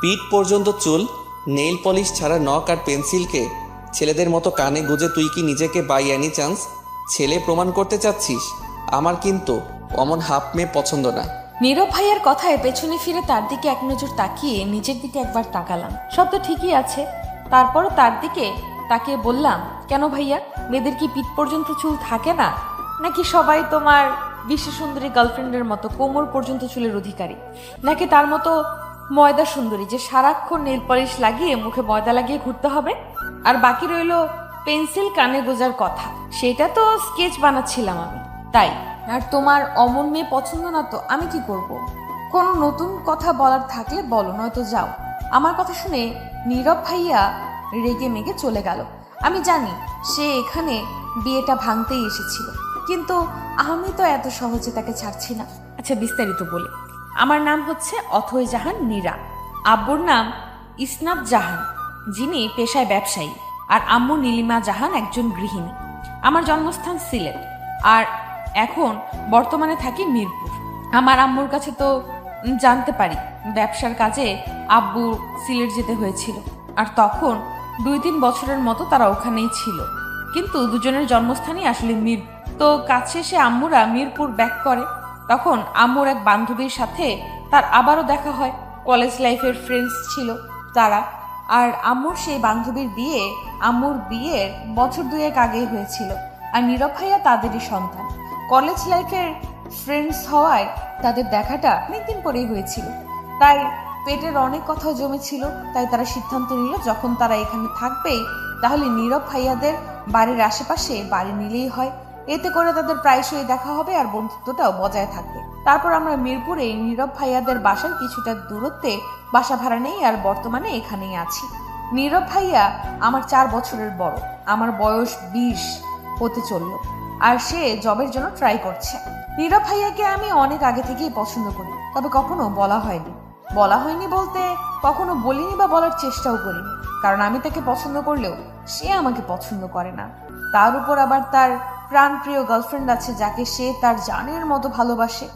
পিঠ পর্যন্ত চুল, নেইল পলিশ ছাড়া নখ আর পেন্সিলকে ছেলেদের মতো কানে গুজে তুই কি নিজেকে বাই এনি চান্স ছেলে প্রমাণ করতে চাচ্ছিস? আমার কিন্তু অমন হাফ মেয়ে পছন্দ না। নীরব ভাইয়ার কথায় পেছনে ফিরে তার দিকে এক নজর তাকিয়ে নিজের দিকে একবার তাকালাম। সব তো ঠিকই আছে। তারপরও তার দিকে তাকিয়ে বললাম, কেন ভাইয়া, মেয়েদের কি পিঠ পর্যন্ত চুল থাকে না? নাকি সবাই তোমার বিশ্ব সুন্দরী গার্লফ্রেন্ডের মতো কোমর পর্যন্ত চুলের অধিকারী? নাকি তার মতো ময়দা সুন্দরী যে সারাক্ষণ নেল পলিশ লাগিয়ে মুখে ময়দা লাগিয়ে ঘুরতে হবে? আর বাকি রইল পেন্সিল কানে গোজার কথা, সেটা তো স্কেচ বানাচ্ছিলাম আমি। তাই আর তোমার অমন মেয়ে পছন্দ না তো আমি কি করব? কোনো নতুন কথা বলার থাকলে বলো, নয়তো যাও। আমার কথা শুনে নীরব ভাইয়া রেগে মেগে চলে গেল। আমি জানি সে এখানে বিয়েটা ভাঙতেই এসেছিল, কিন্তু আমি তো এত সহজে তাকে ছাড়ছি না। আচ্ছা, বিস্তারিত বলি। আমার নাম হচ্ছে অথৈ জাহান নীরা। আব্বুর নাম ইসনাত জাহান, যিনি পেশায় ব্যবসায়ী, আর আম্মু নীলিমা জাহান একজন গৃহিণী। আমার জন্মস্থান সিলেট, আর এখন বর্তমানে থাকি মিরপুর। আমার আম্মুর কাছে তো জানতে পারি ব্যবসার কাজে আব্বু সিলেট যেতে হয়েছিল, আর তখন 2-3 বছরের মতো তারা ওখানেই ছিল। কিন্তু দুজনের জন্মস্থানই আসলে মিরপুর। তো কাজ শেষে আম্মুরা মিরপুর ব্যাক করে। তখন আম্মুর এক বান্ধবীর সাথে তার আবারও দেখা হয়। কলেজ লাইফের ফ্রেন্ডস ছিল তারা। আর আম্মুর সেই বান্ধবীর বিয়ে আম্মুর বিয়ের বছর 2 আগেই হয়েছিল, আর নীরব ভাইয়া তাদেরই সন্তান। কলেজ লাইফের ফ্রেন্ডস হওয়ায় তাদের দেখাটা অনেকদিন পরেই হয়েছিল, তাই পেটের অনেক কথা জমেছিল। তাই তারা সিদ্ধান্ত নিল যখন তারা এখানে থাকবেই, তাহলে নীরব ভাইয়াদের বাড়ির আশেপাশে বাড়ি নিলেই হয়। এতে করে তাদের প্রায়শই দেখা হবে আর বন্ধুত্বটাও বজায় থাকবে। তারপর আমরা মিরপুরে নীরব ভাইয়াদের বাসার কিছুটা দূরত্বে বাসা ভাড়া নেই, আর বর্তমানে এখানেই আছি। নীরব ভাইয়া আমার 4 বছরের বড়। আমার বয়স 20 হতে চলল, আর সে জবের জন্য ট্রাই করছে। নীরব ভাইয়াকে আমি অনেক আগে থেকেই পছন্দ করি, তবে কখনো বলা হয়নি। বলতে কখনো বলিনি বা বলার চেষ্টাও করিনি, কারণ আমি তাকে পছন্দ করলেও সে আমাকে পছন্দ করে না। তার উপর আবার তার প্রাণপ্রিয় গার্লফ্রেন্ড আছে, যাকে সে তার জানের মতো ভালোবাসে।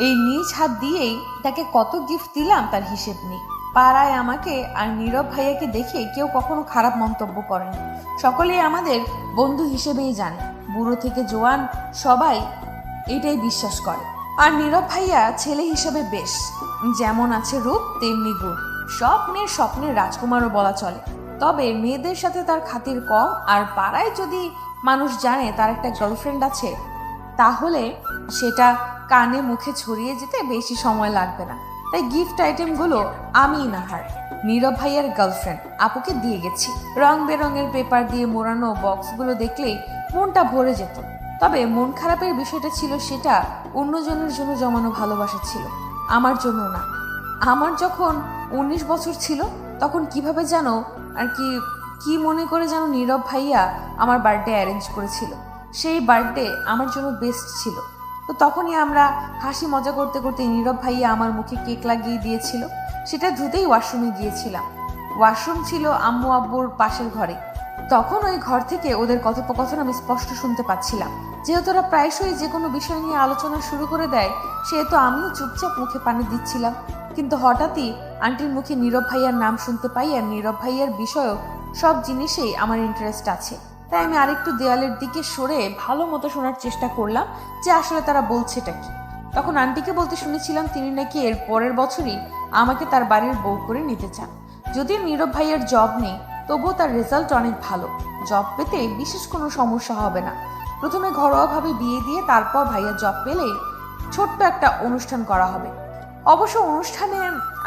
এই নিজ হাত দিয়েই তাকে কত গিফট দিলাম তার হিসেব নেই। পাড়ায় আমাকে আর নীরব ভাইয়াকে দেখে কেউ কখনো খারাপ মন্তব্য করেনি। সকলেই আমাদের বন্ধু হিসেবেই জানে, বুড়ো থেকে জোয়ান সবাই এটাই বিশ্বাস করে। আর নীরব ভাইয়া ছেলে হিসেবে বেশ, যেমন আছে রূপ তেমনি গুণ। সব মেয়ের স্বপ্নের রাজকুমারও বলা চলে। তবে মেয়েদের সাথে তার খাতির কম, আর পাড়ায় যদি মানুষ জানে তার একটা গার্লফ্রেন্ড আছে, তাহলে সেটা কানে মুখে ছড়িয়ে যেতে বেশি সময় লাগবে না। তাই গিফট আইটেমগুলো আমি নাহার নীরব ভাইয়ার গার্লফ্রেন্ড আপুকে দিয়ে গেছি। রং বেরঙের পেপার দিয়ে মোড়ানো বক্সগুলো দেখলেই মনটা ভরে যেত। তবে মন খারাপের বিষয়টা ছিল সেটা অন্যজনের জন্য জমানো ভালোবাসা ছিল, আমার জন্য না। আমার যখন 19 বছর ছিল তখন কিভাবে যেন আর কি মনে করে যেন নীরব ভাইয়া আমার বার্থডে অ্যারেঞ্জ করেছিল। সেই বার্থডে আমার জন্য বেস্ট ছিল। তো তখনই আমরা হাসি মজা করতে করতে নীরব ভাইয়া আমার মুখে কেক লাগিয়ে দিয়েছিল। সেটা ধুতেই ওয়াশরুমে গিয়েছিলাম। ওয়াশরুম ছিল আম্মু আব্বুর পাশের ঘরে। তখন ওই ঘর থেকে ওদের কথোপকথন আমি স্পষ্ট শুনতে পাচ্ছিলাম। যেহেতু ওরা প্রায়শই যে কোনো বিষয় নিয়ে আলোচনা শুরু করে দেয়, সেহেতু আমিও চুপচাপ মুখে পানি দিচ্ছিলাম। কিন্তু হঠাৎই আন্টির মুখে নীরব ভাইয়ার নাম শুনতে পাই, আর নীরব ভাইয়ার বিষয়েও সব জিনিসেই আমার ইন্টারেস্ট আছে। তাই আমি আরেকটু দেওয়ালের দিকে সরে ভালো মতো শোনার চেষ্টা করলাম যে আসলে তারা বলছেটা কি। তখন আন্টিকে বলতে শুনেছিলাম তিনি নাকি এর পরের বছরই আমাকে তার বাড়ির বউ করে নিতে চান। যদিও নীরব ভাইয়ার জব নেই, তবুও তার রেজাল্ট অনেক ভালো। জব পেতে বিশেষ কোনো সমস্যা হবে না। প্রথমে ঘরোয়াভাবে বিয়ে দিয়ে তারপর ভাইয়া জব পেলেই ছোট্ট একটা অনুষ্ঠান করা হবে। অবশ্য অনুষ্ঠানে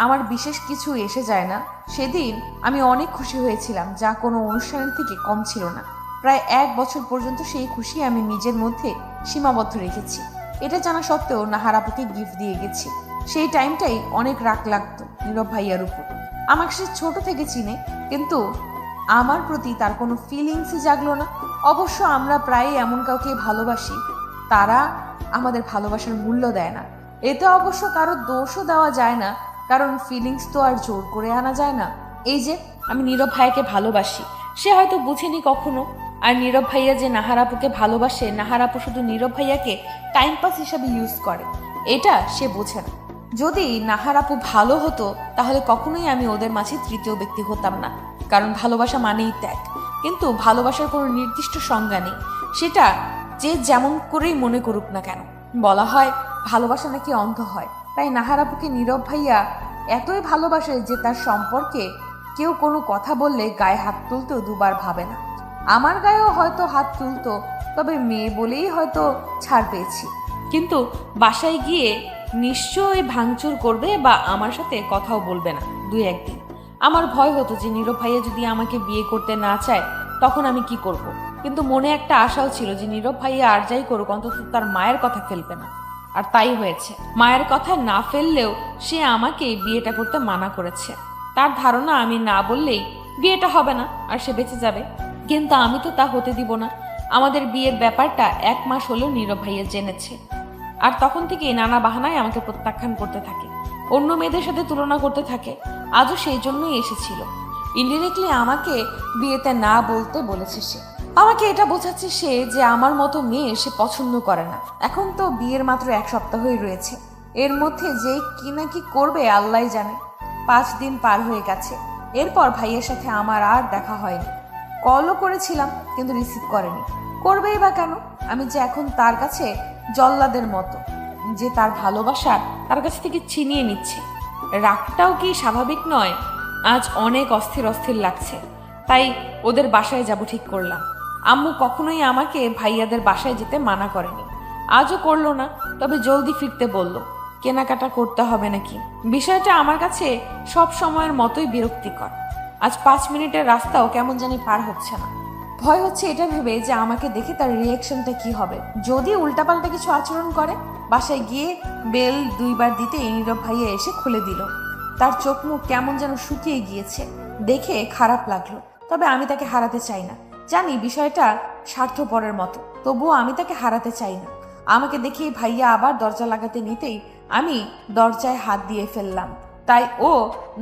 আমার বিশেষ কিছু এসে যায় না। সেদিন আমি অনেক খুশি হয়েছিলাম, যা কোনো অনুষ্ঠানের থেকে কম ছিল না। প্রায় 1 বছর পর্যন্ত সেই খুশি আমি নিজের মধ্যে সীমাবদ্ধ রেখেছি। এটা জানা সত্ত্বেও নাহার আপুকে গিফট দিয়ে গেছি। সেই টাইমটাই অনেক রাগ লাগতো নীরব ভাইয়ার উপর। আমাকে সে ছোট থেকে চিনে, কিন্তু আমার প্রতি তার কোনো ফিলিংসই জাগলো না। অবশ্য আমরা প্রায়ই এমন কাউকে ভালোবাসি, তারা আমাদের ভালোবাসার মূল্য দেয় না। এতে অবশ্য কারো দোষও দেওয়া যায় না, কারণ ফিলিংস তো আর জোর করে আনা যায় না। এই যে আমি নীরব ভাইয়াকে ভালোবাসি, সে হয়তো বুঝেনি কখনো। আর নীরব ভাইয়া যে নাহার আপুকে ভালোবাসে, নাহার আপু শুধু নীরব ভাইয়াকে টাইম পাস হিসাবে ইউজ করে, এটা সে বোঝে না। যদি নাহার আপু ভালো হতো তাহলে কখনোই আমি ওদের মাঝে তৃতীয় ব্যক্তি হতাম না, কারণ ভালোবাসা মানেই ত্যাগ। কিন্তু ভালোবাসার কোনো নির্দিষ্ট সংজ্ঞা নেই, সেটা যে যেমন করেই মনে করুক না কেন। বলা হয় ভালোবাসা নাকি অন্ধ হয়, তাই নাহার আপুকে নীরব ভাইয়া এতই ভালোবাসে যে তার সম্পর্কে কেউ কোনো কথা বললে গায়ে হাত তুলতেও দুবার ভাবে না। আমার গায়েও হয়তো হাত তুলতো, তবে মেয়ে বলেই হয়তো ছাড় পেয়েছি। কিন্তু বাসায় গিয়ে নিশ্চয়ই ভাঙচুর করবে বা আমার সাথে কথাও বলবে না দুই একদিন। আমার ভয় হতো যে নীরব ভাইয়া যদি আমাকে বিয়ে করতে না চায় তখন আমি কি করব। কিন্তু মনে একটা আশাও ছিল যে নীরব ভাইয়া আর যাই করুক অন্তত তার মায়ের কথা ফেলবে না। আর তাই হয়েছে, মায়ের কথা না ফেললেও সে আমাকে বিয়েটা করতে মানা করেছে। তার ধারণা আমি না বললেই বিয়েটা হবে না আর সে বেঁচে যাবে, কিন্তু আমি তো তা হতে দিব না। আমাদের বিয়ের ব্যাপারটা 1 মাস হলেও নীরব ভাইয়া জেনেছে, আর তখন থেকেই নানা বাহানায় আমাকে প্রত্যাখ্যান করতে থাকে, অন্য মেয়েদের সাথে তুলনা করতে থাকে। আজও সেই জন্যই এসেছিল, ইনডিরেক্টলি আমাকে বিয়েতে না বলতে বলেছে সে। আমাকে এটা বোঝাচ্ছে সে যে আমার মতো মেয়ে সে পছন্দ করে না। এখন তো বিয়ের মাত্র 1 সপ্তাহই রয়েছে, এর মধ্যে যে কি না কি করবে আল্লাহ জানে। 5 দিন পার হয়ে গেছে, এরপর ভাইয়ের সাথে আমার আর দেখা হয়নি। কলও করেছিলাম কিন্তু রিসিভ করেনি। করবেই বা কেন? আমি যে এখন তার কাছে জল্লাদের মতো, যে তার ভালোবাসা তার কাছ থেকে ছিনিয়ে নিচ্ছে। রাগটাও কি স্বাভাবিক নয়? আজ অনেক অস্থির অস্থির লাগছে, তাই ওদের বাসায় যাব ঠিক করলাম। আম্মু কখনোই আমাকে ভাইয়াদের বাসায় যেতে মানা করেনি, আজও করলো না, তবে জলদি ফিরতে বলল। কেনাকাটা করতে হবে নাকি। বিষয়টা আমার কাছে সব সময়ের মতোই বিরক্তিকর। আজ 5 মিনিটের রাস্তাও কেমন জানি পার হচ্ছে না। ভয় হচ্ছে এটা ভেবে যে আমাকে দেখে তার রিয়াকশনটা কি হবে যদি উল্টাপাল্টা কিছু আচরণ করে। বাসায় গিয়ে বেল 2 বার দিতে নীরব ভাইয়া এসে খুলে দিল। তার চোখ মুখ কেমন যেন শুকিয়ে গিয়েছে, দেখে খারাপ লাগলো। তবে আমি তাকে হারাতে চাই না, জানি বিষয়টা স্বার্থপরের মতো, তবুও আমি তাকে হারাতে চাই না। আমাকে দেখেই ভাইয়া আবার দরজা লাগাতে নিতেই আমি দরজায় হাত দিয়ে ফেললাম, তাই ও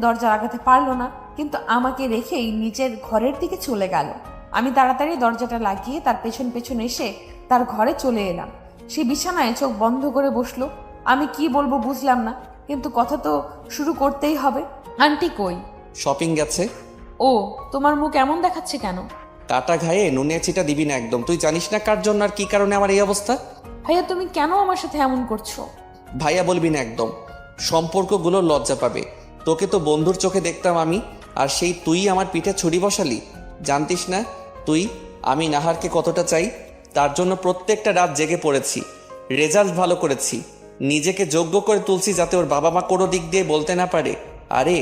দরজা লাগাতে পারলো না, কিন্তু আমাকে রেখেই নিজের ঘরের দিকে চলে গেল। আমি তাড়াতাড়ি দরজাটা লাগিয়ে তার পেছন পেছন এসে তার ঘরে চলে এলাম। সে বিছানায় চোখ বন্ধ করে বসলো। আমি কি বলবো বুঝলাম না, কিন্তু কথা তো শুরু করতেই হবে। আন্টি কই? শপিং গেছে। ও, তোমার মুখ এমন দেখাচ্ছে কেন? কাটা ঘায়ে নুনে চিটা দিবি না একদম। তুই জানিস না কার জন্য আর কি কারণে আমার এই অবস্থা। ভাইয়া তুমি কেন আমার সাথে এমন করছো? ভাইয়া বলবি না একদম, সম্পর্কগুলো লজ্জা পাবে। তোকে তো বন্ধুর চোখে দেখতাম আমি, আর সেই তুই আমার পিঠে ছুরি বসালি। জানতিস না তুই আমি নাহারকে কতটা চাই? তার জন্য প্রত্যেকটা রাত জেগে পড়েছি, রেজাল্ট ভালো করেছি, নিজেকে যোগ্য করে তুলছি যাতে ওর বাবা মা কোনো দিক দিয়ে বলতে না পারে আরে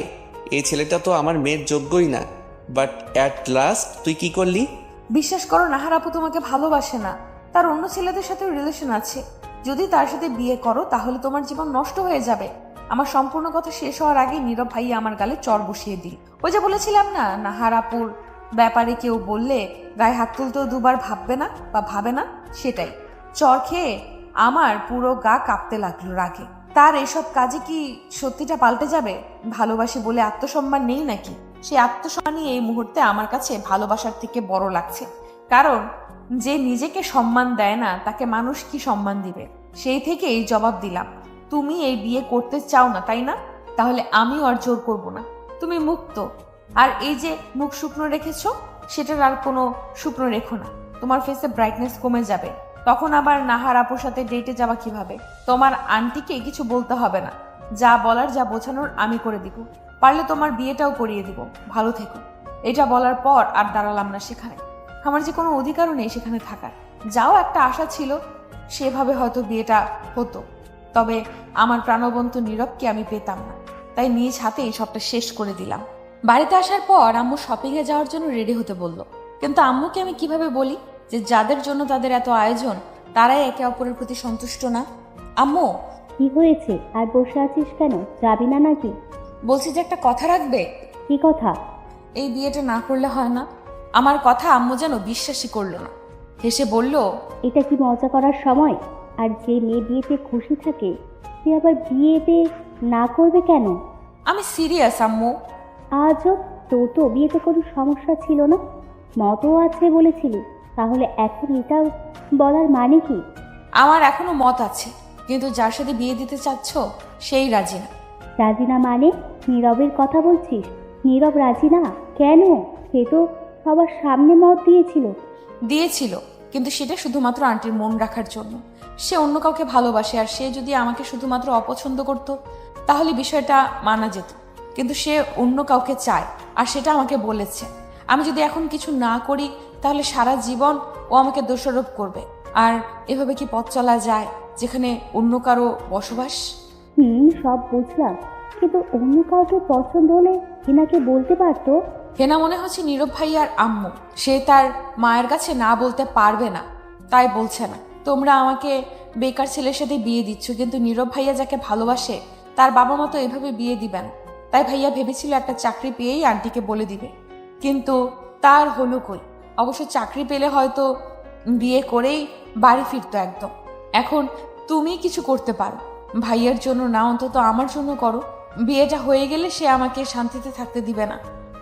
এই ছেলেটা তো আমার মেয়ের যোগ্যই না। বাট অ্যাট লাস্ট তুই কি করলি? বিশ্বাস করো, নাহার আপু তোমাকে ভালোবাসে না, তার অন্য ছেলেদের সাথে রিলেশন আছে। যদি তার সাথে বিয়ে করো তাহলে তোমার জীবন নষ্ট হয়ে যাবে। আমার সম্পূর্ণ কথা শেষ হওয়ার আগে নীরব ভাইয়া আমার গালে চড় বসিয়ে দিল। ওই যে বলেছিলাম না, নাহার আপুর ব্যাপারে কেউ বললে গায়ে হাত তুলতেও 2 বার ভাববে না বা ভাবে না, সেটাই। চড় খেয়ে আমার পুরো গা কাঁপতে লাগলো রাগে। তার এসব কাজে কি সত্যিটা পাল্টে যাবে? ভালোবাসি বলে আত্মসম্মান নেই নাকি? সেই আত্মসম্মানই এই মুহূর্তে আমার কাছে ভালোবাসার থেকে বড় লাগছে। কারণ যে নিজেকে সম্মান দেয় না তাকে মানুষ কি সম্মান দিবে? সেই থেকেই জবাব দিলাম, তুমি এই বিয়ে করতে চাও না তাই না? তাহলে আমিও আর জোর করব না, তুমি মুক্ত। আর এই যে মুখ শুকনো রেখেছো, সেটার আর কোনো শুকনো রেখো না। তোমার ফেসে ব্রাইটনেস কমে যাবে, তখন আবার নাহার আপুর সাথে ডেটে যাওয়া কিভাবে? তোমার আন্টিকে কিছু বলতে হবে না, যা বলার যা বোঝানোর আমি করে দিব। পারলে তোমার বিয়েটাও করিয়ে দিব, ভালো থেকো। এটা বলার পর আর দাঁড়ালাম না সেখানে। আমার যে কোনো অধিকারও নেই সেখানে থাকার। যাও একটা আশা ছিল, সেভাবে হয়তো বিয়েটা হতো, তবে আমার প্রাণবন্ত নীরবকে আমি পেতাম না, তাই নিজ হাতেই সবটা শেষ করে দিলাম। বাড়িতে আসার পর আম্মু শপিংয়ে যাওয়ার জন্য রেডি হতে বলল, কিন্তু আম্মুকে আমি কিভাবে বলি যে যাদের জন্য তাদের এত আয়োজন তারাই একে অপরের প্রতি সন্তুষ্ট না? আম্মু, কি হয়েছে? আর বসে আছিস কেন? যাবি না নাকি? বলছি যে একটা কথা রাখবে। কি কথা? এই বিয়েটা না করলে হয় না। আমার কথা আম্মু যেন বিশ্বাসই করলো না, হেসে বলল, এটা কি মজা করার সময়? আর যে মেয়ে বিয়েতে খুশি থাকে সে আবার বিয়েতে না করবে কেন? আমি সিরিয়াস আম্মু। আজও তোর তো বিয়েতে কোনো সমস্যা ছিল না, মতও আছে বলেছিলি, তাহলে এখন এটাও বলার মানে কি? আমার এখনো মত আছে, কিন্তু যার সাথে বিয়ে দিতে চাচ্ছ সেই রাজি না। রাজি না মানে? নীরবের কথা বলছিস? নীরব রাজি না কেন? সে তো সবার সামনে মত দিয়েছিল, কিন্তু সেটা শুধুমাত্র আন্টির মন রাখার জন্য। সে অন্য কাউকে ভালোবাসে, আর সে যদি আমাকে শুধুমাত্র অপছন্দ করত তাহলে বিষয়টা মানা যেত। কিন্তু সে অন্য কাউকে চায়, আর সেটা আমাকে বলেছে। আমি যদি এখন কিছু না করি তাহলে সারা জীবন ও আমাকে দোষারোপ করবে। আর এভাবে কি পথ চলা যায় যেখানে অন্য কারো বসবাস? সব বুঝলাম, কিন্তু অন্য কাউকে পছন্দ হলে এনাকে বলতে পারতো। হেনা মনে হচ্ছে নীরব ভাইয়ার আম্মু, সে তার মায়ের কাছে না বলতে পারবে না, তাই বলছে না। তোমরা আমাকে বেকার ছেলের সাথে বিয়ে দিচ্ছ, কিন্তু নীরব ভাইয়া যাকে ভালোবাসে তার বাবা মা তো এভাবে বিয়ে দিবেন। তাই ভাইয়া ভেবেছিল একটা চাকরি পেয়েই আন্টিকে বলে দিবে, কিন্তু তার হলো কই। অবশ্য চাকরি পেলে হয়তো বিয়ে করেই বাড়ি ফিরতো একদম। এখন তুমি কিছু করতে পারো, ভাইয়ার জন্য না অন্তত আমার জন্য করো। বিয়েটা হয়ে গেলে সে আমাকে শান্তিতে থাকতে দিবে না।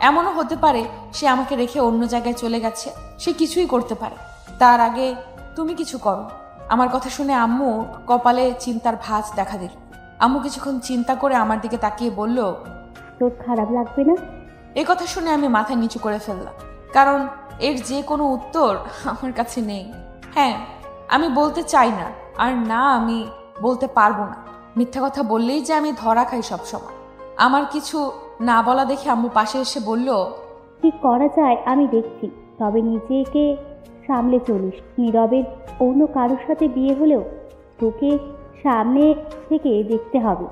এমনও হতে পারে সে আমাকে রেখে অন্য জায়গায় চলে গেছে, সে কিছুই করতে পারে। তার আগে তুমি কিছু করো। আমার কথা শুনে আম্মু কপালে চিন্তার ভাঁজ দেখা দিল। আম্মু কিছুক্ষণ চিন্তা করে আমার দিকে তাকিয়ে বলল, তোর খারাপ লাগবে না? এই কথা শুনে আমি মাথা নিচু করে ফেললাম, কারণ এর যে কোনো উত্তর আমার কাছে নেই। হ্যাঁ, আমি বলতে চাই না, আর না আমি বলতে পারবো না। মিথ্যা কথা বললেই যে আমি ধরা খাই সবসময়। আমার কিছু না বলা দেখে আম্মু পাশে এসে বলল, কি করা যায় আমি দেখছি, তবে নিজেকে সামলে চলিস। নীরবের অন্য কারোর সাথে বিয়ে হলেও তোকে সামনে থেকে দেখতে হবে।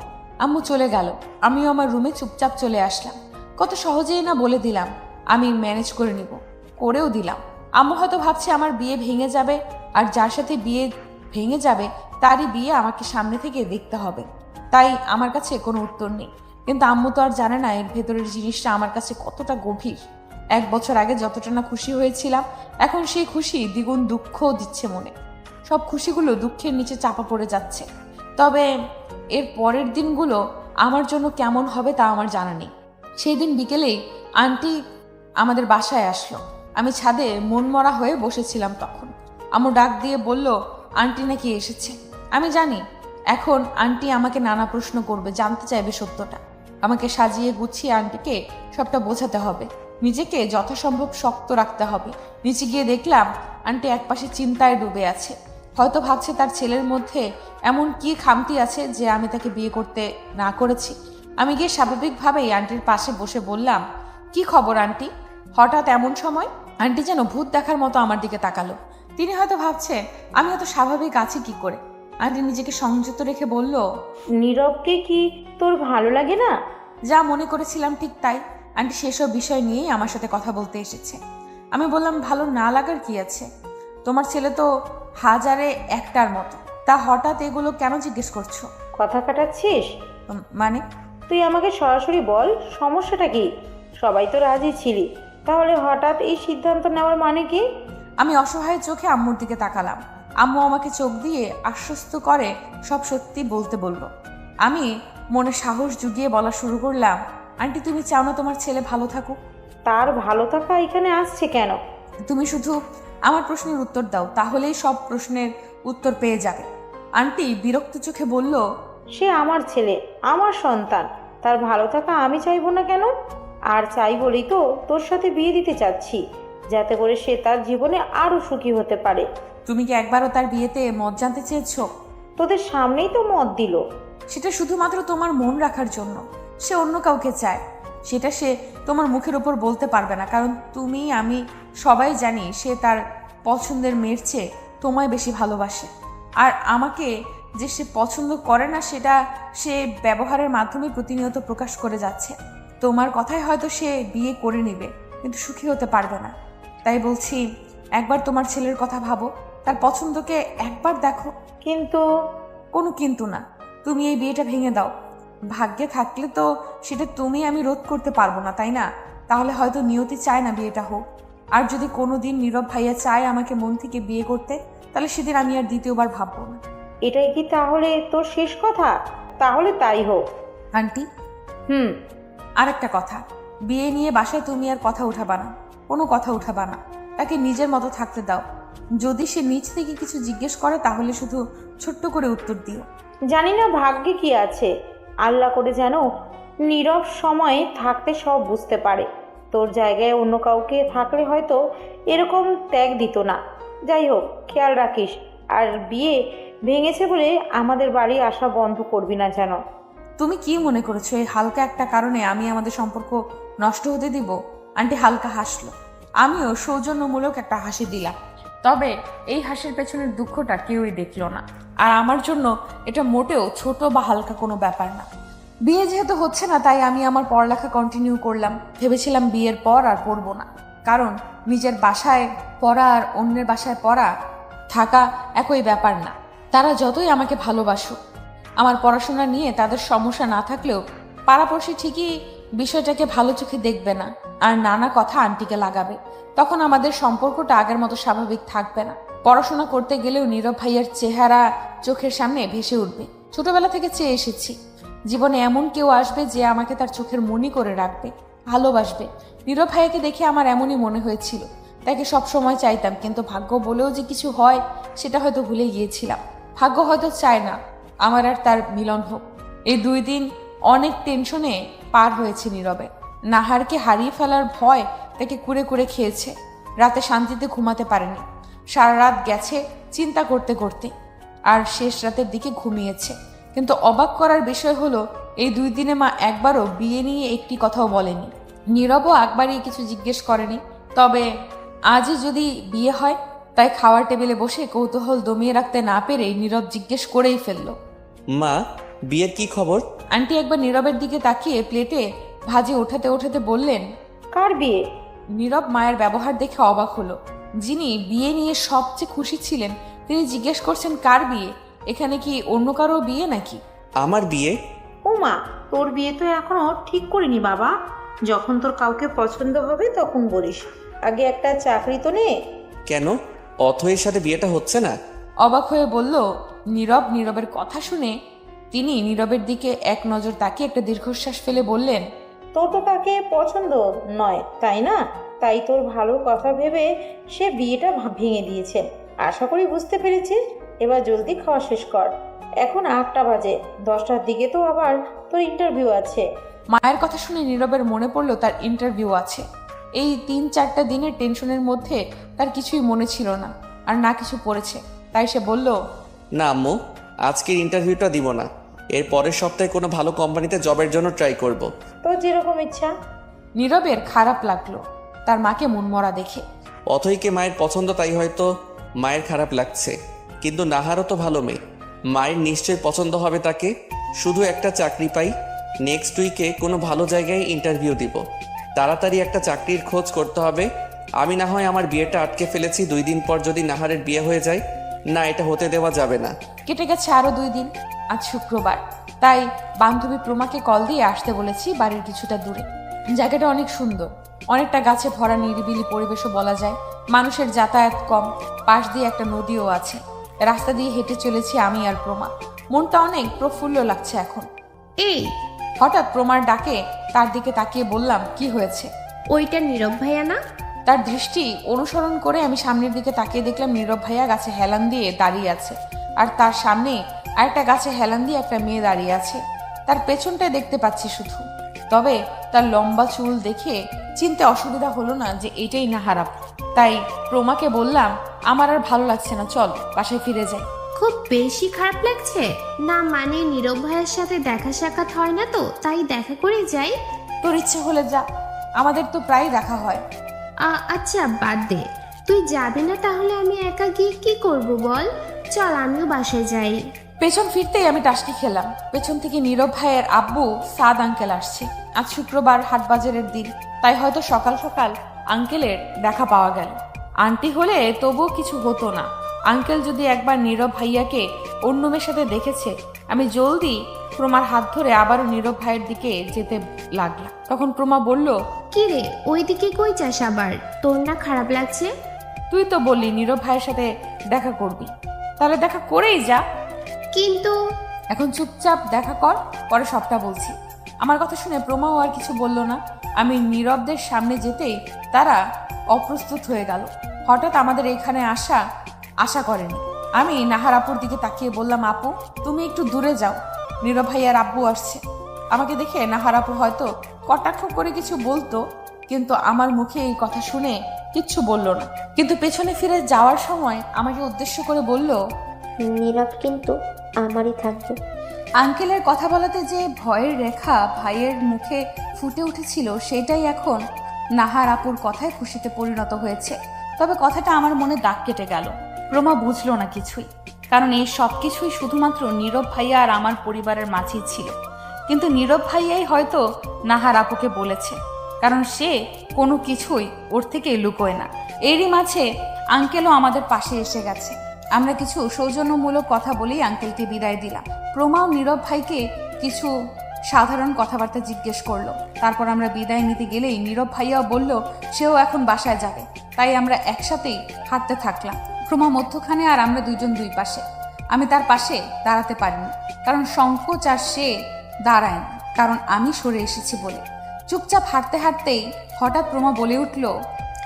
আম্মু চলে গেল। আমিও আমার রুমে চুপচাপ চলে আসলাম। কত সহজেই না বলে দিলাম আমি ম্যানেজ করে নিব, করেও দিলাম। আম্মু হয়তো ভাবছে আমার বিয়ে ভেঙে যাবে, আর যার সাথে বিয়ে ভেঙে যাবে তারই বিয়ে আমাকে সামনে থেকে দেখতে হবে। তাই আমার কাছে কোনো উত্তর নেই। কিন্তু আম্মু তো আর জানে না এর ভেতরের জিনিসটা আমার কাছে কতটা গভীর। 1 বছর আগে যতটা না খুশি হয়েছিলাম, এখন সেই খুশি দ্বিগুণ দুঃখও দিচ্ছে মনে। সব খুশিগুলো দুঃখের নিচে চাপা পড়ে যাচ্ছে। তবে এর পরের দিনগুলো আমার জন্য কেমন হবে তা আমার জানা নেই। সেই দিন বিকেলেই আন্টি আমাদের বাসায় আসলো। আমি ছাদে মনমরা হয়ে বসেছিলাম তখন। আম্মু ডাক দিয়ে বলল আন্টি নাকি এসেছে। আমি জানি এখন আন্টি আমাকে নানা প্রশ্ন করবে, জানতে চাইবে সত্যটা। আমাকে সাজিয়ে গুছিয়ে আন্টিকে সবটা বোঝাতে হবে, নিজেকে যথাসম্ভব শক্ত রাখতে হবে। নিচে গিয়ে দেখলাম আন্টি একপাশে চিন্তায় ডুবে আছে। হয়তো ভাবছে তার ছেলের মধ্যে এমন কি খামতি আছে যে আমি তাকে বিয়ে করতে না করেছি। আমি গিয়ে স্বাভাবিকভাবেই আন্টির পাশে বসে বললাম, কি খবর আন্টি? হঠাৎ এমন সময়? আন্টি যেন ভূত দেখার মতো আমার দিকে তাকালো। তিনি হয়তো ভাবছে আমি হয়তো স্বাভাবিক আছি কি করে। আন্টি নিজেকে সংযত রেখে বলল, নীরবকে কি তোর ভালো লাগে না? যা মনে করেছিলাম ঠিক তাই। আন্টি সেসব বিষয় নিয়েই আমার সাথে কথা বলতে এসেছে। আমি বললাম, ভালো না লাগার কি আছে? তোমার ছেলে তো হাজারে একটার মতো, তা হঠাৎ এগুলো কেন জিজ্ঞেস করছো? কথা কাটাচ্ছিস? মানে? তুই আমাকে সরাসরি বল, সমস্যাটা কি? সবাই তো রাজি ছিলি, তাহলে হঠাৎ এই সিদ্ধান্ত নেওয়ার মানে কি? আমি অসহায় চোখে আম্মুর দিকে তাকালাম। আম্মু আমাকে চোখ দিয়ে আশ্বস্ত করে সব সত্যি বলতে বলল। আমি মনে সাহস জুগিয়ে বলা শুরু করলাম, আন্টি তুমি চাও না তোমার ছেলে ভালো থাকুক? তার ভালো থাকা এখানে আসছে কেন? তুমি শুধু আমার প্রশ্নের উত্তর দাও, তাহলেই সব প্রশ্নের উত্তর পেয়ে যাবে। আন্টি বিরক্ত চোখে বলল, সে আমার ছেলে, আমার সন্তান, তার ভালো থাকা আমি চাইবো না কেন? আর চাই বলেই তো তোর সাথে বিয়ে দিতে চাচ্ছি, যাতে করে সে তার জীবনে আরও সুখী হতে পারে। তুমি কি একবারও তার বিয়েতে মত জানতে চেয়েছো? তোদের সামনেই তো মত দিল। সেটা শুধুমাত্র তোমার মন রাখার জন্য। সে অন্য কাউকে চায়, সেটা সে তোমার মুখের ওপর বলতে পারবে না, কারণ তুমি আমি সবাই জানি সে তার পছন্দের মেয়ের চেয়ে তোমায় বেশি ভালোবাসে। আর আমাকে যে সে পছন্দ করে না সেটা সে ব্যবহারের মাধ্যমে প্রতিনিয়ত প্রকাশ করে যাচ্ছে। তোমার কথায় হয়তো সে বিয়ে করে নেবে, কিন্তু সুখী হতে পারবে না। তাই বলছি, একবার তোমার ছেলের কথা ভাবো, তার পছন্দকে একবার দেখো। কিন্তু কোনো কিন্তু না, তুমি এই বিয়েটা ভেঙে দাও। ভাগ্যে থাকলে তো সেটা তুমি আমি রোধ করতে পারবো না, তাই না? তাহলে হয়তো নিয়তি চায় না বিয়েটা হোক। আর যদি কোনো দিন নীরব ভাইয়া চায় আমাকে মন থেকে বিয়ে করতে, তাহলে সেদিন আমি আর দ্বিতীয়বার ভাববো না। এটাই কি তাহলে তোর শেষ কথা? তাহলে তাই হোক। আন্টি, হুম। আর একটা কথা, বিয়ে নিয়ে বাসায় তুমি আর কথা উঠাবা না, কোনো কথা উঠাবা না। তাকে নিজের মতো থাকতে দাও। যদি সে নিজ থেকে কিছু জিজ্ঞেস করে তাহলে শুধু ছোট্ট করে উত্তর দিও। জানি না ভাগ্যে কি আছে, আল্লাহ করে যেন নীরব সময়ে থাকতে সব বুঝতে পারে। তোর জায়গায় অন্য কাউকে থাকলে হয়তো এরকম ত্যাগ দিত না। যাই হোক, খেয়াল রাখিস। আর বিয়ে ভেঙেছে বলে আমাদের বাড়ি আসা বন্ধ করবি না যেন। তুমি কি মনে করেছো এই হালকা একটা কারণে আমি আমাদের সম্পর্ক নষ্ট হতে দিব? আন্টি হালকা হাসলো। আমিও সৌজন্যমূলক একটা হাসি দিলাম। তবে এই হাসির পেছনের দুঃখটা কেউই দেখলো না। আর আমার জন্য এটা মোটেও ছোট বা হালকা কোনো ব্যাপার না। বিয়ে যেহেতু হচ্ছে না, তাই আমি আমার পড়ালেখা কন্টিনিউ করলাম। ভেবেছিলাম বিয়ের পর আর পড়বো না, কারণ নিজের বাসায় পড়া আর অন্যের বাসায় পড়া থাকা একই ব্যাপার না। তারা যতই আমাকে ভালোবাসুক, আমার পড়াশোনা নিয়ে তাদের সমস্যা না থাকলেও পাড়াপড়শি ঠিকই বিষয়টাকে ভালো চোখে দেখবে না, আর নানা কথা আন্টিকে লাগাবে। তখন আমাদের সম্পর্কটা আগের মতো স্বাভাবিক থাকবে না। পড়াশোনা করতে গেলেও নীরব ভাইয়ার চেহারা চোখের সামনে ভেসে উঠবে। ছোটবেলা থেকে চেয়ে এসেছি জীবনে এমন কেউ আসবে যে আমাকে তার চোখের মনি করে রাখবে, ভালোবাসবে। নীরব ভাইয়াকে দেখে আমার এমনই মনে হয়েছিল। তাকে সবসময় চাইতাম, কিন্তু ভাগ্য বলেও যে কিছু হয় সেটা হয়তো ভুলে গিয়েছিলাম। ভাগ্য হয়তো চায় না আমার আর তার মিলন হোক। এই 2 দিন অনেক টেনশনে পার হয়েছে নীরবে। নাহারকে হারিয়ে ফেলার ভয় তাকে কুরে কুরে খেয়েছে। রাতে শান্তিতে ঘুমাতে পারেনি। সারা রাত গেছে চিন্তা করতে করতে, আর শেষ রাতের দিকে ঘুমিয়েছে। কিন্তু অবাক করার বিষয় হলো, এই 2 দিনে মা একবারও বিয়ে নিয়ে একটি কথাও বলেনি। নীরবও একবারই কিছু জিজ্ঞেস করেনি। তবে আজই যদি বিয়ে হয়, তাই খাওয়ার টেবিলে বসে কৌতূহল দমিয়ে রাখতে না পেরে নীরব জিজ্ঞেস করেই ফেলল, মা, বিয়ের কি খবর? আন্টি একবার নীরবের দিকে তাকিয়ে প্লেটে ভাজি ওঠাতে ওঠাতে বললেন, কার বিয়ে? নীরব মায়ের ব্যবহার দেখে অবাক হলো। যিনি বিয়ে নিয়ে সবচেয়ে খুশি ছিলেন তিনি জিজ্ঞেস করছেন কার বিয়ে? এখানে কি অন্য কারো বিয়ে নাকি? আমার বিয়ে? ও মা, তোর বিয়ে তো এখনো ঠিক করিনি বাবা। যখন তোর কাউকে পছন্দ হবে তখন বলিস। আগে একটা চাকরি তো নে। কেন, অথয়ের সাথে বিয়েটা হচ্ছে না? অবাক হয়ে বলল নীরব। নীরবের কথা শুনে তিনি নীরবের দিকে এক নজর তাকিয়ে একটা দীর্ঘশ্বাস ফেলে বললেন, তোর তো তাকে পছন্দ নয়, তাই না? তাই তোর ভালো কথা ভেবে সে বিয়েটা ভেঙে দিয়েছে। আশা করি বুঝতে পেরেছিস। এবার জলদি খাওয়া শেষ কর। এখন 8টা বাজে, 10টার দিকে তো আবার তোর ইন্টারভিউ আছে। মায়ের কথা শুনে নীরবের মনে পড়ল তার ইন্টারভিউ আছে। এই 3-4টা দিনের টেনশনের মধ্যে তার কিছুই মনে ছিল না, আর না কিছু পড়েছে। তাই সে বলল, না আম্মু, আজকের ইন্টারভিউটা দিব না। এর পরের সপ্তাহে কোনো ভালো কোম্পানিতে জবের জন্য ট্রাই করব। তোর যেরকম ইচ্ছা। নীরবের খারাপ লাগলো তার মাকে মনমরা দেখে। অথইকে মায়ের পছন্দ, তাই হয়তো মায়ের খারাপ লাগছে। কিন্তু নাহারও তো ভালো মেয়ে, মায়ের নিশ্চয়ই পছন্দ হবে তাকে। শুধু একটা চাকরি পাই, নেক্সট উইকে কোনো ভালো জায়গায় ইন্টারভিউ দিব। তাড়াতাড়ি একটা চাকরির খোঁজ করতে হবে। আমি না হয় আমার বিয়েটা আটকে ফেলেছি, 2 দিন পর যদি নাহারের বিয়ে হয়ে যায়। না, এটা হতে দেওয়া যাবে না। কেটে গেছে আরো 2 দিন। আজ শুক্রবার, তাই বান্ধবী প্রমাকে কল দিয়ে আসতে বলেছি বাড়ির কিছুটা দূরে। জায়গাটা অনেক সুন্দর, অনেকটা গাছে ভরা নিরিবিলি পরিবেশও বলা যায়। মানুষের যাতায়াত কম, পাশ দিয়ে একটা নদীও আছে। রাস্তা দিয়ে হেঁটে চলেছি আমি আর প্রমা। মনটা অনেক প্রফুল্ল লাগছে এখন। এই, হঠাৎ প্রমার ডাকে তার দিকে তাকিয়ে বললাম, কি হয়েছে? ওইটা নীরব ভাইয়া না? তার দৃষ্টি অনুসরণ করে আমি সামনের দিকে তাকিয়ে দেখলাম নীরব ভাইয়া গাছে হেলান দিয়ে দাঁড়িয়ে আছে, আর তার সামনে আরেকটা গাছে হেলান দিয়ে একটা মেয়ে দাঁড়িয়ে আছে। তার পেছনটায় দেখতে পাচ্ছি শুধু। তবে তার লম্বা চুল দেখে চিনতে অসুবিধা হলো না যে এটাই নাহারাপ। তাই প্রমাকে বললাম, আমার আর ভালো লাগছে না, চল বাসায় ফিরে যাই। খুব বেশি খারাপ লাগছে না? মানে নীরব ভাইয়ের সাথে দেখা সাক্ষাৎ হয় না তো, তাই দেখা করে যাই। তোর ইচ্ছে হলে যা, আমাদের তো প্রায় দেখা হয়। আচ্ছা বাদ দে, তুই যাবি না তাহলে আমি একা গিয়ে কি করব বল? চল আমিও বাসায় যাই। পেছন ফিরতেই আমি টাসকি খেলাম। পেছন থেকে নীরব ভাইয়ের আব্বু সাদ আঙ্কেল আসছে। আজ শুক্রবার, হাটবাজারের দিন, তাই হয়তো সকাল সকাল আঙ্কেলের দেখা পাওয়া গেল। আন্টি হলে তবুও কিছু হতো না। আঙ্কেল যদি একবার নীরব ভাইয়াকে অন্য মেয়ের সাথে দেখেছে। আমি জলদি প্রমার হাত ধরে আবারও নীরব ভাইয়ের দিকে যেতে লাগলাম। তখন প্রমা বলল, কি রে, ওইদিকে কই যাস আবার? তোর না খারাপ লাগছে? তুই তো বললি নীরব ভাইয়ের সাথে দেখা করবি, তাহলে দেখা করেই যা। কিন্তু এখন চুপচাপ দেখা কর, পরে সবটা বলছি। আমার কথা শুনে প্রমাও আর কিছু বলল না। আমি নীরবদের সামনে যেতেই তারা অপ্রস্তুত হয়ে গেল। হঠাৎ আমাদের এখানে আশা করেনি। আমি নাহার আপুর দিকে তাকিয়ে বললাম, আপু তুমি একটু দূরে যাও, নীরব ভাইয়ার আব্বু আসছে। আমাকে দেখে নাহার আপু হয়তো কটাক্ষ করে কিছু বলতো, কিন্তু আমার মুখে এই কথা শুনে কিচ্ছু বলল না। কিন্তু পেছনে ফিরে যাওয়ার সময় আমাকে উদ্দেশ্য করে বলল, নীরব কিন্তু আমারই থাকবে। আঙ্কেলের কথা বলাতে যে ভয়ের রেখা ভাইয়ের মুখে ফুটে উঠেছিল, সেটাই এখন নাহার আপুর কথায় খুশিতে পরিণত হয়েছে। তবে কথাটা আমার মনে দাগ কেটে গেল। রোমা বুঝলো না কিছুই, কারণ এই সব কিছুই শুধুমাত্র নীরব ভাইয়া আর আমার পরিবারের মাঝেই ছিল। কিন্তু নীরব ভাইয়াই হয়তো নাহার আপুকে বলেছে, কারণ সে কোনো কিছুই ওর থেকে লুকোয় না। এরই মাঝে আঙ্কেলও আমাদের পাশে এসে গেছে। আমরা কিছু সৌজন্যমূলক কথা বলেই আঙ্কেলকে বিদায় দিলাম। প্রমাও নীরব ভাইকে কিছু সাধারণ কথাবার্তা জিজ্ঞেস করলো। তারপর আমরা বিদায় নিতে গেলেই নীরব ভাইয়াও বলল সেও এখন বাসায় যাবে। তাই আমরা একসাথেই হাঁটতে থাকলাম, প্রমা মধ্যখানে আর আমরা দুইজন দুই পাশে। আমি তার পাশে দাঁড়াতে পারিনি, কারণ সংকোচ আর সে দাঁড়ায়নি, কারণ আমি সরে এসেছি বলে। চুপচাপ হাঁটতে হাঁটতেই হঠাৎ প্রমা বলে উঠল,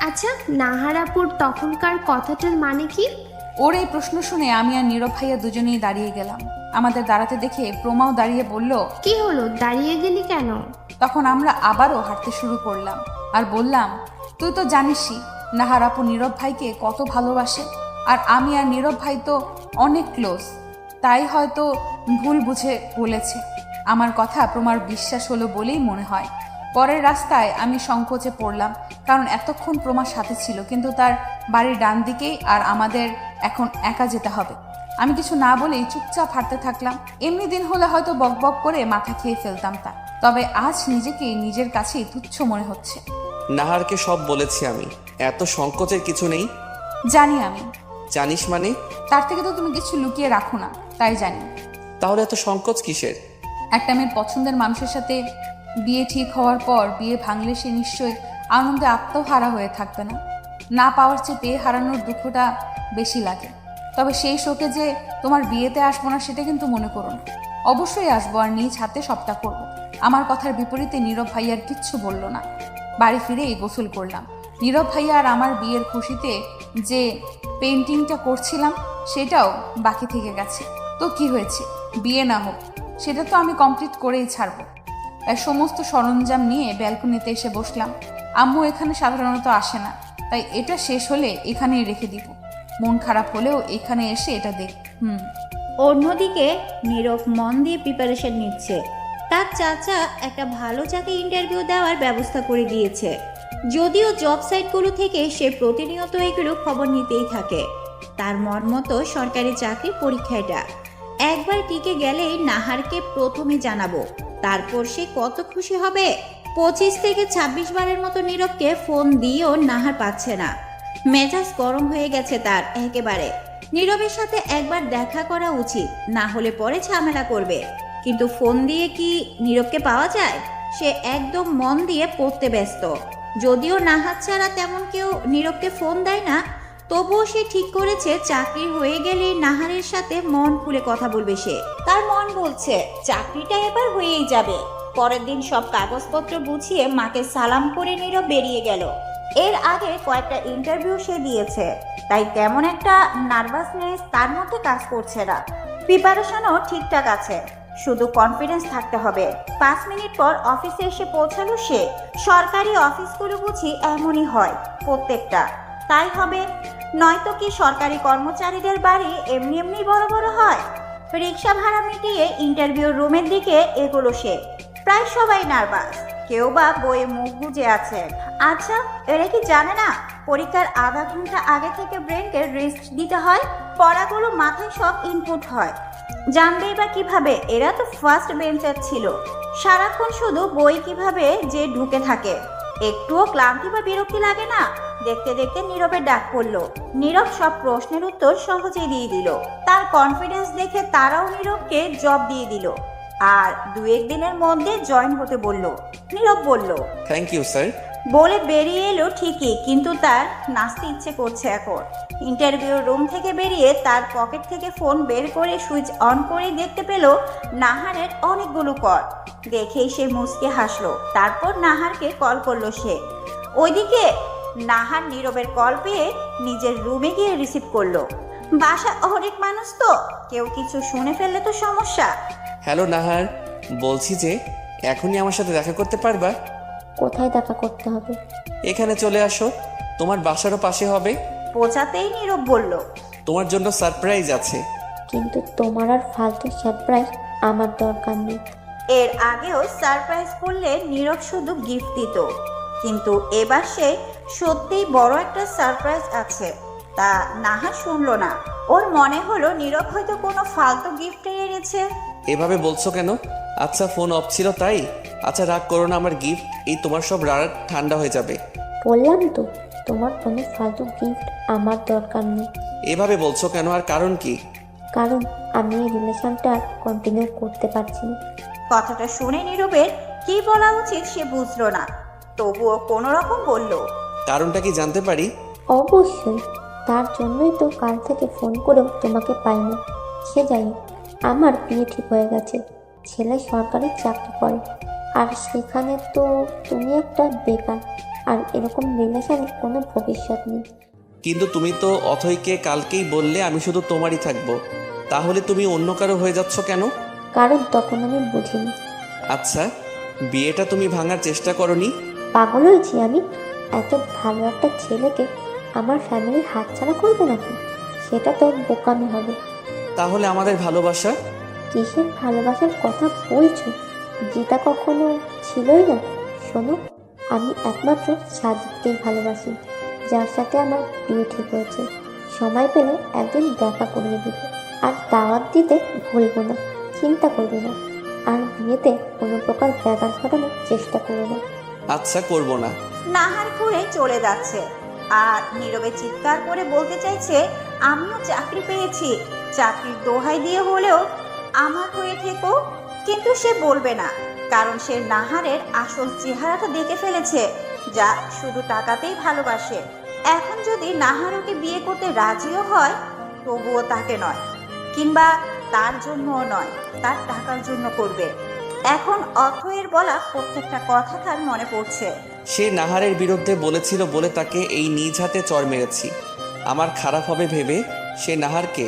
আচ্ছা, নাহারাপুর তখনকার কথাটার মানে কি? ওর এই প্রশ্ন শুনে আমি আর নীরব ভাইয়া দুজনেই দাঁড়িয়ে গেলাম। আমাদের দাঁড়াতে দেখে প্রমাও দাঁড়িয়ে বলল, কি হলো, দাঁড়িয়ে গেলি কেন? তখন আমরা আবারও হাঁটতে শুরু করলাম আর বললাম, তুই তো জানিসই নাহার আপু নীরব ভাইকে কত ভালোবাসে, আর আমি আর নীরব ভাই তো অনেক ক্লোজ, তাই হয়তো ভুল বুঝে বলেছে। আমার কথা প্রমার বিশ্বাস হলো বলেই মনে হয়। পরের রাস্তায় আমি সংকোচে পড়লাম, কারণ এতক্ষণ প্রমার সাথে ছিল, কিন্তু তার বাড়ির ডান দিকেই, আর আমাদের এখন একা যেতে হবে। আমি কিছু না বলেই চুপচাপ হাঁটতে থাকলাম। এমনি দিন হলে হয়তো বকবক করে মাথা খেয়ে ফেলতাম তা, তবে আজ নিজেকে নিজের কাছেই তুচ্ছ মনে হচ্ছে। নাহারকে সব বলেছি আমি, এত সংকোচের কিছু নেই। জানি আমি। জানিস মানে? তার থেকে তো তুমি কিছু লুকিয়ে রাখো না, তাই জানি। তাহলে এত সংকোচ কিসের? একটা মেয়ের পছন্দের মানুষের সাথে বিয়ে ঠিক হওয়ার পর বিয়ে ভাঙলে সে নিশ্চয়ই আনন্দে আত্মহারা হয়ে থাকবে না। না পাওয়ার চেয়ে পেয়ে হারানোর দুঃখটা বেশি লাগে। তবে সেই শোকে যে তোমার বিয়েতে আসবো না সেটা কিন্তু মনে করো না। অবশ্যই আসবো, আর নিজ হাতে সবটা করবো। আমার কথার বিপরীতে নীরব ভাইয়ার কিচ্ছু বলল না। বাড়ি ফিরেই গোসল করলাম। নীরব ভাইয়া আর আমার বিয়ের খুশিতে যে পেন্টিংটা করছিলাম সেটাও বাকি থেকে গেছে। তো কি হয়েছে, বিয়ে না হোক, সেটা তো আমি কমপ্লিট করেই ছাড়বো। তাই সমস্ত সরঞ্জাম নিয়ে ব্যালকনিতে এসে বসলাম। আম্মু এখানে সাধারণত আসে না, তাই এটা শেষ হলে এখানেই রেখে দিব। মন খারাপ হলেও এখানে এসে এটা দেখ। অন্যদিকে নীরব মন দিয়ে প্রিপারেশন নিচ্ছে। তার চাচা একটা ভালো চাকরি ইন্টারভিউ দেওয়ার ব্যবস্থা করে দিয়েছে। যদিও জব সাইটগুলো থেকে সে প্রতিনিয়ত এগুলো খবর নিতেই থাকে। তার মন মতো সরকারি চাকরির পরীক্ষাটা একবার টিকে গেলেই নাহারকে প্রথমে জানাবো, তারপর সে কত খুশি হবে। 25 থেকে 26 বারের মতো নীরবকে ফোন দিয়েও নাহার পাচ্ছে না। মেজাজ গরম হয়ে গেছে তার একেবারে। নীরবের সাথে একবার দেখা করা উচিত, না হলে পরে ঝামেলা করবে। কিন্তু ফোন দিয়ে কি নীরবকে পাওয়া যায়? সে একদম মন দিয়ে পড়তে ব্যস্ত। যদিও নাহার ছাড়া তেমন কেউ নীরবকে ফোন দেয় না, তবুও সে ঠিক করেছে চাকরি হয়ে গেলে নাহারের সাথে মন খুলে কথা বলবে সে। তার মন বলছে চাকরিটা এবার হয়েই যাবে। পরের দিন সব কাগজপত্র বুঝিয়ে মাকে সালাম করে নীরব বেরিয়ে গেল। এর আগে কয়েকটা ইন্টারভিউ সে দিয়েছে, তাই তেমন একটা নার্ভাসনেস তার মধ্যে কাজ করছে না। প্রিপারেশনও ঠিকঠাক আছে, শুধু কনফিডেন্স থাকতে হবে। 5 মিনিট পর অফিসে এসে পৌঁছালো সে। সরকারি অফিসগুলো বুঝি এমনই হয় প্রত্যেকটা, তাই হবে। নয়তো কি সরকারি কর্মচারীদের বাড়ি এমনি এমনি বড় বড় হয়? রিক্সা ভাড়া মিটিয়ে ইন্টারভিউ রুমের দিকে এগোলো সে। প্রায় সবাই নার্ভাস, কেউ বা বইয়ে মুখ গুজে আছে। আচ্ছা, এরা কি জানে না পরীক্ষার আধা ঘন্টা আগে থেকে ব্রেনকে রেস্ট দিতে হয়? পড়াগুলো মাথায় সব ইনপুট হয়, জানবেই বা কিভাবে? এরা তো ফার্স্ট বেঞ্চার ছিল, সারাক্ষণ শুধু বই কিভাবে যে ঢুকে থাকে। একটুও ক্লান্তি বা বিরক্তি লাগে না? দেখতে দেখতে নীরবের ডাক পড়লো। নীরব সব প্রশ্নের উত্তর সহজেই দিয়ে দিল। তার কনফিডেন্স দেখে তারাও নীরবকে জব দিয়ে দিল, আর 2-1 দিনের মধ্যে জয়েন হতে বলল। নীরব বলল থ্যাংক ইউ স্যার বলে বেরিয়ে এলো ঠিকই, কিন্তু তার নাচতে ইচ্ছে করছে এখন। ইন্টারভিউ রুম থেকে বেরিয়ে তার পকেট থেকে ফোন বের করে সুইচ অন করে দেখতে পেল নাহারের অনেকগুলো কল। দেখেই সে মুচকে হাসলো। তারপর নাহারকে কল করলো সে। ওইদিকে নাহার নীরবের কল পেয়ে নিজের রুমে গিয়ে রিসিভ করলো। বাসা অনেক মানুষ তো, কেউ কিছু শুনে ফেললে তো সমস্যা। হ্যালো নাহার, বলছি যে এখনই আমার সাথে দেখা করতে পারবা? কোথায় দেখা করতে হবে? এখানে চলে আসো, তোমার বাসারও পাশে হবে। পৌঁছাতেই নীরব বলল, তোমার জন্য সারপ্রাইজ আছে। কিন্তু তোমার আর ফালতু সারপ্রাইজ আমার দরকার নেই। এর আগেও সারপ্রাইজ করলে নীরব শুধু গিফট দিত, কিন্তু এবার সে সত্যিই বড় একটা সারপ্রাইজ আছে। তা নাহার শুনলো না। ওর মনে হলো নীরব হয়তো কোনো ফালতু গিফট এনেছে। এভাবে বলছো কেন? আচ্ছা ফোন অফ ছিল তাই? আচ্ছা রাগ করো না, আমার গিফট, এই তোমার সব রাগ ঠান্ডা হয়ে যাবে। বললাম তো, তোমার কোনো ফালতু গিফট আমার দরকার নেই। এভাবে বলছো কেন, আর কারণ কি? কারণ আমি এই রিলেশনটা আর কন্টিনিউ করতে পারছি না। কথাটা শুনে নীরবের কি বলা উচিত সে বুঝলো না, তবুও কোনো রকম বলল, কারণটা কি জানতে পারি? অবশ্যই, তার জন্যই তো কাল থেকে ফোন করেও তোমাকে পাইনি। সে যাই হোক, আমার বিয়ে ঠিক হয়ে গেছে। ছেলে সরকারি চাকরি করে, আর সেখানে তো তুমি একটা বেকার, আর এরকম রিলেশনে কোনো ভবিষ্যৎ নেই। কিন্তু তুমি তো অথৈকে কালকেই বললে আমি শুধু তোমারই থাকবো, তাহলে তুমি অন্য কারো হয়ে যাচ্ছ কেন? কারণ তখন আমি বুঝিনি। আচ্ছা, বিয়েটা তুমি ভাঙার চেষ্টা করনি? পাগল হয়েছি আমি? এত ভালো একটা ছেলেকে আমার ফ্যামিলি হাতছাড়া করবে নাকি? সেটা তো বোকামি হবে। তাহলে আমাদের ভালোবাসা? কিসের ভালোবাসার কথা বলছো? যেটা কখনো ছিলই না। শোনো, আমি একমাত্র সাজিদকেই ভালোবাসি, যার সাথে আমার বিয়ে ঠিক হয়েছে। সময় পেলে একদিন দেখা করিয়ে দেবো, আর দাওয়াত দিতে ভুলবো না। চিন্তা করবে না, আর বিয়েতে কোনো প্রকার ব্যাঘাত ঘটানোর চেষ্টা করো না। আচ্ছা, করব না। নাহার ঘুরে চলে যাচ্ছে আর নীরবে চিৎকার করে বলতে চাইছে, আমিও চাকরি পেয়েছি, চাকরির দোহাই দিয়ে হলেও আমার হয়ে থেকো। কিন্তু সে বলবে না, কারণ সে নাহারের আসল চেহারাটা দেখে ফেলেছে, যা শুধু টাকাতেই ভালোবাসে। এখন যদি নাহার ওকে বিয়ে করতে রাজিও হয়, তবুও তাকে নয়, কিংবা তার জন্যও নয়, তার টাকার জন্য করবে। এখন অথয়ের বলা প্রত্যেকটা কথা তার মনে পড়ছে। সে নাহারের বিরুদ্ধে বলেছিল বলে তাকে এই নিজ হাতে চড় মেরেছি। আমার খারাপ হবে ভেবে সে নাহারকে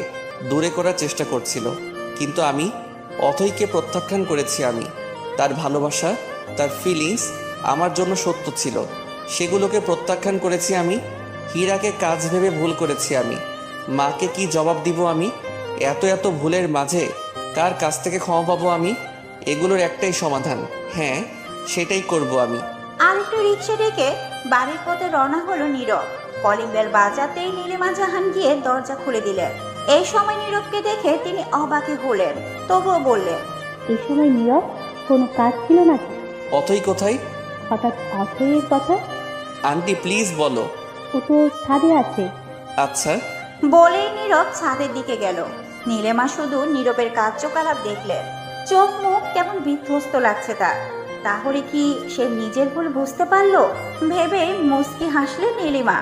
দূরে করার চেষ্টা করছিল, কিন্তু আমি অথৈকে প্রত্যাখ্যান করেছি। আমি তার ভালোবাসা, তার ফিলিংস আমার জন্য সত্য ছিল, সেগুলোকে প্রত্যাখ্যান করেছি আমি। হীরাকে কাজ ভেবে ভুল করেছি আমি। মাকে কি জবাব দিব আমি? এত এত ভুলের মাঝে কার কাছ থেকে ক্ষমা পাবো আমি? এগুলোর একটাই সমাধান, হ্যাঁ সেটাই করব আমি। আর একটু রিক্সা ডেকে বাড়ির পথে রওনা হলো নীরব। কলিং বেল বাজাতেই নীলিমা জাহান গিয়ে দরজা খুলে দিলেন। এই সময় নীরবকে দেখে তিনি অবাকে হলেন, তবুও বললেন, এই সময় নীরব, কোনো কাজ ছিল নাকি? অথৈ কোথায়? হঠাৎ অথয়ের কথা? আন্টি প্লিজ বলো। ও তো ছাদে আছে। আচ্ছা। বলেই নীরব ছাদের দিকে গেল। নীলিমা শুধু নীরবের কার্যকলাপ দেখলেন, চোখ মুখ কেমন বিধ্বস্ত লাগছে তার। তাহলে কি সে নিজের ভুল বুঝতে পারলো ভেবে মুচকি হাসলেন নীলিমা।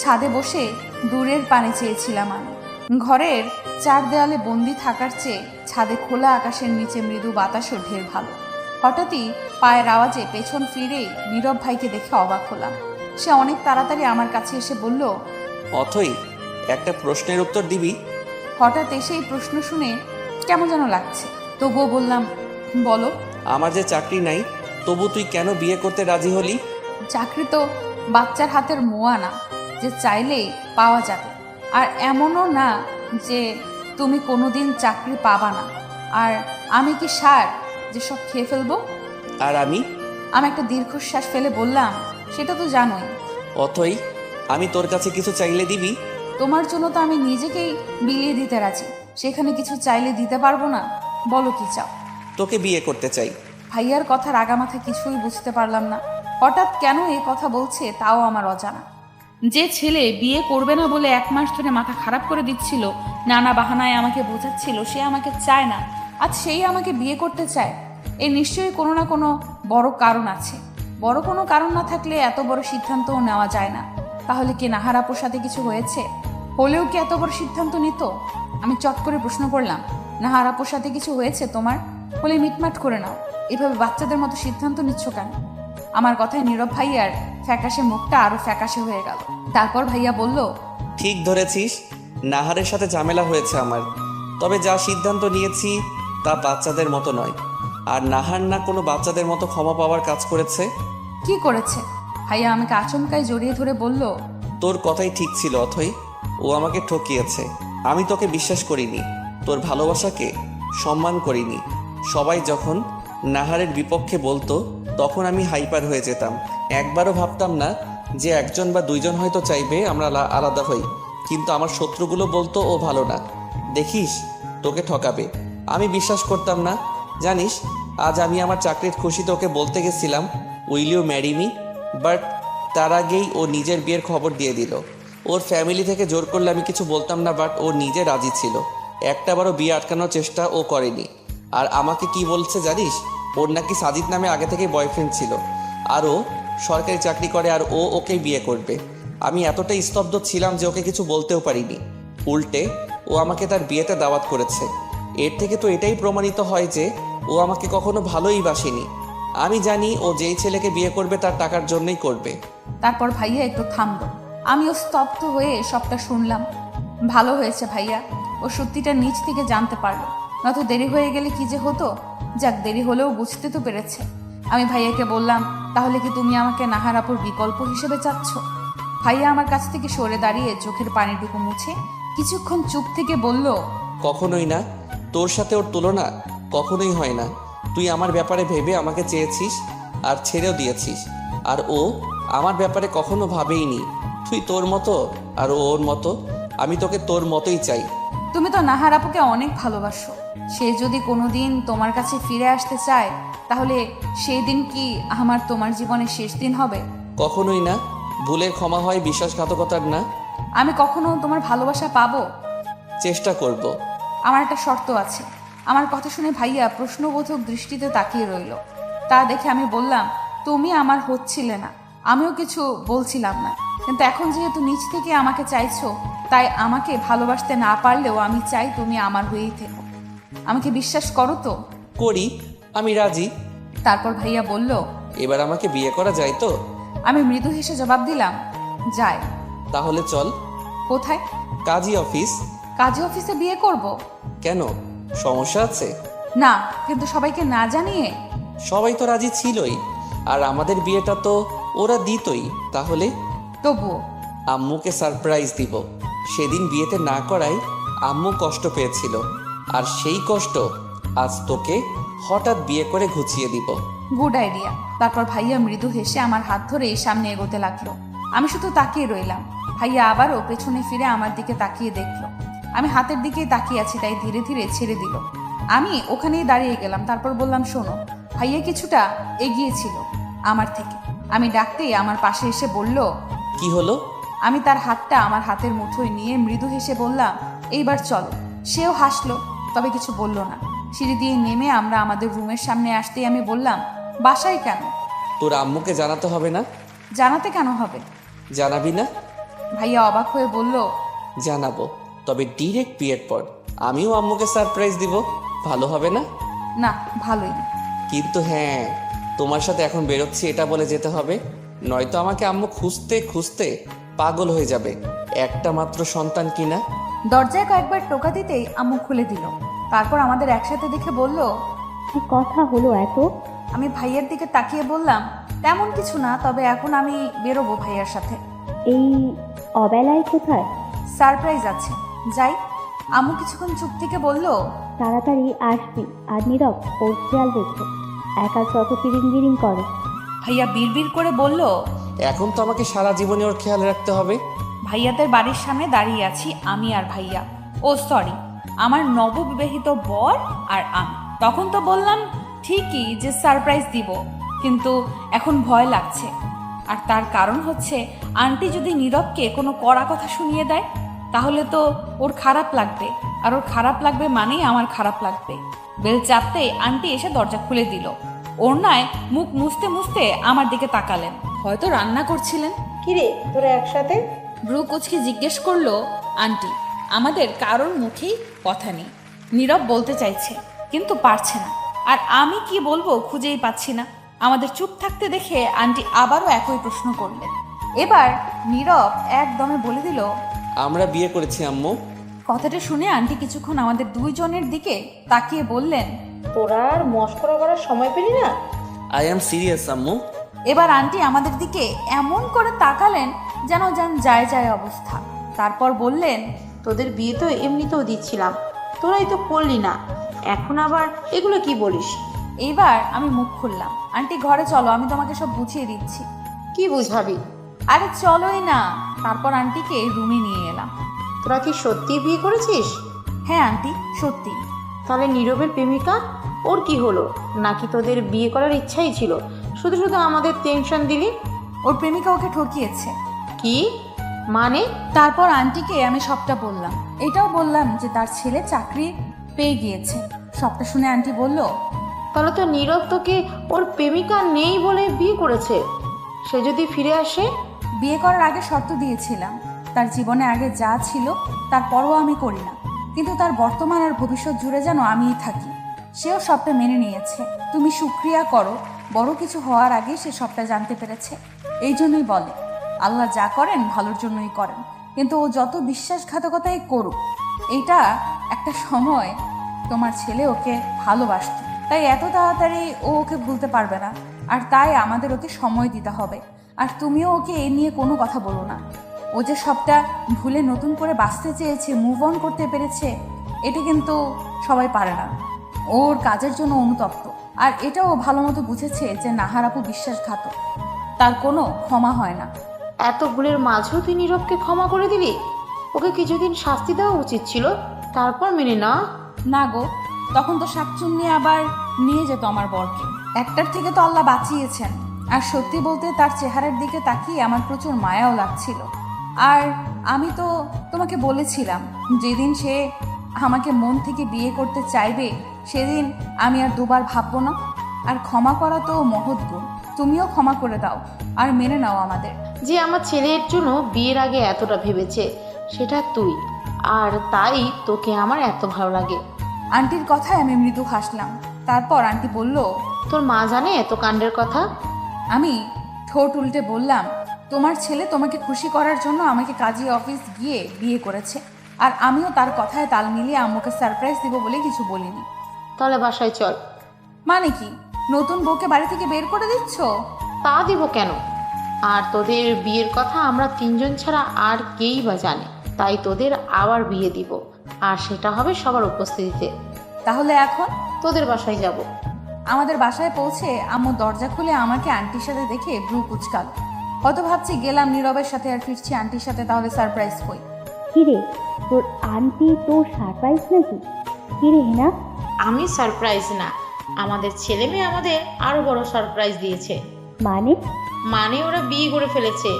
ছাদে বসে দূরের পানে চেয়েছিলাম আমি। ঘরের চার দেয়ালে বন্দি থাকার চেয়ে ছাদে খোলা আকাশের নিচে মৃদু বাতাসও ঢের ভালো। হঠাৎই পায়ের আওয়াজে পেছন ফিরেই নীরব ভাইকে দেখে অবাক হলাম। সে অনেক তাড়াতাড়ি আমার কাছে এসে বলল, অথৈ, একটা প্রশ্নের উত্তর দিবি? হঠাৎ এসে এই প্রশ্ন শুনে কেমন যেন লাগছে, তবুও বললাম, বলো। আমার যে চাকরি নাই, তবু তুই কেন বিয়ে করতে রাজি হলি? চাকরি তো বাচ্চার হাতের মোয়া না যে চাইলেই পাওয়া যাবে, আর এমনও না যে তুমি কোনোদিন চাকরি পাবা না। আর আমি কি সার যে সব খেয়ে ফেলবো? আর আমি একটা দীর্ঘশ্বাস ফেলে বললাম, সেটা তো জানোই। অথৈ, আমি তোর কাছে কিছু চাইলে দিবি? তোমার জন্য তো আমি নিজেকেই বিলিয়ে দিতে রাজি, সেখানে কিছু চাইলে দিতে পারবো না? বলো কি চাও? তোকে বিয়ে করতে চাই। ভাইয়ার কথার আগামাথা কিছুই বুঝতে পারলাম না। হঠাৎ কেন এই কথা বলছে তাও আমার অজানা। যে ছেলে বিয়ে করবে না বলে 1 মাস ধরে মাথা খারাপ করে দিচ্ছিল, নানা বাহানায় আমাকে বোঝাচ্ছিল সে আমাকে চায় না, আজ সেই আমাকে বিয়ে করতে চায়। এর নিশ্চয়ই কোনো না কোনো বড় কারণ আছে। বড় কোনো কারণ না থাকলে এত বড় সিদ্ধান্তও নেওয়া যায় না। তাহলে কি নাহার আপুর সাথে কিছু হয়েছে? হলেও কি এত বড় সিদ্ধান্ত নিত? আমি চট করে প্রশ্ন করলাম, নাহার আপুর সাথে কিছু হয়েছে তোমার? হলে মিটমাট করে নাও, এভাবে বাচ্চাদের মতো সিদ্ধান্ত নিচ্ছ কেন? আমার কথায় নীরব ভাইয়ার ফ্যাকাশে মুখটা আরো ফ্যাকাশে হয়ে গেল। তারপর ভাইয়া বলল, ঠিক ধরেছিস, নাহারের সাথে ঝামেলা হয়েছে আমার, তবে যা সিদ্ধান্ত নিয়েছি তা বাচ্চাদের মতো নয়। আর নাহার না কোনো বাচ্চাদের মতো ক্ষমা পাওয়ার কাজ করেছে। কি করেছে? ভাইয়া আমাকে আচমকায় জড়িয়ে ধরে বলল, তোর কথাই ঠিক ছিল অথই, ও আমাকে ঠকিয়েছে। আমি তোকে বিশ্বাস করিনি, তোর ভালোবাসাকে সম্মান করিনি। সবাই যখন নাহারের বিপক্ষে বলতো তখন আমি হাইপার হয়ে যেতাম। একবারও ভাবতাম না যে একজন বা দুইজন হয়তো চাইবে আমরা আলাদা হই, কিন্তু আমার শত্রুগুলো বলতো ও ভালো না, দেখিস তোকে ঠকাবে। আমি বিশ্বাস করতাম না। জানিস, আজ আমি আমার চাকরির খুশিতে ওকে বলতে গেছিলাম will you marry me, but তার আগেই ও নিজের বিয়ের খবর দিয়ে দিল। ওর ফ্যামিলি থেকে জোর করলে আমি কিছু বলতাম না, বাট ও নিজে রাজি ছিল। একটাবারও বিয়ে আটকানোর চেষ্টা ও করেনি। আর আমাকে কি বলছে জানিস, ওর নাকি সাজিদ নামে আগে থেকেই বয়ফ্রেন্ড ছিল, আর ও সরকারি চাকরি করে, আর ও ওকেই বিয়ে করবে। আমি এতটাই স্তব্ধ ছিলাম যে ওকে কিছু বলতেও পারিনি। উল্টে ও আমাকে তার বিয়েতে দাওয়াত করেছে। এর থেকে তো এটাই প্রমাণিত হয় যে ও আমাকে কখনো ভালোই বাসেনি। আমি জানি ও যেই ছেলেকে বিয়ে করবে তার টাকার জন্যই করবে। তারপর ভাইয়া একটু থামলো। আমিও স্তব্ধ হয়ে সবটা শুনলাম। ভালো হয়েছে ভাইয়া, ও সত্যিটা নিজ থেকে জানতে পারলো, নয়তো দেরি হয়ে গেলে কি যে হতো। যাক, দেরি হলেও বুঝতে তো পেরেছে। আমি ভাইয়াকে বললাম, তাহলে কি তুমি আমাকে নাহার আপুর বিকল্প হিসেবে চাচ্ছ? ভাইয়া আমার কাছ থেকে সরে দাঁড়িয়ে চোখের পানিটুকু মুছে কিছুক্ষণ চুপ থেকে বলল, কখনোই না, তোর সাথে ওর তুলনা কখনোই হয় না। তুই আমার ব্যাপারে ভেবে আমাকে চেয়েছিস আর ছেড়েও দিয়েছিস, আর ও আমার ব্যাপারে কখনো ভাবেইনি। তুই তোর মতো আর ও ওর মতো। আমি তোকে তোর মতোই চাই। তুমি তো নাহার আপুকে অনেক ভালোবাসো। সে যদি কোনোদিন তোমার কাছে ফিরে আসতে চায়, তাহলে সেই দিন কি আমার তোমার জীবনের শেষ দিন হবে? কখনোই না। ভুলের ক্ষমা হয়, বিশ্বাসঘাতকতার না। আমি কখনো তোমার ভালোবাসা পাবো? চেষ্টা করব। আমার একটা শর্ত আছে। আমার কথা শুনে ভাইয়া প্রশ্নবোধক দৃষ্টিতে তাকিয়ে রইল। তা দেখে আমি বললাম, তুমি আমার হচ্ছিলে না, আমিও কিছু বলছিলাম না, কিন্তু এখন যেহেতু নিজ থেকে আমাকে চাইছো, তাই আমাকে ভালোবাসতে না পারলেও আমি চাই তুমি আমার হয়েই থেকো। আমাকে বিশ্বাস করো তো? করি, আমি রাজি। তারপর ভাইয়া বলল, এবার আমাকে বিয়ে করা যায় তো? আমি মৃদু হেসে জবাব দিলাম, যায়। তাহলে চল। কোথায়? কাজী অফিস। কাজী অফিসে বিয়ে করব? কেন, সমস্যা আছে? না, কিন্তু সবাইকে না জানিয়ে। সবাই তো রাজি ছিলই, আর আমাদের বিয়েটা তো ওরা দিতই। তাহলে তবুও আম্মুকে সারপ্রাইজ দিব। সেদিন বিয়েতে না করায় আম্মু কষ্ট পেয়েছিল, আর সেই কষ্ট আজ তোকে হঠাৎ বিয়ে করে ঘুচিয়ে দিব। Good idea. তারপর ভাইয়া মৃদু হেসে আমার হাত ধরে সামনে এগোতে লাগলো। আমি শুধু তাকিয়ে রইলাম। ভাইয়া আবারও পেছনে ফিরে আমার দিকে তাকিয়ে দেখলো আমি হাতের দিকেই তাকিয়ে আছি, তাই ধীরে ধীরে ছেড়ে দিল। আমি ওখানেই দাঁড়িয়ে গেলাম। তারপর বললাম, শোনো। ভাইয়া কিছুটা এগিয়েছিল আমার থেকে। আমি ডাকতেই আমার পাশে এসে বলল, কি হলো? আমি তার হাতটা আমার হাতের মুঠোয় নিয়ে মৃদু হেসে বললাম, এইবার চলো। সেও হাসলো, তবে কিছু বলল না। সিঁড়ি দিয়ে নেমে আমরা আমাদের রুমের সামনে আসতেই আমি বললাম, বাসায় কেন? তোর আম্মুকে জানাতে হবে না? জানাতে কেন হবে? জানাবি না? ভাইয়া অবাক হয়ে বলল, জানাবো, তবে ডিরেক্ট বিয়ের পর। আমিও আম্মুকে সারপ্রাইজ দিব। ভালো হবে না? না, ভালোই না। কিন্তু হ্যাঁ, তোমার সাথে এখন বেরোচ্ছি এটা বলে যেতে হবে, নয়তো আমাকে আম্মু খুঁজতে খুঁজতে পাগল হয়ে যাবে। একটা মাত্র সন্তান কিনা। দরজায় কয়েকবার টোকা দিতেই আম্মু খুলে দিল। তারপর আমাদের একসাথে দেখে বলল, কি কথা হলো এত? আমি ভাইয়ার দিকে তাকিয়ে বললাম, তেমন কিছু না, তবে এখন আমি বেরোবো ভাইয়ার সাথে। এই অবেলায় কোথায়? সারপ্রাইজ আছে, যাই। আম্মু কিছুক্ষণ চুপ থেকে বলল, তাড়াতাড়ি আসবি, আর নীরব ওর খেয়াল রেখো, একা যত কিরিং করে। ভাইয়া বিড়বিড় করে বলল, এখন তো আমাকে সারা জীবনে ওর খেয়াল রাখতে হবে। ভাইয়াদের বাড়ির সামনে দাঁড়িয়ে আছি আমি আর ভাইয়া, ও সরি, আমার নববিবাহিত বর আর আমি। তখন তো বললাম ঠিকই যে সারপ্রাইজ দিব, কিন্তু এখন ভয় লাগছে। আর তার কারণ হচ্ছে, আন্টি যদি নীরবকে কোনো কড়া কথা শুনিয়ে দেয়, তাহলে তো ওর খারাপ লাগবে, আর ওর খারাপ লাগবে মানেই আমার খারাপ লাগবে। বেল চাপতেই আন্টি এসে দরজা খুলে দিল। ওড়নায় মুখ মুছতে মুছতে আমার দিকে তাকালেন, হয়তো রান্না করছিলেন। কিরে, তোরা একসাথে? ব্রু কুচকে জিজ্ঞেস করলো আন্টি। আমাদের কারোর মুখেই কথা নেই। নীরব বলতে চাইছে কিন্তু পারছে না, আর আমি কি বলবো খুঁজেই পাচ্ছি না। আমাদের চুপ থাকতে দেখে আন্টি আবারও একই প্রশ্ন করলেন। এবার নীরব একদমে বলে দিল, আমরা বিয়ে করেছি আম্মু। কথাটা শুনে আন্টি কিছুক্ষণ আমাদের দুইজনের দিকে তাকিয়ে বললেন, তোরা আর মস্করা করার সময় পেলি না? আই অ্যাম সিরিয়াস আম্মু। এবার আন্টি আমাদের দিকে এমন করে তাকালেন যেন যায় যায় অবস্থা। তারপর বললেন, তোদের বিয়ে তো এমনিতেও দিচ্ছিলাম, তোরাই তো করলি না, এখন আবার এগুলো কি বলিস? এইবার আমি মুখ খুললাম, আন্টি ঘরে চলো, আমি তোমাকে সব বুঝিয়ে দিচ্ছি। কি বুঝাবি? আরে চলোই না। তারপর আন্টিকে রুমে নিয়ে এলাম। তোরা কি সত্যি বিয়ে করেছিস? হ্যাঁ আন্টি, সত্যি। তাহলে নীরবের প্রেমিকা, ওর কি হলো? নাকি তোদের বিয়ে করার ইচ্ছাই ছিল, শুধু শুধু আমাদের টেনশন দিলি? ওর প্রেমিকা ওকে ঠকিয়েছে। কি মানে? তারপর আন্টিকে আমি সবটা বললাম, এটাও বললাম যে তার ছেলে চাকরি পেয়ে গিয়েছে। সবটা শুনে আন্টি বলল, তাহলে তো নীরব তোকে ওর প্রেমিকা নেই বলে বিয়ে করেছে। সে যদি ফিরে আসে? বিয়ে করার আগে শর্ত দিয়েছিলাম, তার জীবনে আগে যা ছিল তার পরও আমি করি না, কিন্তু তার বর্তমান আর ভবিষ্যৎ জুড়ে যেন আমিই থাকি। সেও সবটা মেনে নিয়েছে। তুমি শুকরিয়া করো, বড় কিছু হওয়ার আগে সে সবটা জানতে পেরেছে। এই জন্যই বলে, আল্লাহ যা করেন ভালোর জন্যই করেন, কিন্তু ও যত বিশ্বাসঘাতকতাই করুক, এইটা একটা সময় তোমার ছেলে ওকে ভালোবাসত, তাই এত তাড়াতাড়ি ও ওকে ভুলতে পারবে না, আর তাই আমাদের ওকে সময় দিতে হবে। আর তুমিও ওকে এ নিয়ে কোনো কথা বলো না। ও যে সবটা ভুলে নতুন করে বাঁচতে চেয়েছে, মুভ অন করতে পেরেছে, এটা কিন্তু সবাই পারে না। ওর কাজের জন্য অনুতপ্ত, আর এটাও ভালো মতো বুঝেছে যে নাহার আপু বিশ্বাসঘাতক, তার কোনো ক্ষমা হয় না। এত ভুলের মাঝেও তুই নীরবকে ক্ষমা করে দিলি? ওকে কিছুদিন শাস্তি দেওয়া উচিত ছিল, তারপর মেনে না। না গো, তখন তো শাকচুন্নি আবার নিয়ে যেত আমার বরকে। একটার থেকে তো আল্লাহ বাঁচিয়েছেন। আর সত্যি বলতে তার চেহারার দিকে তাকিয়ে আমার প্রচুর মায়াও লাগছিল। আর আমি তো তোমাকে বলেছিলাম, যেদিন সে আমাকে মন থেকে বিয়ে করতে চাইবে সেদিন আমি আর দুবার ভাববো না। আর ক্ষমা করা তো মহৎ গুণ। তুমিও ক্ষমা করে দাও আর মেনে নাও আমাদের। যে আমার ছেলের জন্য বিয়ের আগে এতটা ভেবেছে, সেটা তুই, আর তাই তোকে আমার এত ভালো লাগে। আন্টির কথায় আমি মৃদু হাসলাম। তারপর আন্টি বলল, তোর মা জানে এত কাণ্ডের কথা? আমি ঠোঁট উল্টে বললাম, তোমার ছেলে তোমাকে খুশি করার জন্য আমাকে কাজী অফিস গিয়ে বিয়ে করেছে, আর আমিও তার কথায় তাল মিলিয়ে আম্মুকে সারপ্রাইজ দিব বলে কিছু বলিনি। তাহলে বাসায় চল। মানে কি, নতুন বউকে বাড়ি থেকে বের করে দিচ্ছ? তা দিব কেন? আর তোদের বিয়ের কথা আমরা তিনজন ছাড়া আর কেই বা জানে, তাই তোদের আবার বিয়ে দিব, আর সেটা হবে সবার উপস্থিতিতে। তাহলে এখন তোদের বাসায় যাব। আমাদের বাসায় পৌঁছে আম্মু দরজা খুলে আমাকে আন্টির সাথে দেখে ব্রু কুচকাল। হয়তো ভাবছি গেলাম নীরবের সাথে আর ফিরছি আন্টির সাথে, তাহলে সারপ্রাইজ কই? কিরে, তোর আন্টি তোর সারপ্রাইজ নাকি? কিরে হেনা? আমি সারপ্রাইজ না, আমাদের ছেলে মেয়ে আমাদের আরো বড় সারপ্রাইজ দিয়েছে। মানে ওরা বিয়ে করে ফেলেছে।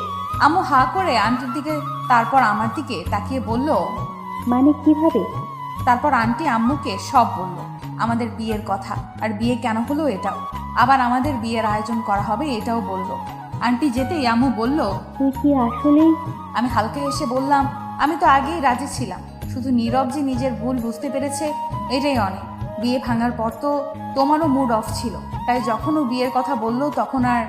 আম্মু হা করে আন্টির দিকে, তারপর আমার দিকে তাকিয়ে বলল, মানে কিভাবে? তারপর আন্টি আম্মুকে সব বলল, আমাদের বিয়ের কথা, আর বিয়ে কেন হলো এটাও, আবার আমাদের বিয়ের আয়োজন করা হবে এটাও বলল। আন্টি যেতেই আম্মু বলল, তুই কি আসলেই? আমি হালকা হেসে বললাম, আমি তো আগেই রাজি ছিলাম, শুধু নীরব যে নিজের ভুল বুঝতে পেরেছে এটাই অনেক। বিয়ে ভাঙার পর তো তোমারও মুড অফ ছিল, তাই যখন ও বিয়ের কথা বললো তখন আর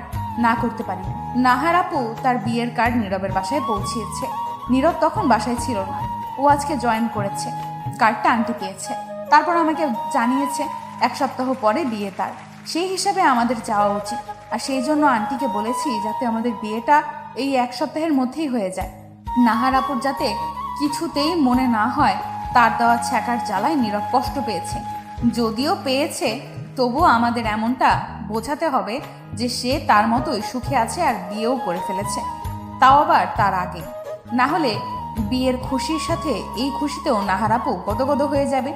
না করতে পারি না। নাহার আপু তার বিয়ের কার্ড নীরবের বাসায় পৌঁছিয়েছে। নীরব তখন বাসায় ছিল না, ও আজকে জয়েন করেছে। কার্ডটা আন্টি পেয়েছে, তারপর আমাকে জানিয়েছে 1 সপ্তাহ পরে বিয়ে তার। সেই হিসাবে আমাদের যাওয়া উচিত, আর সেই জন্য আন্টিকে বলেছি যাতে আমাদের বিয়েটা এই 1 সপ্তাহের মধ্যেই হয়ে যায়। নাহার আপুর যাতে কিছুতেই মনে না হয় তার দেওয়া ছ্যাঁকার জ্বালায় নীরব কষ্ট পেয়েছে। যদিও পেয়েছে, তবুও আমাদের এমনটা বোঝাতে হবে যে সে তার মতোই সুখে আছে আর বিয়েও করে ফেলেছে, তাও আবার তার আগে। না হলে বিয়ের খুশির সাথে এই খুশিতেও নাহার আপু গদগদ হয়ে যাবে।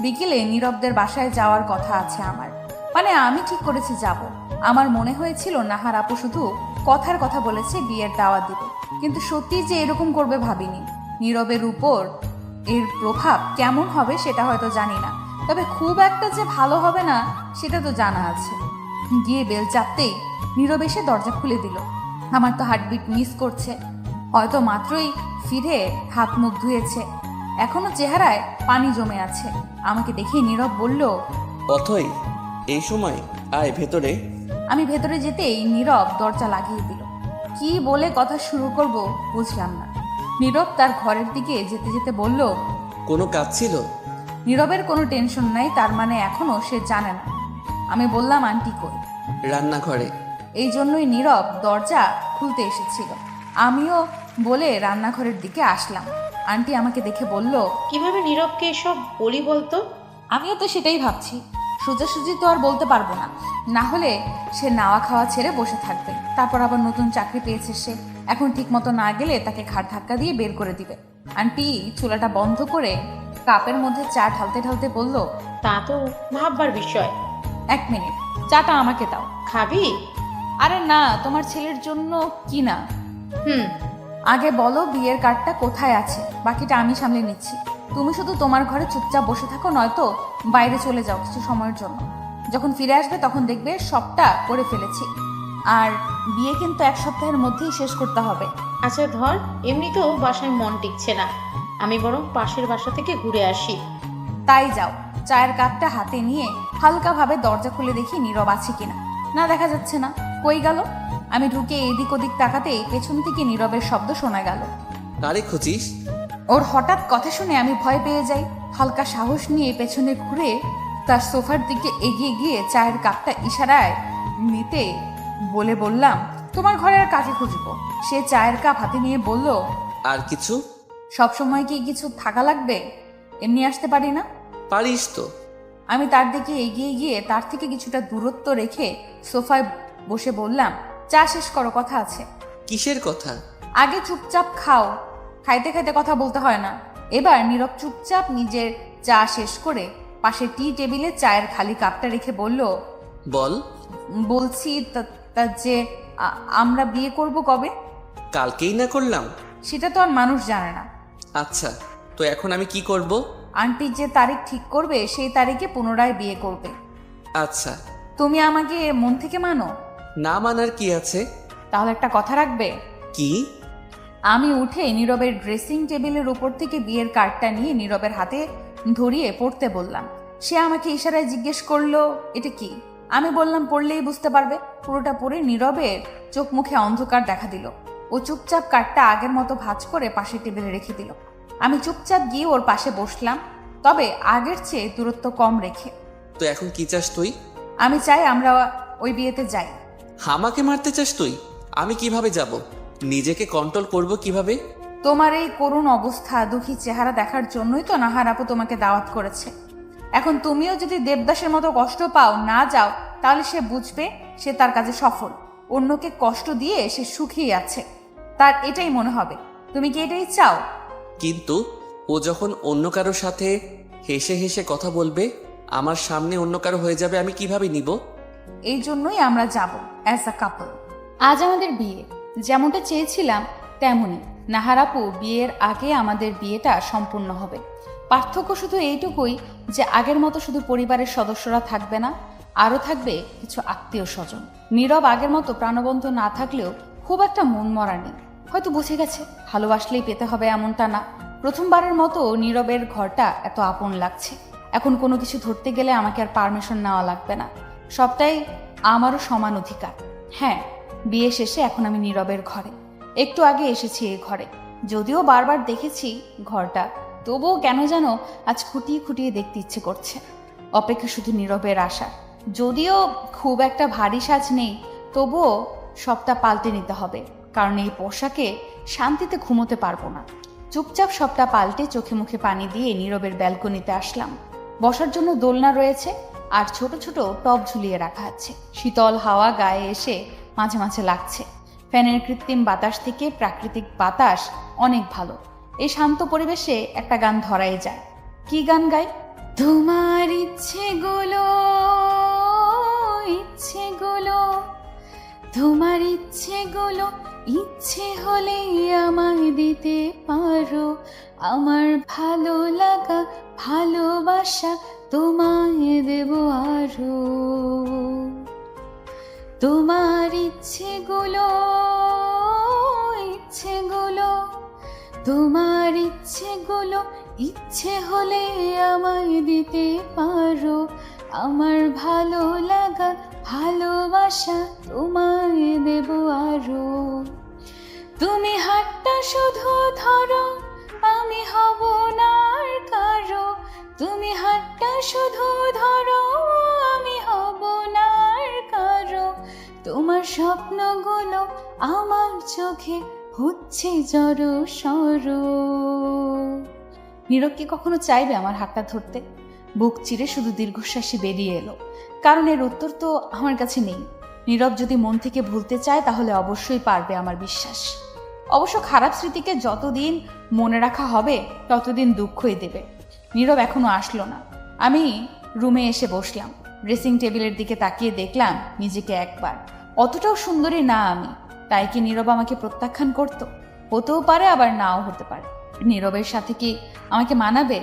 বিকেলে নীরবদের বাসায় যাওয়ার কথা আছে আমার, মানে আমি ঠিক করেছি যাব। আমার মনে হয়েছিল নাহার আপু শুধু কথার কথা বলেছে বিয়ের দাওয়াত দিবে, কিন্তু সত্যি যে এরকম করবে ভাবিনি। নীরবের উপর এর প্রভাব কেমন হবে সেটা হয়তো জানি না, তবে খুব একটা যে ভালো হবে না সেটা তো জানা আছে। গিয়ে বেল চাপতেই নীরব এসে দরজা খুলে দিল। আমার তো হার্টবিট মিস করছে, হয়তো মাত্রই ফিরে হাত মুখ ধুয়েছে, এখনো চেহারায় পানি জমে আছে। আমাকে দেখে নীরব বলল, অথই এই সময় আয় ভেতরে। আমি ভেতরে যেতেই নীরব দরজা লাগিয়ে দিল। কি বলে কথা শুরু করব বুঝলাম না। নীরব তার ঘরের দিকে যেতে যেতে বলল, কোনো কাজ ছিল? নীরবের কোনো টেনশন নাই, তার মানে এখনো সে জানে না। আমি বললাম, আন্টি কই? রান্নাঘরে। এই জন্যই নীরব দরজা খুলতে এসেছিল। আমিও বলে রান্নাঘরের দিকে আসলাম। আন্টি আমাকে দেখে বলল, কিভাবে নীরবকে এসব বলি বলতো? আমিও তো সেটাই ভাবছি। সোজাসুজি তো আর বলতে পারবো না, না হলে সে নাওয়া খাওয়া ছেড়ে বসে থাকবে। তারপর আবার নতুন চাকরি পেয়েছে সে, এখন ঠিক মতো না গেলে তাকে ঘাট ধাক্কা দিয়ে বের করে দিবে। আন্টি চুলাটা বন্ধ করে কাপের মধ্যে চা ঢালতে ঢালতে বলল, তা তো ভাববার বিষয়। 1 মিনিট, চাটা আমাকে দাও। খাবি? আরে না, তোমার ছেলের জন্য কি না। হুম। আগে বলো বিয়ের কার্ডটা কোথায় আছে, বাকিটা আমি সামলে নিচ্ছি। তুমি শুধু তোমার ঘরে চুপচাপ বসে থাকো, নয়তো বাইরে চলে যাও কিছু সময়ের জন্য। যখন ফিরে আসবে তখন দেখবে সবটা করে ফেলেছি। আর বিয়ে কিন্তু 1 সপ্তাহের মধ্যেই শেষ করতে হবে। আচ্ছা ধর, এমনিতেও বাসায় মন টিকছে না, আমি বরং পাশের বাসা থেকে ঘুরে আসি। তাই যাও। চায়ের কাপটা হাতে নিয়ে হালকাভাবে দরজা খুলে দেখি নীরব আছে কিনা। না, দেখা যাচ্ছে না। কই গেল? আমি ঢুকে এদিক ওদিক তাকাতেই পেছন থেকে নীরবের শব্দ শোনা গেল। কারে খুঁজিস? ওর হঠাৎ কথা শুনে আমি ভয় পেয়ে যাই। হালকা সাহস নিয়ে পেছনে ঘুরে তার সোফার দিকে এগিয়ে গিয়ে চায়ের কাপটা ইশারায় নিতে বলে বললাম, তোমার ঘরে আর কাকে খুঁজবো? সে চায়ের কাপ হাতে নিয়ে বলল, আর কিছু? সবসময় কি কিছু থাকা লাগবে? এমনি আসতে পারি না? পারিস তো। আমি তার দিকে এগিয়ে গিয়ে তার থেকে কিছুটা দূরত্ব রেখে সোফায় বসে বললাম, চা শেষ করো, কথা আছে। কিসের কথা? আগে চুপচাপ খাও, খাইতে খাইতে কথা বলতে হয় না। এবার নীরব চুপচাপ নিজের চা শেষ করে পাশে টি টেবিলে চায়ের খালি কাপটা রেখে বলল, বল। বলছি তা যে আমরা বিয়ে করব কবে? কালকেই না করলাম? সেটা তো আর মানুষ জানে না। আচ্ছা, তো এখন আমি কি করব? আন্টি যে তারিখ ঠিক করবে সেই তারিখে পুনরায় বিয়ে করবে। আচ্ছা। তুমি আমাকে মন থেকে মানো? না মানার কি আছে? তাহলে একটা কথা রাখবে? কি? আমি উঠে নীরবের ড্রেসিং টেবিলের উপর থেকে বিয়ের কার্ডটা নিয়ে নীরবের হাতে ধরিয়ে পড়তে বললাম। সে আমাকে ইশারায় জিজ্ঞেস করলো, এটা কি? আমি বললাম, পড়লেই বুঝতে পারবে। পুরোটা পড়ে নীরবের চোখ মুখে অন্ধকার দেখা দিল। ও চুপচাপ কার্ডটা আগের মতো ভাঁজ করে পাশের টেবিলে রেখে দিল। আমি চুপচাপ গিয়ে ওর পাশে বসলাম, তবে আগের চেয়ে দূরত্ব কম রেখে। তো এখন কি চাস তুই? আমি চাই আমরা ওই বিয়েতে যাই। আমাকে মারতে চাস তুই? আমি কিভাবে যাব? নিজেকে কন্ট্রোল করব কিভাবে? তোমার এই করুণ অবস্থা, দুঃখী চেহারা দেখার জন্যই তো নাহার আপু তোমাকে দাওয়াত করেছে। এখন তুমিও যদি দেবদাসের মতো কষ্ট পাও, না যাও, তাহলে সে বুঝবে সে তার কাজে সফল। অন্যকে কষ্ট দিয়ে সে সুখী আছে, তার এটাই মনে হবে। তুমি কি এটাই চাও? কিন্তু ও যখন অন্য কারোর সাথে হেসে হেসে কথা বলবে, আমার সামনে অন্য কারো হয়ে যাবে, আমি কিভাবে নিব? এই জন্যই আমরা যাব অ্যাজ আ কাপল। আজ আমাদের বিয়ে, যেমনটা চেয়েছিলাম তেমনই। নাহার আপু বিয়ের আগে আমাদের বিয়েটা সম্পূর্ণ হবে। পার্থক্য শুধু এইটুকুই যে আগের মতো শুধু পরিবারের সদস্যরা থাকবে না, আরও থাকবে কিছু আত্মীয় স্বজন। নীরব আগের মতো প্রাণবন্ত না থাকলেও খুব একটা মন মরা নেই। হয়তো বুঝে গেছে ভালোবাসলেই পেতে হবে এমনটা না। প্রথমবারের মতো নীরবের ঘরটা এত আপন লাগছে। এখন কোনো কিছু ধরতে গেলে আমাকে আর পারমিশন নেওয়া লাগবে না, সবটাই আমারও সমান অধিকার। হ্যাঁ, বিয়ে শেষে এখন আমি নীরবের ঘরে। একটু আগে এসেছি এই ঘরে, যদিও বারবার দেখেছি ঘরটা, তবুও কেন যেন আজ খুঁটিয়ে খুঁটিয়ে দেখতে ইচ্ছে করছে। অপেক্ষা শুধু নীরবের আশা। যদিও খুব একটা ভারী সাজ নেই, তবুও সবটা পাল্টে নিতে হবে, কারণ এই পোশাকে শান্তিতে ঘুমোতে পারবো না। চুপচাপ সবটা পাল্টে চোখে মুখে পানি দিয়ে নীরবের ব্যালকনিতে আসলাম। বসার জন্য দোলনা রয়েছে আর ছোট ছোট টব ঝুলিয়ে রাখা আছে। শীতল হাওয়া গায়ে এসে মাঝে মাঝে লাগছে। ফ্যানের কৃত্রিম বাতাস থেকে প্রাকৃতিক বাতাস অনেক ভালো। এই শান্ত পরিবেশে একটা গান ধরাই যায়। কি গান গাই? তোমার ইচ্ছেগুলো, তোমার ইচ্ছেগুলো ইচ্ছে হলে আমায় দিতে পারো। আমার ভালো লাগা ভালোবাসা তোমায় দেব আরো। তোমার ইচ্ছেগুলো, তোমার ইচ্ছেগুলো ইচ্ছে হলে আমায় দিতে পারো। আমার ভালো লাগা ভালোবাসা তোমায় দেব আরো। তুমি হাতটা শুধু ধরো, আমি হব না আর তুমি হাতটা শুধু ধরো, আমি হব না আর কারো, তোমার স্বপ্নগুলো আমার চোখে হচ্ছে জড়ো সরো। নীরব কি কখনো চাইবে আমার হাতটা ধরতে? বুক চিরে শুধু দীর্ঘশ্বাসই বেরিয়ে এলো, কারণ এর উত্তর তো আমার কাছে নেই। নীরব যদি মন থেকে ভুলতে চায় তাহলে অবশ্যই পারবে, আমার বিশ্বাস। অবশ্য খারাপ স্মৃতিকে যতদিন মনে রাখা হবে ততদিন দুঃখই দেবে। নীরব এখনো আসলো না। আমি রুমে এসে বসলাম, ড্রেসিং টেবিলের দিকে তাকিয়ে দেখলাম নিজেকে একবার। অতটাও সুন্দরী না আমি, তাই কি নীরব আমাকে প্রত্যাখ্যান করতো? হতেও পারে, আবার নাও হতে পারে। নীরবের সাথে কি আমাকে মানাবে?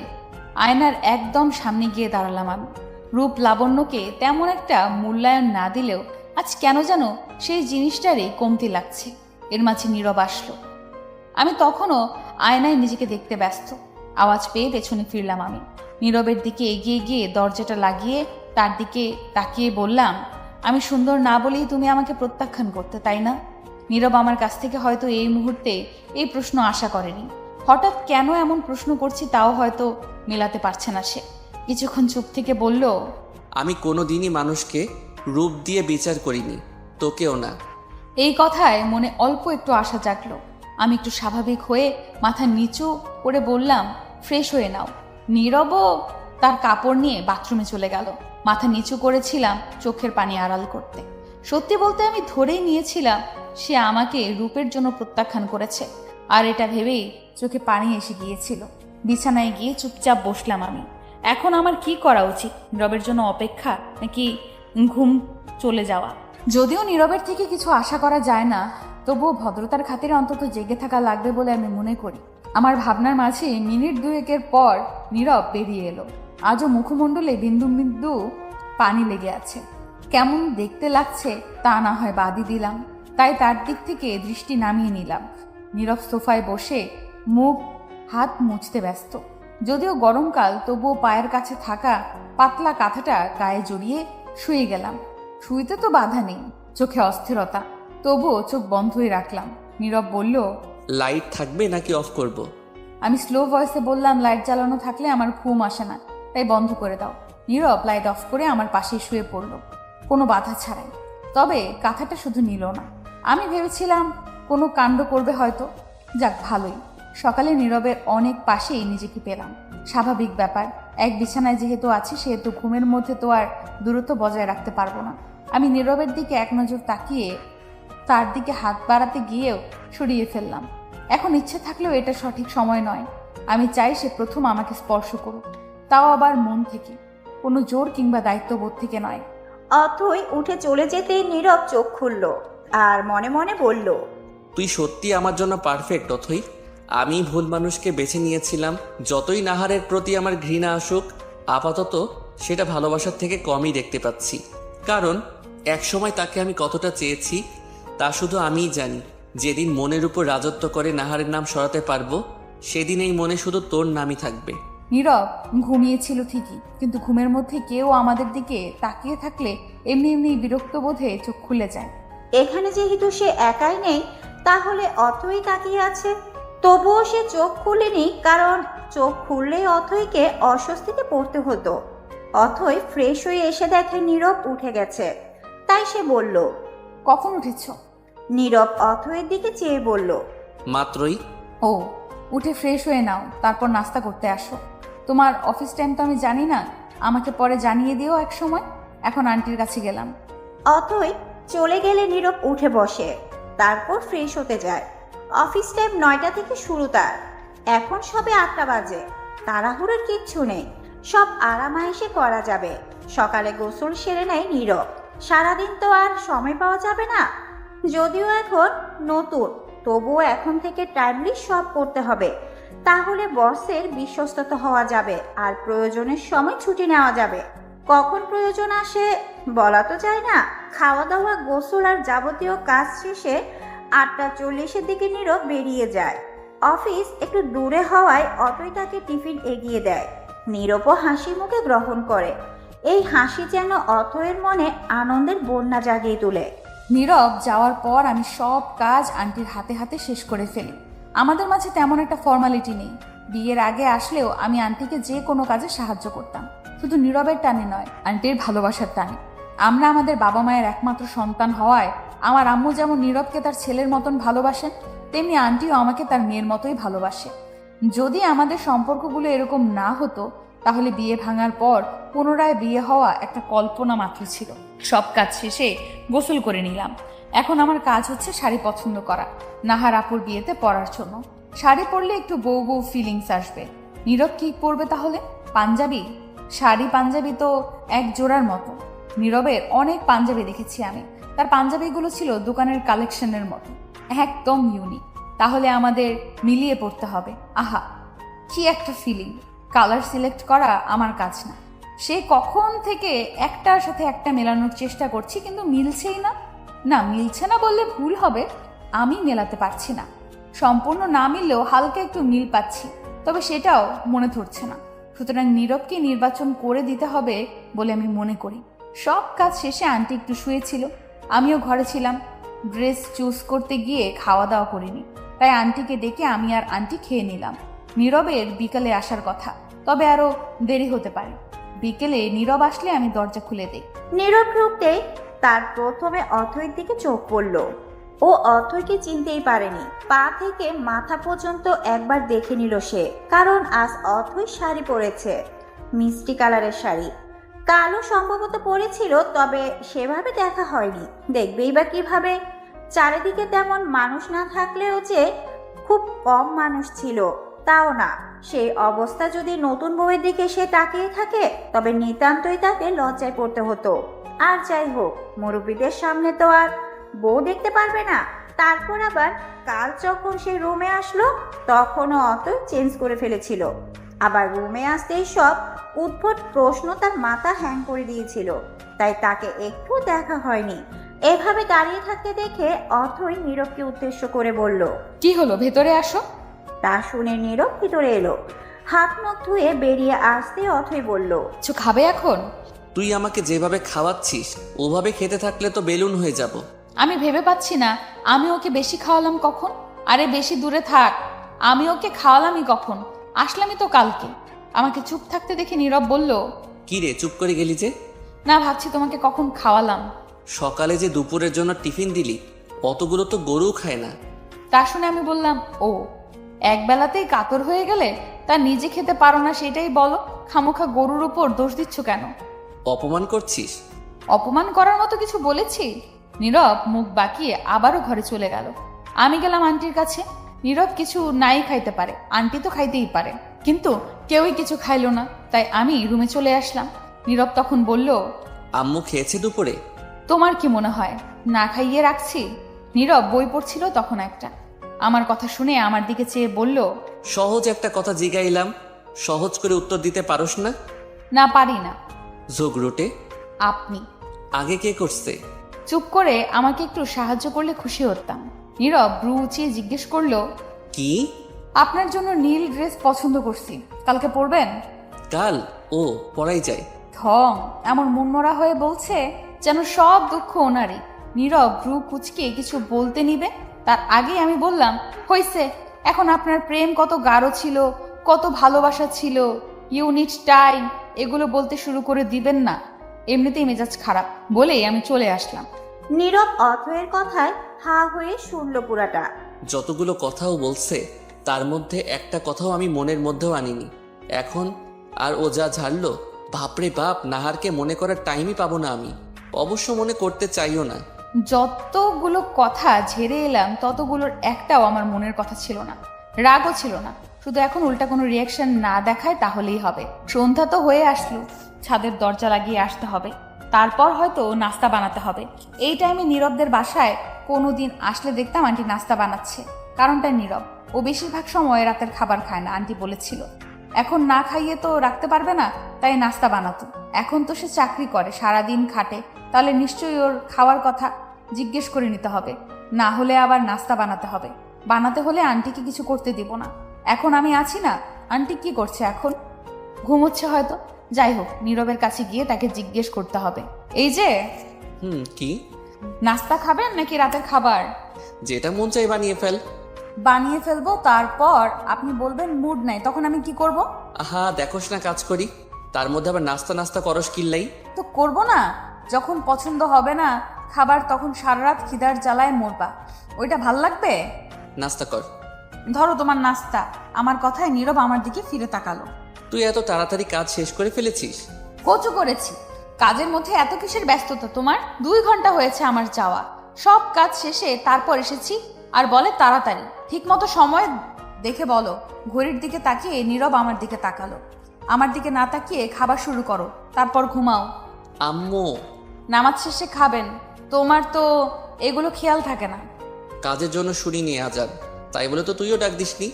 আয়নার একদম সামনে গিয়ে দাঁড়ালাম আমি। রূপ লাবণ্যকে তেমন একটা মূল্যায়ন না দিলেও আজ কেন যেন সেই জিনিসটারই কমতি লাগছে। এর মাঝে নীরব আসলো। আমি তখনও আয়নায় নিজেকে দেখতে ব্যস্ত। আওয়াজ পেয়ে পেছনে ফিরলাম আমি। নীরবের দিকে এগিয়ে গিয়ে দরজাটা লাগিয়ে তার দিকে তাকিয়ে বললাম, আমি সুন্দর না বলেই তুমি আমাকে প্রত্যাখ্যান করতে, তাই না? নীরব আমার কাছ থেকে হয়তো এই মুহূর্তে এই প্রশ্ন আশা করেনি। হঠাৎ কেন এমন প্রশ্ন করছি তাও হয়তো মেলাতে পারছে না সে। কিছুক্ষণ চুপ থেকে বলল, আমি কোনোদিনই মানুষকে রূপ দিয়ে বিচার করিনি, তোকেও না। এই কথায় মনে অল্প একটু আশা জাগলো। আমি একটু স্বাভাবিক হয়ে মাথা নিচু করে বললাম, ফ্রেশ হয়ে নাও। নীরবও তার কাপড় নিয়ে বাথরুমে চলে গেল। মাথা নিচু করেছিলাম চোখের পানি আড়াল করতে। সত্যি বলতে আমি ধরেই নিয়েছিলাম সে আমাকে রূপের জন্য প্রত্যাখ্যান করেছে, আর এটা ভেবেই চোখে পানি এসে গিয়েছিল। বিছানায় গিয়ে চুপচাপ বসলাম আমি। এখন আমার কি করা উচিত? নীরবের জন্য অপেক্ষা নাকি ঘুম চলে যাওয়া? যদিও নীরবের থেকে কিছু আশা করা যায় না, তবুও ভদ্রতার খাতিরে অন্তত জেগে থাকা লাগবে বলে আমি মনে করি। আমার ভাবনার মাঝে মিনিট দুয়েকের পর নীরব বেরিয়ে এলো। আজও মুখমণ্ডলে বিন্দু বিন্দু পানি লেগে আছে। কেমন দেখতে লাগছে তা না হয় বাদই দিলাম, তাই তার দিক থেকে দৃষ্টি নামিয়ে নিলাম। নীরব সোফায় বসে মুখ হাত মুছতে ব্যস্ত। যদিও গরমকাল, তবুও পায়ের কাছে থাকা পাতলা কাঁথাটা গায়ে জড়িয়ে শুয়ে গেলাম। শুইতে তো বাধা নেই, চোখে অস্থিরতা, তবুও চোখ বন্ধই রাখলাম। নীরব বলল, লাইট থাকবে নাকি অফ করব? আমি স্লো ভয়েসে বললাম, লাইট জ্বালানো থাকলে আমার ঘুম আসে না, তাই বন্ধ করে দাও। নীরব লাইট অফ করে আমার পাশে শুয়ে পড়ল, কোনো বাধা ছাড়াই। তবে কাঁথাটা শুধু নিল না। আমি ভেবেছিলাম কোনো কাণ্ড করবে হয়তো। যাক, ভালোই। সকালে নীরবের অনেক পাশেই নিজেকে পেলাম। স্বাভাবিক ব্যাপার, এক বিছানায় যেহেতু আছি সেহেতু ঘুমের মধ্যে তো আর দূরত্ব বজায় রাখতে পারবো না। আমি নীরবের দিকে এক নজর তাকিয়ে তার দিকে হাত বাড়াতে গিয়েও সরিয়ে ফেললাম। এখন ইচ্ছে থাকলেও এটা সঠিক সময় নয়। আমি চাই সে প্রথম আমাকে স্পর্শ করুক, তাও আবার মন থেকে, কোনো জোর কিংবা দায়িত্ববোধ থেকে নয়। অথই উঠে চলে যেতে নীরব চোখ খুলল আর মনে মনে বলল, তুই সত্যি আমার জন্য পারফেক্ট অথই। আমি ভুল মানুষকে বেছে নিয়েছিলাম। যতই নাহারের প্রতি আমার ঘৃণা আসুক, আপাতত সেটা ভালোবাসার থেকে কমই দেখতে পাচ্ছি। কারণ একসময় তাকে আমি কতটা চেয়েছি তা শুধু আমিই জানি। যেদিন মনের উপর রাজত্ব করে নাহারের নাম সরাতে পারবো, সেদিন এই মনে শুধু তোর নামই থাকবে। নীরব ঘুমিয়েছিল ঠিকই, কিন্তু ঘুমের মধ্যে কেউ আমাদের দিকে তাকিয়ে থাকলে এমনি এমনি বিরক্ত বোধে চোখ খুলে যায়। এখানে যেহেতু সে একাই নেই, তাহলে অথই তাকিয়ে আছে। তবুও সে চোখ খুলেনি, কারণ চোখ খুললেই অথইকে অস্বস্তিতে পড়তে হতো। অথই ফ্রেশ হয়ে এসে দেখে নীরব উঠে গেছে, তাই সে বলল, কখন উঠেছ? নীরব অথইয়ের দিকে চেয়ে বলল, মাত্রই। ও, উঠে ফ্রেশ হয়ে নাও, তারপর নাস্তা করতে আসো। তোমার অফিস টাইম তো আমি জানি না, আমাকে পরে জানিয়ে দিও এক সময়। এখন আন্টির কাছে গেলাম। অথই চলে গেলে নীরব উঠে বসে, তারপর ফ্রেশ হতে যায়। অফিস টাইম 9টা থেকে শুরু তার। এখন সবে 8টা বাজে। তাড়াহুড়োর কিচ্ছু নেই, সব আরামায়েশে করা যাবে। সকালে গোসল সেরে নেয় নীরব। সারাদিন তো আর সময় পাওয়া যাবে না, যদিও এখন নতুন, তবুও এখন থেকে টাইমলি সব করতে হবে। তাহলে বসের বিশ্বস্ততা হওয়া যাবে আর প্রয়োজনের সময় ছুটি নেওয়া যাবে। কখন প্রয়োজন আসে বলা তো যায় না। খাওয়া দাওয়া, গোসল আর যাবতীয় কাজ শেষে 8:40-এর দিকে নীরব বেরিয়ে যায়। অফিস একটু দূরে হওয়ায় অতই তাকে টিফিন এগিয়ে দেয়। নীরবও হাসি মুখে গ্রহণ করে। এই হাসি যেন অথয়ের মনে আনন্দের বন্যা জাগিয়ে তোলে। নীরব যাওয়ার পর আমি সব কাজ আন্টির হাতে হাতে শেষ করে ফেলি। আমাদের মাঝে তেমন একটা ফর্মালিটি নেই, বিয়ের আগে আসলেও আমি আন্টিকে যে কোনো কাজে সাহায্য করতাম, শুধু নীরবের টানে নয়, আন্টির ভালোবাসার টানে। আমরা আমাদের বাবা মায়ের একমাত্র সন্তান হওয়ায় আমার আম্মু যেমন নীরবকে তার ছেলের মতন ভালোবাসেন, তেমনি আন্টিও আমাকে তার মেয়ের মতোই ভালোবাসে। যদি আমাদের সম্পর্কগুলো এরকম না হতো তাহলে বিয়ে ভাঙার পর পুনরায় বিয়ে হওয়া একটা কল্পনা মাত্র ছিল। সব কাজ শেষে গোসল করে নিলাম। এখন আমার কাজ হচ্ছে শাড়ি পছন্দ করা, নাহার আপুর বিয়েতে পরার জন্য। শাড়ি পরলে একটু বউ বউ ফিলিংস আসবে। নীরব কি পরবে তাহলে? পাঞ্জাবি? শাড়ি পাঞ্জাবি তো এক জোড়ার মতো। নীরবের অনেক পাঞ্জাবি দেখেছি আমি, তার পাঞ্জাবিগুলো ছিল দোকানের কালেকশনের মতো, একদম ইউনিক। তাহলে আমাদের মিলিয়ে পড়তে হবে। আহা, কি একটা ফিলিং! কালার সিলেক্ট করা আমার কাজ না। সে কখন থেকে একটার সাথে একটা মেলানোর চেষ্টা করছি, কিন্তু মিলছেই না। না, মিলছে না বললে ভুল হবে, আমি মেলাতে পারছি না। সম্পূর্ণ না মিললেও হালকা একটু মিল পাচ্ছি, তবে সেটাও মনে ধরছে না। সুতরাং নীরবকে নির্বাচন করে দিতে হবে বলে আমি মনে করি। সব কাজ শেষে আন্টি একটু শুয়েছিল, আমিও ঘরে ছিলাম। ড্রেস চুজ করতে গিয়ে খাওয়া দাওয়া করিনি, তাই আন্টিকে ডেকে আমি আর আন্টি খেয়ে নিলাম। নীরবের বিকালে আসার কথা, তবে আরো দেরি হতে পারে। বিকেলে নীরব আসলে আমি দরজা খুলে দেই। নীরব ঢুকতেই তার প্রথমে অথৈর দিকে চোখ পড়ল। ও অথৈকে চিনতেই পারেনি। পা থেকে মাথা পর্যন্ত একবার দেখে নিল সে, কারণ আজ অথৈ শাড়ি পরেছে, মিষ্টি কালারের শাড়ি। কালো সম্ভবত পরেছিল, তবে সেভাবে দেখা হয়নি। দেখবেই বা কিভাবে? চারিদিকে তেমন মানুষ না থাকলেও যে খুব কম মানুষ ছিল তাও না। সেই অবস্থা যদি নতুন বউয়ের দিকে সে তাকিয়ে থাকে তবে নিতান্তই তাকে লজ্জায় পড়তে হতো। আর যাই হোক, মুরব্বীদের সামনে তো আর বউ দেখতে পারবে না। তারপর আবার কাল যখন সে রুমে আসলো তখনও অত চেঞ্জ করে ফেলেছিল। আবার রুমে আসতেই সব উদ্ভট প্রশ্ন তার মাথা হ্যাং করে দিয়েছিল, তাই তাকে একটু দেখা হয়নি। এভাবে দাঁড়িয়ে থাকতে দেখে অথৈ নীরবকে উদ্দেশ্য করে বলল, কি হলো, ভেতরে আসো। তা শুনে নীরব ভিতরে এলো। হাত মুখ ধুয়ে বেরিয়ে আসতে অথৈ বলল, কিছু খাবে এখন? তুই আমাকে যেভাবে খাওয়াচ্ছিস ওভাবে খেতে থাকলে তো বেলুন হয়ে যাব। আমি ভেবে পাচ্ছি না আমি ওকে বেশি খাওয়ালাম কখন। আরে বেশি দূরে থাক, আমি ওকে খাওয়ালামই কখন? আসলামই তো কালকে। আমাকে চুপ থাকতে দেখে নীরব বলল, কি রে, চুপ করে গেলি যে? না, ভাবছি তোমাকে কখন খাওয়ালাম। সকালে যে দুপুরের জন্য টিফিন দিলি অতগুলো তো গরু খায় না। তা শুনে আমি বললাম, ও এক বেলাতেই কাতর হয়ে গেলে তা নিজে খেতে পারো না সেটাই বলো, খামোখা গরুর উপর দোষ দিচ্ছ কেন? অপমান করছিস? অপমান করার মতো কিছু বলেছি? নীরব মুখ বাঁকিয়ে আবারও ঘরে চলে গেল। আমি গেলাম আন্টির কাছে। নীরব কিছু নাই খাইতে পারে, আন্টি তো খাইতেই পারে, কিন্তু কেউই কিছু খাইলো না, তাই আমি রুমে চলে আসলাম। নীরব তখন বলল, আম্মু খেয়েছে দুপুরে? তোমার কি মনে হয় না খাইয়ে রাখছি? নীরব বই পড়ছিল তখন একটা। আমার কথা শুনে আমার দিকে চেয়ে বলল, সহজ একটা কথা জিগাইলাম, সহজ করে উত্তর দিতে পারোস না? না, পারি না। ঝগড়ুটে। আপনি আগে কে করছে? চুপ করে আমাকে একটু সাহায্য করলে খুশি হতাম। নীরব ব্রু উঁচিয়ে জিজ্ঞেস করলো, কি? আপনার জন্য নীল ড্রেস পছন্দ করছি, কালকে পরবেন? কাল? ও, পড়াই যায়। ঠং এমন মনমরা হয়ে বলছে যেন সব দুঃখ ওনারই। নীরব ব্রু কুচকে কিছু বলতে নিবে, তার আগে আমি বললাম, হইছে, এখন আপনার প্রেম কত গাঢ় ছিল, কত ভালোবাসা ছিল, ইউনিট টাইম, এগুলো বলতে শুরু করে দিবেন না। এমনিতেই মেজাজ খারাপ বলেই আমি চলে আসলাম। নীরব অথৈয়ের কথায় হা হয়ে শুনল পুরাটা। যতগুলো কথাও বলছে তার মধ্যে একটা কথাও আমি মনের মধ্যেও আনিনি। এখন আর ও যা ঝাড়লো, বাপরে বাপ, নাহারকে মনে করার টাইমই পাবো না আমি। অবশ্য মনে করতে চাইও না। যতগুলো কথা ঝেড়ে এলাম ততগুলোর একটাও আমার মনের কথা ছিল না, রাগও ছিল না। শুধু এখন উল্টা কোনো রিয়াকশন না দেখায় তাহলেই হবে। সন্ধ্যা তো হয়ে আসলো, ছাদের দরজা লাগিয়ে আসতে হবে, তারপর হয়তো নাস্তা বানাতে হবে। এই টাইমে নীরবদের বাসায় কোনোদিন আসলে দেখতাম আন্টি নাস্তা বানাচ্ছে। কারণটা নীরব, ও বেশিরভাগ সময় রাতের খাবার খায় না, আন্টি বলেছিল। এখন না খাইয়ে তো রাখতে পারবে না, তাই নাস্তা বানাতো। এখন তো সে চাকরি করে, সারাদিন খাটে, তাহলে নিশ্চয়ই ওর খাওয়ার কথা জিজ্ঞেস করে নিতে হবে, না হলে আবার নাস্তা বানাতে হবে। বানাতে হলে আন্টিকে কিছু করতে দিব না। এখন আমি আছি না, আন্টি কি করছে এখন? ঘুমোচ্ছে হয়তো। যাই হোক, নীরবের কাছে গিয়ে তাকে জিজ্ঞেস করতে হবে, এই যে কি নাস্তা খাবেন নাকি রাতের খাবার? যেটা মন চাই বানিয়ে ফেল। বানিয়ে ফেলবো, তারপর আপনি বলবেন মুড নাই, তখন আমি কি করব? আহা দেখোস না কাজ করি, তার মধ্যে আবার নাস্তা নাস্তা করস কিল্লাই। তো করব না, যখন পছন্দ হবে না খাবার তখন সারা রাত খিদার জ্বালায় মরবা, ওইটা ভাল লাগবে? নাস্তা কর। ধরো তোমার নাস্তা। আমার কথায় নীরব আমার দিকে ফিরে তাকালো। তুই এত তাড়াতাড়ি কাজ শেষ করে ফেলেছিস? কচু করেছি। কাজের মধ্যে এত কিসের ব্যস্ততা তোমার? 2 ঘন্টা হয়েছে আমার যাওয়া, সব কাজ শেষে তারপর এসেছি, আর বলে তাড়াতাড়ি। ঠিক মতো সময় দেখে বলো। ঘড়ির দিকে তাকিয়ে নীরব আমার দিকে তাকালো। আমার দিকে না তাকিয়ে খাবার শুরু করো, তারপর ঘুমাও। আম্মু। নামাজ শেষে খাবেন, তোমার তো এগুলো খেয়াল থাকে না। কাজের জন্য শুনিনি আজান, তাই বলে তো তুইও ডাক দিসনি।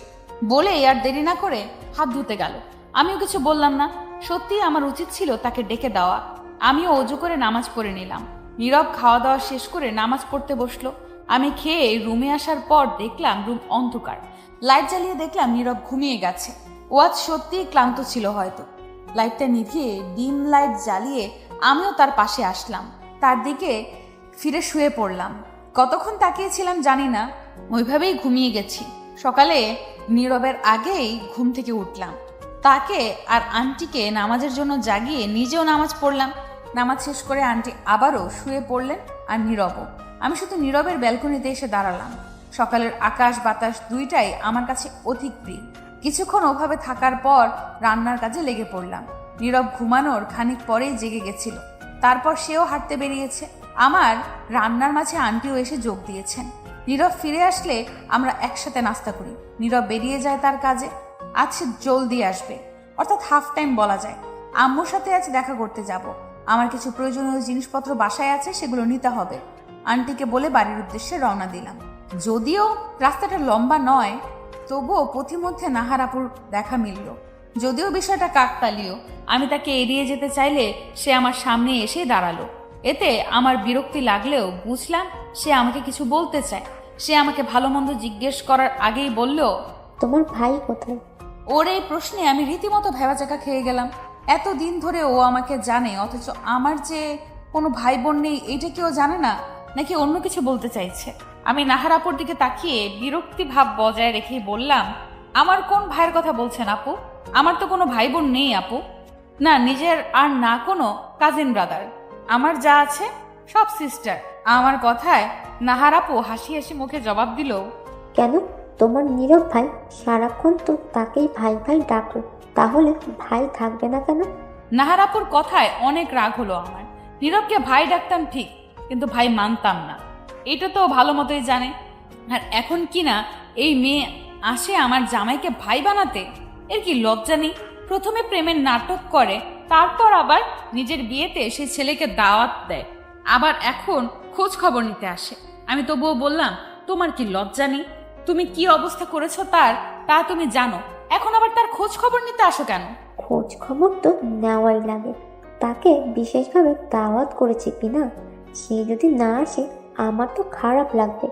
বলে আর দেরি না করে হাত ধুতে গেল। আমিও কিছু বললাম না, সত্যি আমার উচিত ছিল তাকে ডেকে দেওয়া। আমিও অজু করে নামাজ পড়ে নিলাম। নীরব খাওয়া দাওয়া শেষ করে নামাজ পড়তে বসলো। আমি খেয়ে রুমে আসার পর দেখলাম রুম অন্ধকার। লাইট জ্বালিয়ে দেখলাম নীরব ঘুমিয়ে গেছে। ও আজ সত্যিই ক্লান্ত ছিল হয়তো। লাইটটা নিভিয়ে ডিম লাইট জ্বালিয়ে আমিও তার পাশে আসলাম, তার দিকে ফিরে শুয়ে পড়লাম। কতক্ষণ তাকিয়েছিলাম জানি না, ওইভাবেই ঘুমিয়ে গেছি। সকালে নীরবের আগেই ঘুম থেকে উঠলাম, তাকে আর আন্টিকে নামাজের জন্য জাগিয়ে নিজেও নামাজ পড়লাম। নামাজ শেষ করে আন্টি আবারও শুয়ে পড়লেন, আর নীরবও। আমি শুধু নীরবের ব্যালকনিতে এসে দাঁড়ালাম। সকালের আকাশ বাতাস দুইটাই আমার কাছে অধিক প্রিয়। কিছুক্ষণ ওভাবে থাকার পর রান্নার কাজে লেগে পড়লাম। নীরব ঘুমানোর খানিক পরেই জেগে গেছিল, তারপর সেও হাঁটতে বেরিয়েছে। আমার রান্নার মাঝে আন্টিও এসে যোগ দিয়েছেন। নীরব ফিরে আসলে আমরা একসাথে নাস্তা করি। নীরব বেরিয়ে যায় তার কাজে, আজ সে জলদি আসবে, অর্থাৎ হাফ টাইম বলা যায়। আম্মুর সাথে আজ দেখা করতে যাব। আমার কিছু প্রয়োজনীয় জিনিসপত্র বাসায় আছে, সেগুলো নিতে হবে। আন্টিকে বলে বাড়ির উদ্দেশ্যে রওনা দিলাম। যদিও রাস্তাটা লম্বা নয়, তবুও পথিমধ্যে নাহারাপুর দেখা মিলল। যদিও বিষয়টা কাকতালীয়, আমি তাকে এড়িয়ে যেতে চাইলে সে আমার সামনে এসে দাঁড়ালো। এতে আমার বিরক্তি লাগলেও বুঝলাম সে আমাকে কিছু বলতে চায়। সে আমাকে ভালো মন্দ জিজ্ঞেস করার আগেই বলল, তোমার ভাই কোথায়? ওর এই প্রশ্নে আমি রীতিমতো ভেবাচাকা খেয়ে গেলাম। এতদিন ধরে ও আমাকে জানে, অথচ আমার যে কোনো ভাই বোন নেই এইটা কেউ জানে না, নাকি অন্য কিছু বলতে চাইছে। আমি নাহারাপুর দিকে তাকিয়ে বিরক্তি ভাব বজায় রেখেই বললাম, আমার কোন ভাইয়ের কথা বলছেন আপু? আমার তো কোনো ভাই বোন নেই আপু। না নিজের আর না কোনো কাজিন ব্রাদার। আমার যা আছে সব সিস্টার। আমার কথায় নাহারাপু হাসি হাসি মুখে জবাব দিল, কেন? তোমার নীরব ভাই সারাক্ষণ তো তাকেই ভাই ভাই ডাকো, তাহলে ভাই থাকবে না কেন? নাহারাপুর কথায় অনেক রাগ হলো আমার। নীরবকে ভাই ডাকতাম ঠিক, কিন্তু ভাই মানতাম না, এটা তো ভালো মতোই জানে। আর এখন কি না এই মেয়ে আসে আমার জামাইকে ভাই বানাতে, এর কি লজ্জা নেই? প্রথমে প্রেমের নাটক করে, তারপর আবার নিজের বিয়েতে সে ছেলেকে দাওয়াত দেয়, আবার এখন খোঁজ খবর নিতে আসে। আমি তবুও বললাম, তোমার কি লজ্জা নেই? তুমি কি অবস্থা করেছো তা তুমি জানো, এখন আবার তার খোঁজ খবর নিতে আসো কেন? খোঁজ খবর তো নেওয়াই লাগে, তাকে বিশেষভাবে দাওয়াত করেছি কিনা, সে যদি না আসে আমার তো খারাপ লাগবে।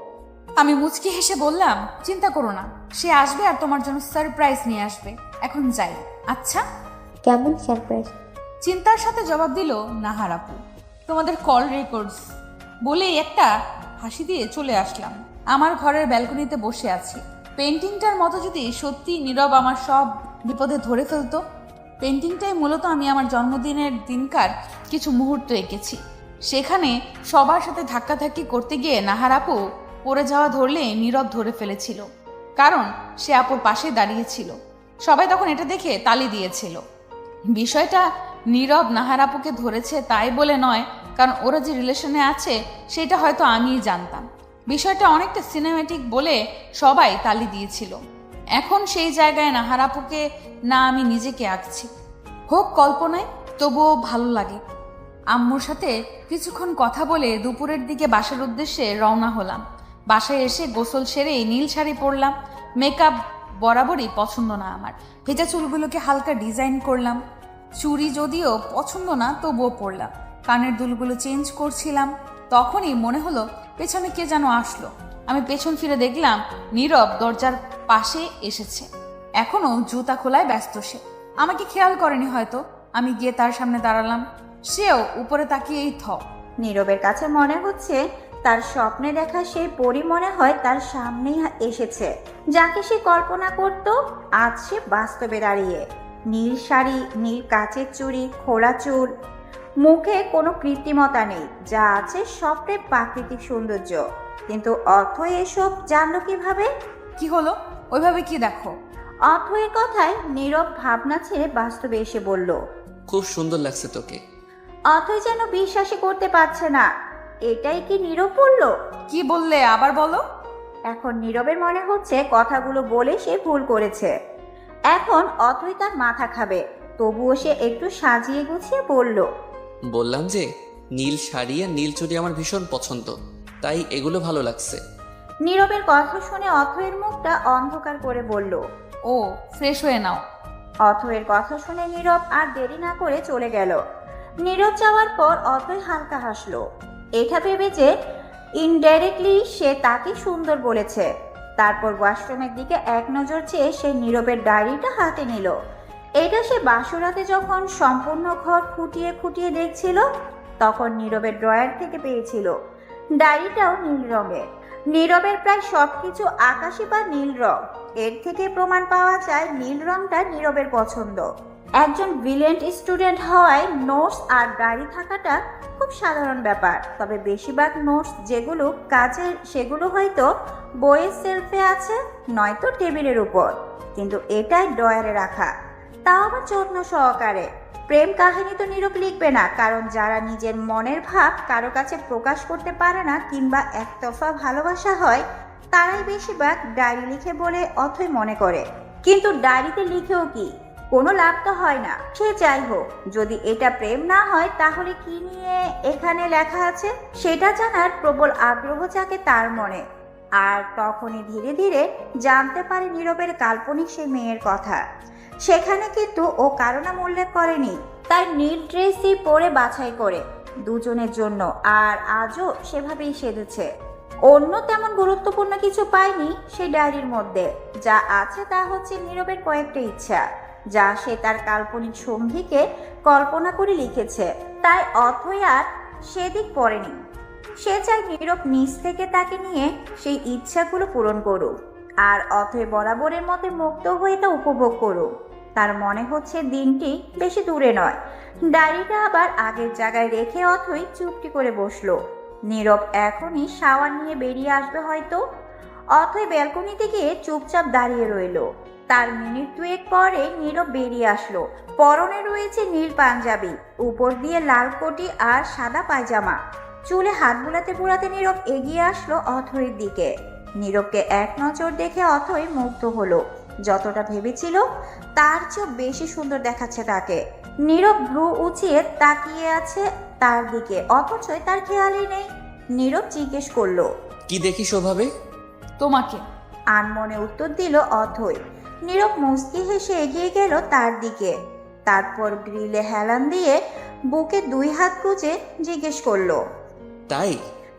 আমি মুচকি হেসে বললাম, চিন্তা করো না, সে আসবে আর তোমার জন্য সারপ্রাইজ নিয়ে আসবে। এখন যাই। আচ্ছা, কেমন সারপ্রাইজ? চিন্তার সাথে জবাব দিল নাহারাপু। তোমাদের কল রেকর্ডস বলে একটা হাসি দিয়ে চলে আসলাম। আমার ঘরের ব্যালকনিতে বসে আছি। পেন্টিংটার মতো যদি সত্যি নীরব আমার সব বিপদে ধরে ফেলতো। পেন্টিংটাই মূলত আমি আমার জন্মদিনের দিনকার কিছু মুহূর্ত এঁকেছি। সেখানে সবার সাথে ধাক্কাধাক্কি করতে গিয়ে নাহারাপু পড়ে যাওয়া ধরলে নীরব ধরে ফেলেছিল, কারণ সে আপুর পাশে দাঁড়িয়েছিল। সবাই তখন এটা দেখে তালি দিয়েছিল। বিষয়টা নীরব নাহারাপুকে ধরেছে তাই বলে নয়, কারণ ওরা যে রিলেশনে আছে সেটা হয়তো আমিই জানতাম। বিষয়টা অনেকটা সিনেম্যাটিক বলে সবাই তালি দিয়েছিল। এখন সেই জায়গায় নাহারাপুকে না আমি নিজেকে আঁকছি। হোক কল্পনায়, তবুও ভালো লাগে। আম্মুর সাথে কিছুক্ষণ কথা বলে দুপুরের দিকে বাসার উদ্দেশ্যে রওনা হলাম। বাসায় এসে গোসল সেরে নীল শাড়ি পরলাম। মেকআপ বরাবরই পছন্দ না আমার। ভেজা চুলগুলোকে হালকা ডিজাইন করলাম। চুড়ি যদিও পছন্দ না, তবুও পরলাম। কানের দুলগুলো চেঞ্জ করছিলাম, তখনই মনে হলো পেছনে কে যেন আসলো। আমি পেছন ফিরে দেখলাম নীরব দরজার পাশে এসেছে। এখনো জুতা খোলায় ব্যস্ত সে। আমাকে খেয়াল করেনি হয়তো। আমি গিয়ে তার সামনে দাঁড়ালাম। সেও উপরে তাকিয়েই নীরবের কাছে মনে হচ্ছে তার স্বপ্নে দেখা সেই পরী মনে হয় তার সামনেই এসেছে। যাকে সে কল্পনা করত আজ সে বাস্তবে দাঁড়িয়ে। নীল শাড়ি, নীল কাচের চুড়ি, খোলা চুল, মুখে কোনো কৃত্রিমতা নেই, যা আছে সবটাই প্রাকৃতিক সৌন্দর্য। কিন্তু অথই এসব জানলো কিভাবে? কি হলো? ওইভাবে কি দেখো? অথয়ের কথায় নীরব ভাবনা ছেড়ে বাস্তবে এসে বলল। খুব সুন্দর লাগছে তোকে। অথই যেন বিশ্বাসই করতে পারছে না। এটাই কি নীরব বলল? কি বললে আবার বলো। এখন নীরবের মনে হচ্ছে কথাগুলো বলে সে ভুল করেছে। এখন অথই তার মাথা খাবে। তবুও সে একটু সাজিয়ে গুছিয়ে বলল। বললাম যে নীল শাড়ি আর নীল চুড়ি আমার ভীষণ পছন্দ, তাই এগুলো ভালো লাগছে। নীরবের কথা শুনে অথয়ের মুখটা অন্ধকার করে বলল। ও, ফ্রেশ হয়ে নাও। অথয়ের কথা শুনে নীরব আর দেরি না করে চলে গেল। নীরব যাওয়ার পর অথয় হালকা হাসলো। এটা ভেবে যে ইনডাইরেক্টলি সে তাকে সুন্দর বলেছে। তারপর ওয়াশরুমের দিকে এক নজর চেয়ে সে নীরবের ডায়েরিটা হাতে নিল। এটা সে বাসরাতে যখন সম্পূর্ণ ঘর খুঁটিয়ে খুঁটিয়ে দেখছিল তখন নীরবের ড্রয়ার থেকে পেয়েছিল। ডায়েরিটাও নীল রঙের। নীরবের প্রায় সবকিছু আকাশি বা নীল রং। এর থেকে প্রমাণ পাওয়া যায় নীল রংটা নীরবের পছন্দ। একজন ব্রিলিয়েন্ট স্টুডেন্ট হওয়ায় নোটস আর ডায়েরি থাকাটা খুব সাধারণ ব্যাপার। তবে বেশিরভাগ নোটস যেগুলো কাজের সেগুলো হয়তো বইয়ের সেলফে আছে, নয়তো টেবিলের উপর, কিন্তু এটাই ড্রয়ারে রাখা, তাও আবার যত্ন সহকারে। প্রেম কাহিনী তো নীরব লিখবে না, কারণ যারা নিজের মনের ভাব কারো কাছে প্রকাশ করতে পারে না কিংবা একতরফা ভালোবাসা হয় তারাই বেশিরভাগ ডায়েরি লিখে বলে অথই মনে করে। কিন্তু ডায়েরিতে লিখেও কি কোনো লাভ তো হয় না। সে যাই হোক, যদি এটা প্রেম না হয় তাহলে কি নিয়ে এখানে লেখা আছে সেটা জানার প্রবল আগ্রহ জাগে তার মনে। আর তখনই ধীরে ধীরে জানতে পারে নীরবের কাল্পনিক সেই মেয়ের কথা। সেখানে কিন্তু ও কারো নাম উল্লেখ করেনি। তাই নীল ড্রেসই পরে বাছাই করে দুজনের জন্য, আর আজও সেভাবেই সেজেছে। অন্য তেমন গুরুত্বপূর্ণ কিছু পায়নি সেই ডায়েরির মধ্যে। যা আছে তা হচ্ছে নীরবের কয়েকটা ইচ্ছা, যা সে তার কাল্পনিক সঙ্গীকে কল্পনা করে লিখেছে। তাই অথই আর সেদিক পড়েনি। সে চায় নীরব নিজ থেকে তাকে নিয়ে সেই ইচ্ছাগুলো পূরণ করুক, আর অথই বরাবরের মতে মুক্ত হয়ে তা উপভোগ করুক। তার মনে হচ্ছে দিনটি বেশি দূরে নয়। ডায়েরিটা আবার আগের জায়গায় রেখে অথই চুপটি করে বসলো। নীরব এখনই শাওয়ার নিয়ে বেরিয়ে আসবে হয়তো। অথই ব্যালকনিতে গিয়ে চুপচাপ দাঁড়িয়ে রইল। তার মিনিট দুয়েক পরে নীরব বেরিয়ে আসলো। পরনে রয়েছে নীল পাঞ্জাবি, উপর দিয়ে লাল কোটি আর সাদা পায়জামা। চুলে হাত বুলাতে বুলাতে নীরব এগিয়ে আসলো অথইয়ের দিকে। নীরবকে এক নজর দেখে অথই মুগ্ধ হলো। যতটা ভেবেছিল তার চেয়েও বেশি সুন্দর দেখাচ্ছে তাকে। নীরব ভ্রু উঁচিয়ে তাকিয়ে আছে তার দিকে, অথচ তার খেয়ালই নেই। নীরব জিজ্ঞেস করলো, কি দেখিস ওভাবে? তোমাকে। আনমনে উত্তর দিল অথই। নীরব মুচকি হেসে এগিয়ে গেল তার দিকে। তারপর গ্রিলে হেলান দিয়ে বুকে দুই হাত গুজে জিজ্ঞেস করলো, তাই?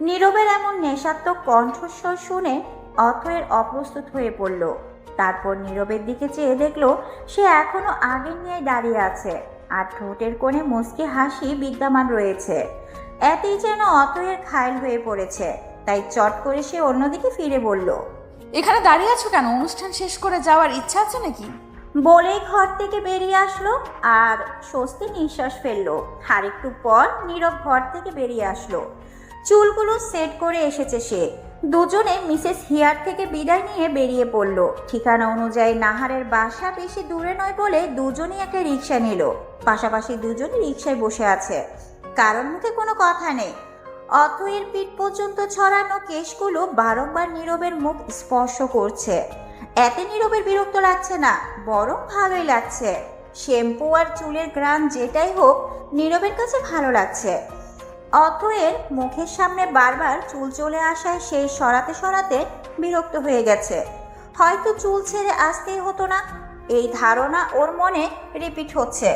নীরবের এমন নেশাত্মক কণ্ঠস্বর শুনে অথয়ের অপ্রস্তুত হয়ে পড়ল। তারপর নীরবের দিকে চেয়ে দেখলো সে এখনো আগের নিয়ে দাঁড়িয়ে আছে, আর ঠোঁটের কোণে মুচকি হাসি বিদ্যমান রয়েছে। এতেই যেন অথয়ের ঘায়েল হয়ে পড়েছে। তাই চট করে সে অন্যদিকে ফিরে বলল, এখানে দাঁড়িয়ে আছো কেন? অনুষ্ঠান শেষ করে যাওয়ার ইচ্ছা আছে নাকি? বলেই ঘর থেকে বেরিয়ে আসলো আর স্বস্তি নিঃশ্বাস ফেললো। আর একটু পর নীরব ঘর থেকে বেরিয়ে আসলো। চুলগুলো সেট করে এসেছে সে। দুজনে মিসেস হিয়ার থেকে বিদায় নিয়ে বেরিয়ে পড়ল। ঠিকানা অনুযায়ী নাহারের বাসা বেশি দূরে নয় বলে দুজনেই একটা রিক্সা নিল। পাশাপাশি দুজনে রিক্সায় বসে আছে, কারোর মুখে কোনো কথা নেই। অথয়ের পিঠ পর্যন্ত ছড়ানো কেশগুলো বারংবার নীরবের মুখ স্পর্শ করছে। এতে নীরবের বিরক্ত লাগছে না, বরং ভালোই লাগছে। শ্যাম্পু আর চুলের ঘ্রাণ যেটাই হোক নীরবের কাছে ভালো লাগছে। অথয়ের মুখের সামনে বারবার চুল চলে আসায় সেই সরাতে সরাতে বিরক্ত হয়ে গেছে। হয়তো চুল ছেড়ে আসতেই হতো না, এই ধারণা ওর মনে রিপিট হচ্ছে।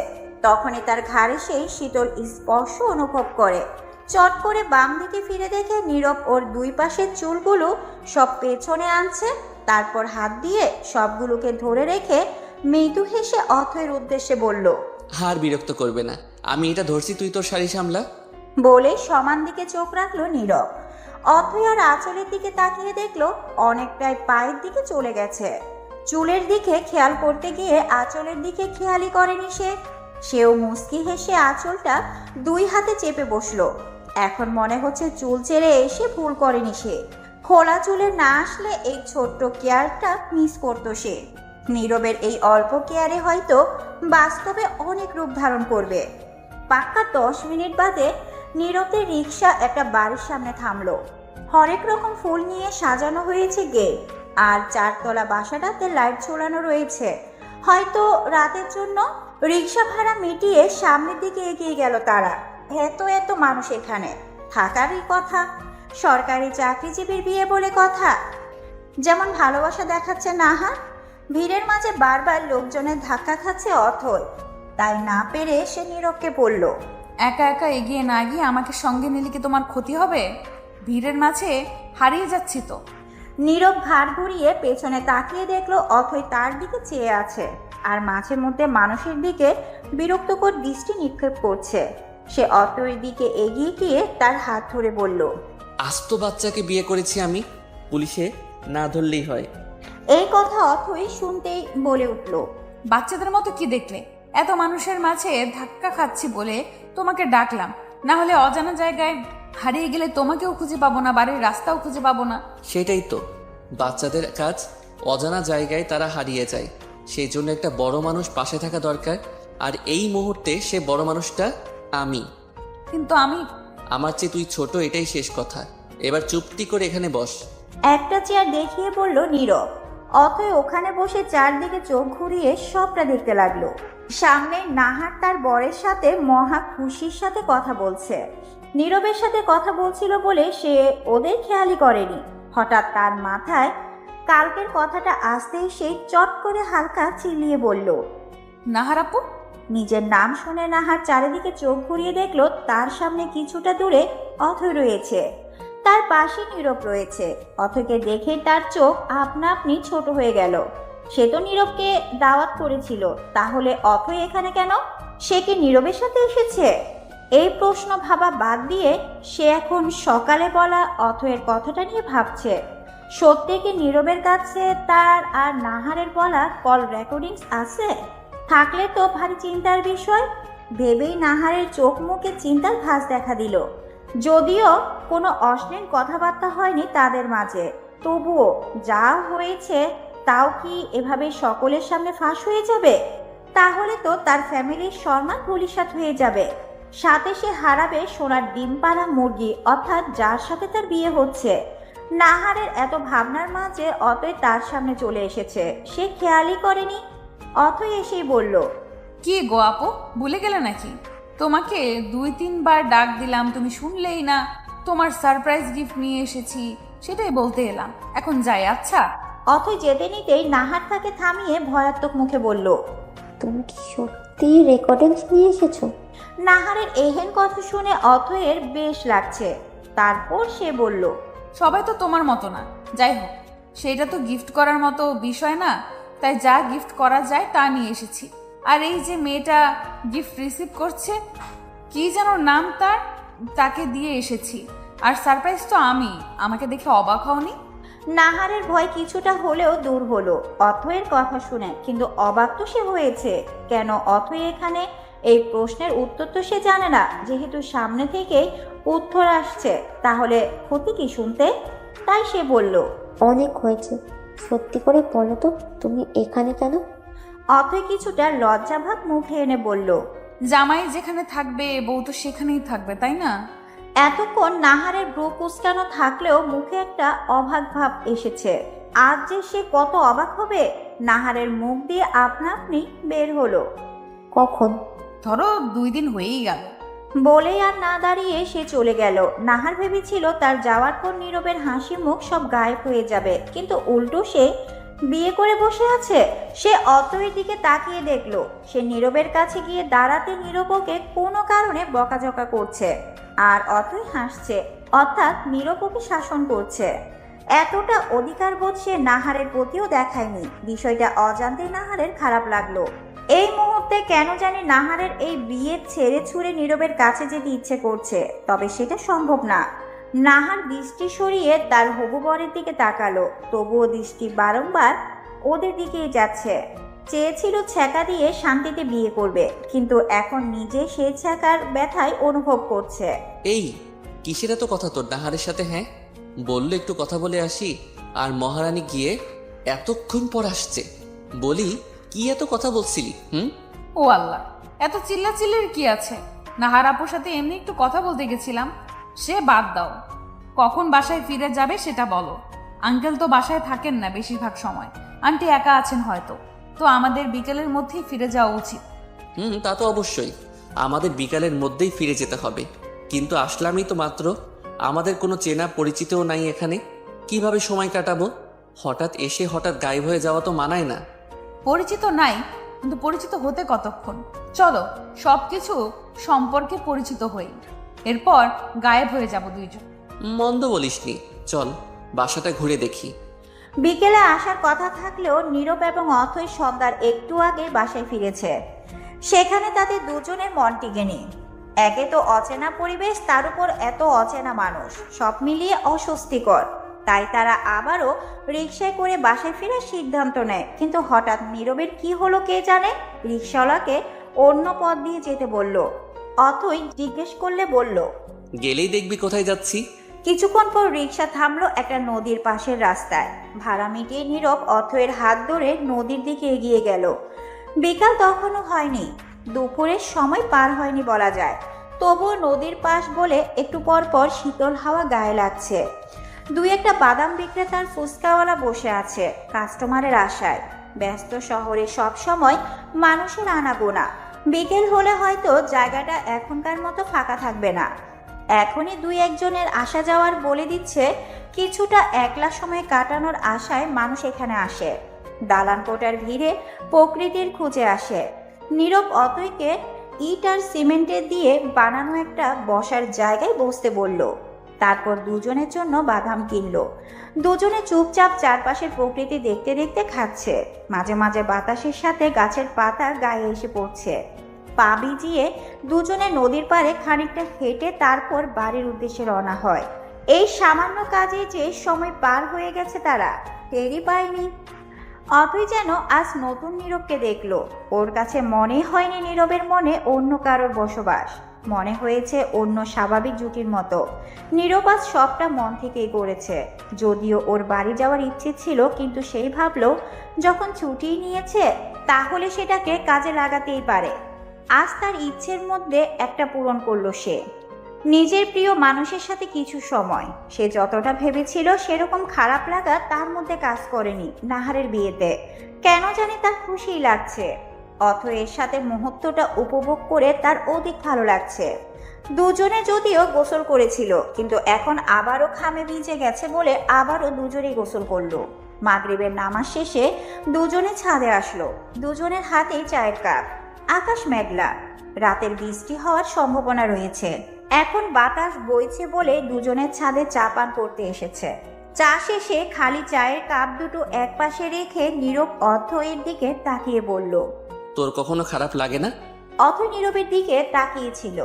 তখনই তার ঘাড়ে সেই শীতল স্পর্শ অনুভব করে। চট করে বাম দিকে ফিরে দেখে নীরব ওর দুই পাশের চুলগুলো সব পেছনে আনছে। তারপর হাত দিয়ে সবগুলোকে ধরে রেখে মৃদু হেসে অথয়ের উদ্দেশ্যে বলল, আর বিরক্ত করবে না, আমি এটা ধরছি, তুই তোর শাড়ি সামলা। বলে সমান দিকে চোখ রাখলো নীরব। অথই আর আঁচলের দিকে তাকিয়ে দেখলো অনেকটাই পায়ের দিকে চলে গেছে। চুলের দিকে খেয়াল করতে গিয়ে আঁচলের দিকে খেয়ালই করেনি সেও মুচকি হেসে আঁচলটা 2 হাতে চেপে বসলো। এখন মনে হচ্ছে চুল ছেড়ে এসে ভুল করেনি সে। খোলা চুলে না আসলে এই ছোট্ট কেয়ারটা মিস করতো সে। নীরবের এই অল্প কেয়ারে হয়তো বাস্তবে অনেক রূপ ধারণ করবে। পাক্কা 10 মিনিট বাদে নীরবের রিক্সা একটা বাড়ির সামনে থামলো। হরেক রকম ফুল নিয়ে সাজানো হয়েছে গেট, আর 4 তলা বাসাটাতে লাইট ঝোলানো রয়েছে। হয়তো রাতের জন্য। রিক্সা ভাড়া মিটিয়ে সামনের দিকে এগিয়ে গেল তারা। এত মানুষ এখানে থাকারই কথা। সরকারি চাকরিজীবীর বিয়ে বলে কথা। যেমন ভালোবাসা দেখাচ্ছে নাহার, ভিড়ের মাঝে বারবার লোকজনের ধাক্কা খাচ্ছে অথই। তাই না পেরে সে নীরবকে বলল, একা একা এগিয়ে না গিয়ে আমাকে সঙ্গে নিলে কি তোমার ক্ষতি হবে? ভিড়ের মাঝে হারিয়ে যাচ্ছি তো। নীরব ঘাড় ঘুরিয়ে পেছনে তাকিয়ে দেখলো অথই তার দিকে চেয়ে আছে, আর মাঝে মধ্যে মানুষের দিকে বিরক্তকর দৃষ্টি নিক্ষেপ করছে। সে অথইর দিকে এগিয়ে গিয়ে তার হাত ধরে বলল, আস্ত বাচ্চাকে বিয়ে করেছি আমি, পুলিশে না ধরলেই হয়। এই কথা অথই শুনতেই বলে উঠল, বাচ্চাদের মতো কি দেখলে? এত মানুষের মাঝে ধাক্কা খাচ্ছি বলে তোমাকে ডাকলাম, না হলে অজানা জায়গায় হারিয়ে গেলে তোমাকেও খুঁজে পাবো না, বাড়ির রাস্তাও খুঁজে পাবো না। সেটাই তো, বাচ্চাদের কাজ অজানা জায়গায় তারা হারিয়ে যায়। সেই জন্য একটা বড় মানুষ পাশে থাকা দরকার, আর এই মুহূর্তে সে বড় মানুষটা আমি। কিন্তু আমি আমার চেয়ে তুই ছোট, এটাই শেষ কথা। এবার চুপটি করে এখানে বস। একটা চেয়ার দেখিয়ে বলল নীরব। অথই ওখানে বসে চারদিকে চোখ ঘুরিয়ে সবটা দেখতে লাগলো। সামনে নাহার তার বরের সাথে মহা খুশির সাথে কথা বলছে। নীরবের সাথে কথা বলছিল বলে সে ওদের খেয়ালই করেনি। হঠাৎ তার মাথায় কালকের কথাটা আসতেই সে চট করে হালকা চিল্লিয়ে বলল, নাহার আপু। নিজের নাম শুনে নাহার চারিদিকে চোখ ঘুরিয়ে দেখলো তার সামনে কিছুটা দূরে অথই রয়েছে, তার পাশে নীরব রয়েছে। অথইকে দেখে তার চোখ আপনা আপনি ছোট হয়ে গেল। সে তো নীরবকে দাওয়াত করেছিল, তাহলে অথই এখানে কেন? সে কি নীরবের সাথে এসেছে? এই প্রশ্ন ভাবা বাদ দিয়ে সে এখন সকালে বলা অথয়ের কথাটা নিয়ে ভাবছে। সত্যি কি নীরবের কাছে তার আর নাহারের বলা কল রেকর্ডিংস আছে? থাকলে তো ভারী চিন্তার বিষয়। ভেবেই নাহারের চোখ মুখে চিন্তার ভাঁজ দেখা দিল। যদিও কোনো অশ্লীল কথাবার্তা হয়নি তাদের মাঝে, তবুও যা হয়েছে তাও কি এভাবে সকলের সামনে ফাঁস হয়ে যাবে? তাহলে তো তার ফ্যামিলির সম্মান ধূলিসাৎ হয়ে যাবে। সাথে সে হারাবে সোনার ডিম পাড়া মুরগি, অর্থাৎ যার সাথে তার বিয়ে হচ্ছে। নাহারের এত ভাবনার মাঝে অথই তার সামনে চলে এসেছে। সে খেয়ালই করেনি। অথই এসেই বলল, কি গো আপু, ভুলে গেলে নাকি? তোমাকে 2-3 বার ডাক দিলাম, তুমি শুনলেই না। তোমার সারপ্রাইজ গিফট নিয়ে এসেছি, সেটাই বলতে এলাম। এখন যাই। আচ্ছা। অথই যেতে নিতেই নাহার তাকে থামিয়ে ভয়াত্মক মুখে বলল, তুমি কি সত্যি রেকর্ডিংস নিয়ে এসেছো? নাহারের এহেন কথা শুনে অথয়ের বেশ লাগছে। তারপর সে বলল, সবাই তো তোমার মতো না। যাই হোক, সেটা তো গিফট করার মতো বিষয় না, তাই যা গিফট করা যায় তা নিয়ে এসেছি। আর এই যে মেয়েটা গিফট রিসিভ করছে, কি যেন নাম তার, তাকে দিয়ে এসেছি। আর সারপ্রাইজ তো আমি। আমাকে দেখে অবাক হওনি? নাহারের ভয় কিছুটা হলেও দূর হলো অথয়ের কথা শুনে, কিন্তু অবাক তো সে হয়েছে। কেন অথই এখানে? এই প্রশ্নের উত্তর তো সে জানে না। যেহেতু সামনে থেকেই উত্তর আসছে, তাহলে ক্ষতি কি শুনতে? তাই সে বলল, অনেক হয়েছে, সত্যি করে বলো তো তুমি এখানে কেন? অথই কিছুটা লজ্জাভাব মুখে এনে বলল, জামাই যেখানে থাকবে বউ তো সেখানেই থাকবে, তাই না? এতক্ষণ নাহারের ভ্রু কুঁচকানো থাকলেও মুখে একটা অবাক ভাব এসেছে। আজ যে সে কত অবাক হবে! নাহারের মুখ দিয়ে আপনা আপনি বের হলো, কখন? ধরো 2 দিন হয়েই গেল। বলেই আর না দাঁড়িয়ে সে চলে গেল। নাহার ভেবেছিল তার যাওয়ার পর নীরবের হাসি মুখ সব গায়েব হয়ে যাবে, কিন্তু উল্টো সে বিয়ে করে বসে আছে। সে অথয়ের দিকে তাকিয়ে দেখলো সে নীরবের কাছে গিয়ে দাঁড়াতে নীরব ওকে কোনো কারণে বকাঝকা করছে, আর অথই হাসছে, অর্থাৎ নীরব ওকে শাসন করছে। এতটা অধিকারবোধ সে নাহারের প্রতিও দেখায়নি। বিষয়টা অজান্তেই নাহারের খারাপ লাগলো। এই মুহূর্তে কেন জানি নাহারের এই বিয়ে ছেড়ে ছুড়ে নীরবের কাছে যেতে ইচ্ছে করছে, তবে সেটা সম্ভব না। নাহার দৃষ্টি সরিয়ে তার হবু বরের দিকে তাকালো, তবুও দৃষ্টি বারংবার ওদের দিকেই যাচ্ছে। চেয়েছিল ছ্যাঁকা দিয়ে শান্তিতে বিয়ে করবে, কিন্তু এখন নিজে সে ছ্যাঁকার ব্যথায় অনুভব করছে। এই কিসের এত কথা তোর নাহারের সাথে? হ্যাঁ, বললো একটু কথা বলে আসি, আর মহারানী গিয়ে এতক্ষণ পর আসছে। বলি কি এত কথা বলছিলি? ও আল্লাহ, এত চিল্লাচিল্লির কি আছে? নাহার আপুর সাথে এমনি একটু কথা বলতে গেছিলাম। সে বাদ দাও, কখন বাসায় ফিরে যাবে সেটা বলো। আঙ্কেল তো বাসায় থাকেন না বেশিরভাগ সময়, আন্টি একা আছেন হয়তো। তো আমাদের বিকেলের মধ্যেই ফিরে যাওয়া উচিত। তা তো অবশ্যই, আমাদের বিকালের মধ্যেই ফিরে যেতে হবে। কিন্তু আসলামই তো মাত্র, আমাদের কোনো চেনা পরিচিতও নাই এখানে, কিভাবে সময় কাটাবো? হঠাৎ এসে হঠাৎ গায়েব হয়ে যাওয়া তো মানায় না। পরিচিত নাই, কিন্তু পরিচিত হতে কতক্ষণ? চলো সবকিছু সম্পর্কে পরিচিত হই, এরপর গায়েব হয়ে যাব দুইজন। মন্দ বলিসনি, চল বাসাটা ঘুরে দেখি। বিকেলে আসার কথা থাকলেও নীরব এবং অথৈ সন্ধ্যার একটু আগে বাসায় ফিরেছে। সেখানে তাদের দুজনের মন টিকেনি। একে তো অচেনা পরিবেশ, তার উপর এত অচেনা মানুষ, সব মিলিয়ে অস্বস্তিকর। তাই তারা আবারও রিকশায় করে বাসায় ফেরার সিদ্ধান্ত নেয়। কিন্তু হঠাৎ নীরবের কি হলো কে জানে, রিকশাওয়ালাকে অন্য পথ দিয়ে যেতে বলল। অথৈ জিজ্ঞেস করলে বলল, গেলেই দেখবি কোথায় যাচ্ছি। কিছুক্ষণ পর রিকশা থামলো একটা নদীর পাশের রাস্তায়। ভাড়া মিটিয়ে নীরব অথৈয়ের হাত ধরে নদীর দিকে এগিয়ে গেল। বিকাল তখনও হয়নি, দুপুরের সময় পার হয়নি বলা যায়। তবুও নদীর পাশ বলে একটু পর পর শীতল হাওয়া গায়ে লাগছে। দুই একটা বাদাম বিক্রেতার ফুচকাওয়ালা বসে আছে কাস্টমারের আশায়। ব্যস্ত শহরে সব সময় মানুষের আনাগোনা। বিকেল হলে হয়তো জায়গাটা এখনকার মতো ফাঁকা থাকবে না। এখনই দুই একজনের আসা যাওয়ার বলে দিচ্ছে, কিছুটা একলা সময় কাটানোর আশায় মানুষ এখানে আসে। দালান কোটার ভিড়ে প্রকৃতির খুঁজে আসে। নীরব অথৈকে ইট আর সিমেন্টের দিয়ে বানানো একটা বসার জায়গায় বসতে বলল। তারপর দুজনের জন্য বাদাম কিনলো। দুজনে চুপচাপ চারপাশের প্রকৃতি দেখতে দেখতে খাচ্ছে। মাঝে মাঝে বাতাসের সাথে গাছের পাতা গায়ে এসে পড়ছে। পা ভিজিয়ে দুজনে নদীর পাড়ে খানিকটা হেঁটে তারপর বাড়ির উদ্দেশ্যে রওনা হয়। এই সামান্য কাজে যে সময় পার হয়ে গেছে তারা টেরই পায়নি। অথৈ যেন আজ নতুন নীরবকে দেখলো। ওর কাছে মনে হয়নি নীরবের মনে অন্য কারোর বসবাস, মনে হয়েছে অন্য স্বাভাবিক জুটির মতো। নীরব আজ সবটা মন থেকেই করেছে। যদিও ওর বাড়ি যাওয়ার ইচ্ছে ছিল, কিন্তু সেই ভাবলো যখন ছুটি নিয়েছে তাহলে সেটাকে কাজে লাগাতেই পারে। আজ তার ইচ্ছের মধ্যে একটা পূরণ করলো সে। নিজের প্রিয় মানুষের সাথে কিছু সময়, সে যতটা ভেবেছিল সেরকম খারাপ লাগা তার মধ্যে কাজ করেনি। নাহারের বিয়েতে কেন জানি তার খুশিই লাগছে। অথৈয়ের সাথে মুহূর্তটা উপভোগ করে তার অধিক ভালো লাগছে। দুজনে যদিও গোসল করেছিল, কিন্তু এখন আবারও খামে ভিজে গেছে বলে আবারও দুজনেই গোসল করলো। মাগরিবের নামাজ শেষে দুজনে ছাদে আসলো। দুজনের হাতেই চায়ের কাপ। আকাশ মেঘলা, রাতের বৃষ্টি হওয়ার সম্ভাবনা রয়েছে। এখন বাতাস বইছে বলে দুজনের ছাদে চা পান করতে এসেছে। চা শেষে খালি চায়ের কাপ দুটো একপাশে রেখে নীরব অথৈয়ের দিকে তাকিয়ে বলল, তোর কখনো খারাপ লাগে না? অথৈ নীরবের দিকে তাকিয়েছিল।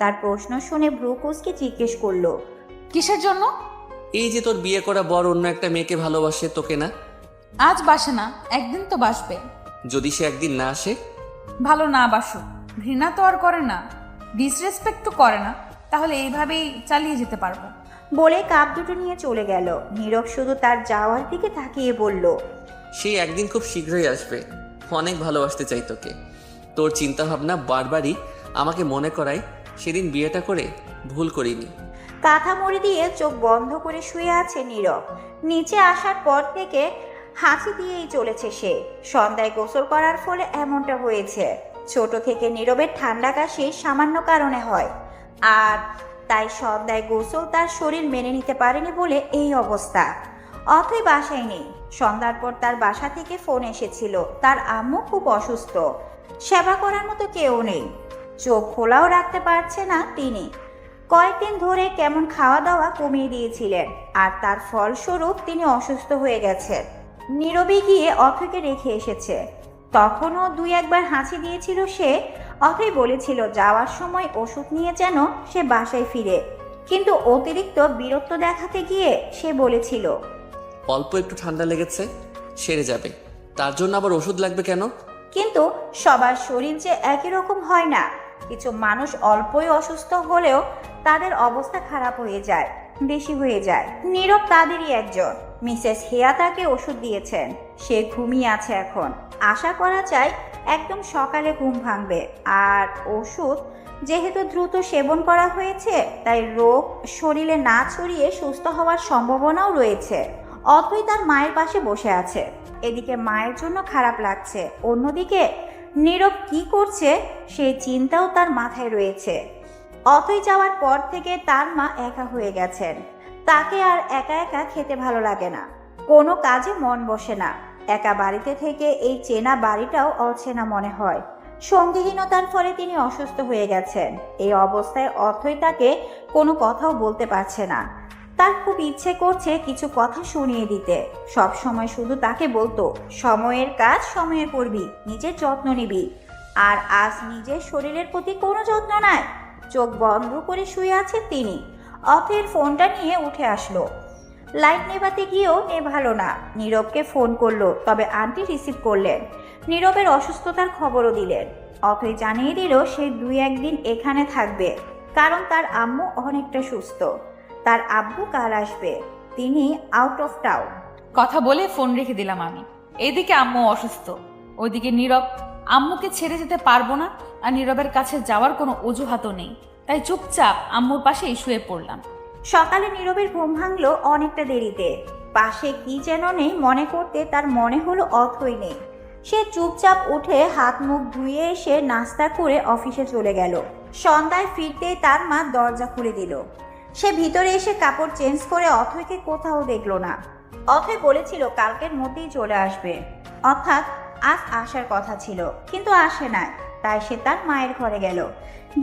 তার প্রশ্ন শুনে ভ্রু কুঁচকে জিজ্ঞেস করলো, কিসের জন্য? এই যে তোর বিয়ে করা বর অন্য একটা মেয়েকে ভালোবাসে, তোকে না? আজ বাসে না, একদিন তো বাসবে। যদি সে একদিন না আসে? ভালো না বাসুক, ঘৃণা তো আর করে না, ডিসরেসপেক্ট তো করে না, তাহলে এইভাবেই চালিয়ে যেতে পারবো। বলে কাপ দুটো নিয়ে চলে গেল। নীরব শুধু তার যাওয়ার দিকে তাকিয়ে বলল, সে একদিন খুব শীঘ্রই আসবে, অনেক ভালোবাসতে চাই তোকে। তোর চিন্তাভাবনা বারবারই আমাকে মনে করায় সেদিন বিয়েটা করে ভুল করিনি। কাঁথা মুড়ি দিয়ে চোখ বন্ধ করে শুয়ে আছে নীরব। নিচে আসার পর থেকে হাসি দিয়েই চলেছে সে। সন্ধ্যায় গোসল করার ফলে এমনটা হয়েছে। ছোট থেকে নীরবের ঠান্ডা কাশি সামান্য কারণে হয়, আর তাই সন্ধ্যায় গোসল তার শরীর মেনে নিতে পারেনি বলে এই অবস্থা। অথৈ বাসায় নেই। সন্ধ্যার পর তার বাসা থেকে ফোন এসেছিল, তার আম্মু খুব অসুস্থ, সেবা করার মতো কেউ নেই, চোখ খোলাও রাখতে পারছে না তিনি। কয়েকদিন ধরে কেমন খাওয়া দাওয়া কমিয়ে দিয়েছিলেন, আর তার ফলস্বরূপ তিনি অসুস্থ হয়ে গেছেন। নীরবে গিয়ে অথৈকে রেখে এসেছে। তখনও দুই একবার হাসি দিয়েছিল সে। অথৈ বলেছিল যাওয়ার সময় ওষুধ নিয়ে যেন সে বাসায় ফিরে। কিন্তু অতিরিক্ত বীরত্ব দেখাতে গিয়ে সে বলেছিল, অল্প একটু ঠান্ডা লেগেছে, সেরে যাবে। তার জন্য আবার ওষুধ লাগবে কেন? কিন্তু সবার শরীর যে একই রকম হয় না। কিছু মানুষ অল্পই অসুস্থ হলেও তাদের অবস্থা খারাপ হয়ে যায়, বেশি হয়ে যায়। নীরব তাদেরই একজন। মিসেস হিয়া তাকে ওষুধ দিয়েছেন, সে ঘুমিয়ে আছে এখন। আশা করা যায় একদম সকালে ঘুম ভাঙবে। আর ওষুধ যেহেতু দ্রুত সেবন করা হয়েছে, তাই রোগ শরীরে না ছড়িয়ে সুস্থ হওয়ার সম্ভাবনাও রয়েছে। অথই তার মায়ের পাশে বসে আছে। এদিকে মায়ের জন্য খারাপ লাগছে, অন্যদিকে নীরব কি করছে সেই চিন্তাও তার মাথায় রয়েছে। অথই যাওয়ার পর থেকে তার মা একা হয়ে গেছেন। তাকে আর একা একা খেতে ভালো লাগে না, কোনো কাজে মন বসে না। একা বাড়িতে থেকে এই চেনা বাড়িটাও অচেনা মনে হয়। সঙ্গীহীনতার ফলে তিনি অসুস্থ হয়ে গেছেন। এই অবস্থায় অথই তাকে কোনো কথাও বলতে পারছে না। তার খুব ইচ্ছে করছে কিছু কথা শুনিয়ে দিতে। সব সময় শুধু তাকে বলতো, সময়ের কাজ সময়ে করবি, নিজের যত্ন নিবি। আর আজ নিজের শরীরের প্রতি কোনো যত্ন নাই। চোখ বন্ধ করে শুয়ে আছে তিনি। অথের ফোনটা নিয়ে উঠে আসলো। লাইট নেভাতে গিয়েও নেভালো না। নীরবকে ফোন করলো, তবে আন্টি রিসিভ করলেন। নীরবের অসুস্থতার খবরও দিলেন। অথই জানিয়ে দিল সে 2-1 দিন এখানে থাকবে, কারণ তার আম্মু অনেকটা সুস্থ। তার আব্বু কাল আসবে, তিনি আউট অফ টাউন। কথা বলে ফোন রেখে দিলাম আমি। এইদিকে আম্মু অসুস্থ, ওইদিকে নীরব। আম্মুকে ছেড়ে যেতে পারবো না, আর নীরবের কাছে যাওয়ার কোনো অজুহাতও নেই। তাই চুপচাপ আম্মুর পাশেই শুয়ে পড়লাম। সকালে নীরবের ঘুম ভাঙলো অনেকটা দেরিতে। পাশে কি যেন নেই মনে করতে তার মনে হলো অথই নেই। সে চুপচাপ উঠে হাত মুখ ধুয়ে এসে নাস্তা করে অফিসে চলে গেল। সন্ধ্যায় ফিরতেই তার মা দরজা খুলে দিল। সে ভিতরে এসে কাপড় চেঞ্জ করে অথইকে কোথাও দেখলো না। অথই বলেছিল কালকের মধ্যেই চলে আসবে, অর্থাৎ আজ আসার কথা ছিল, কিন্তু আসে না। তাই সে তার মায়ের ঘরে গেল।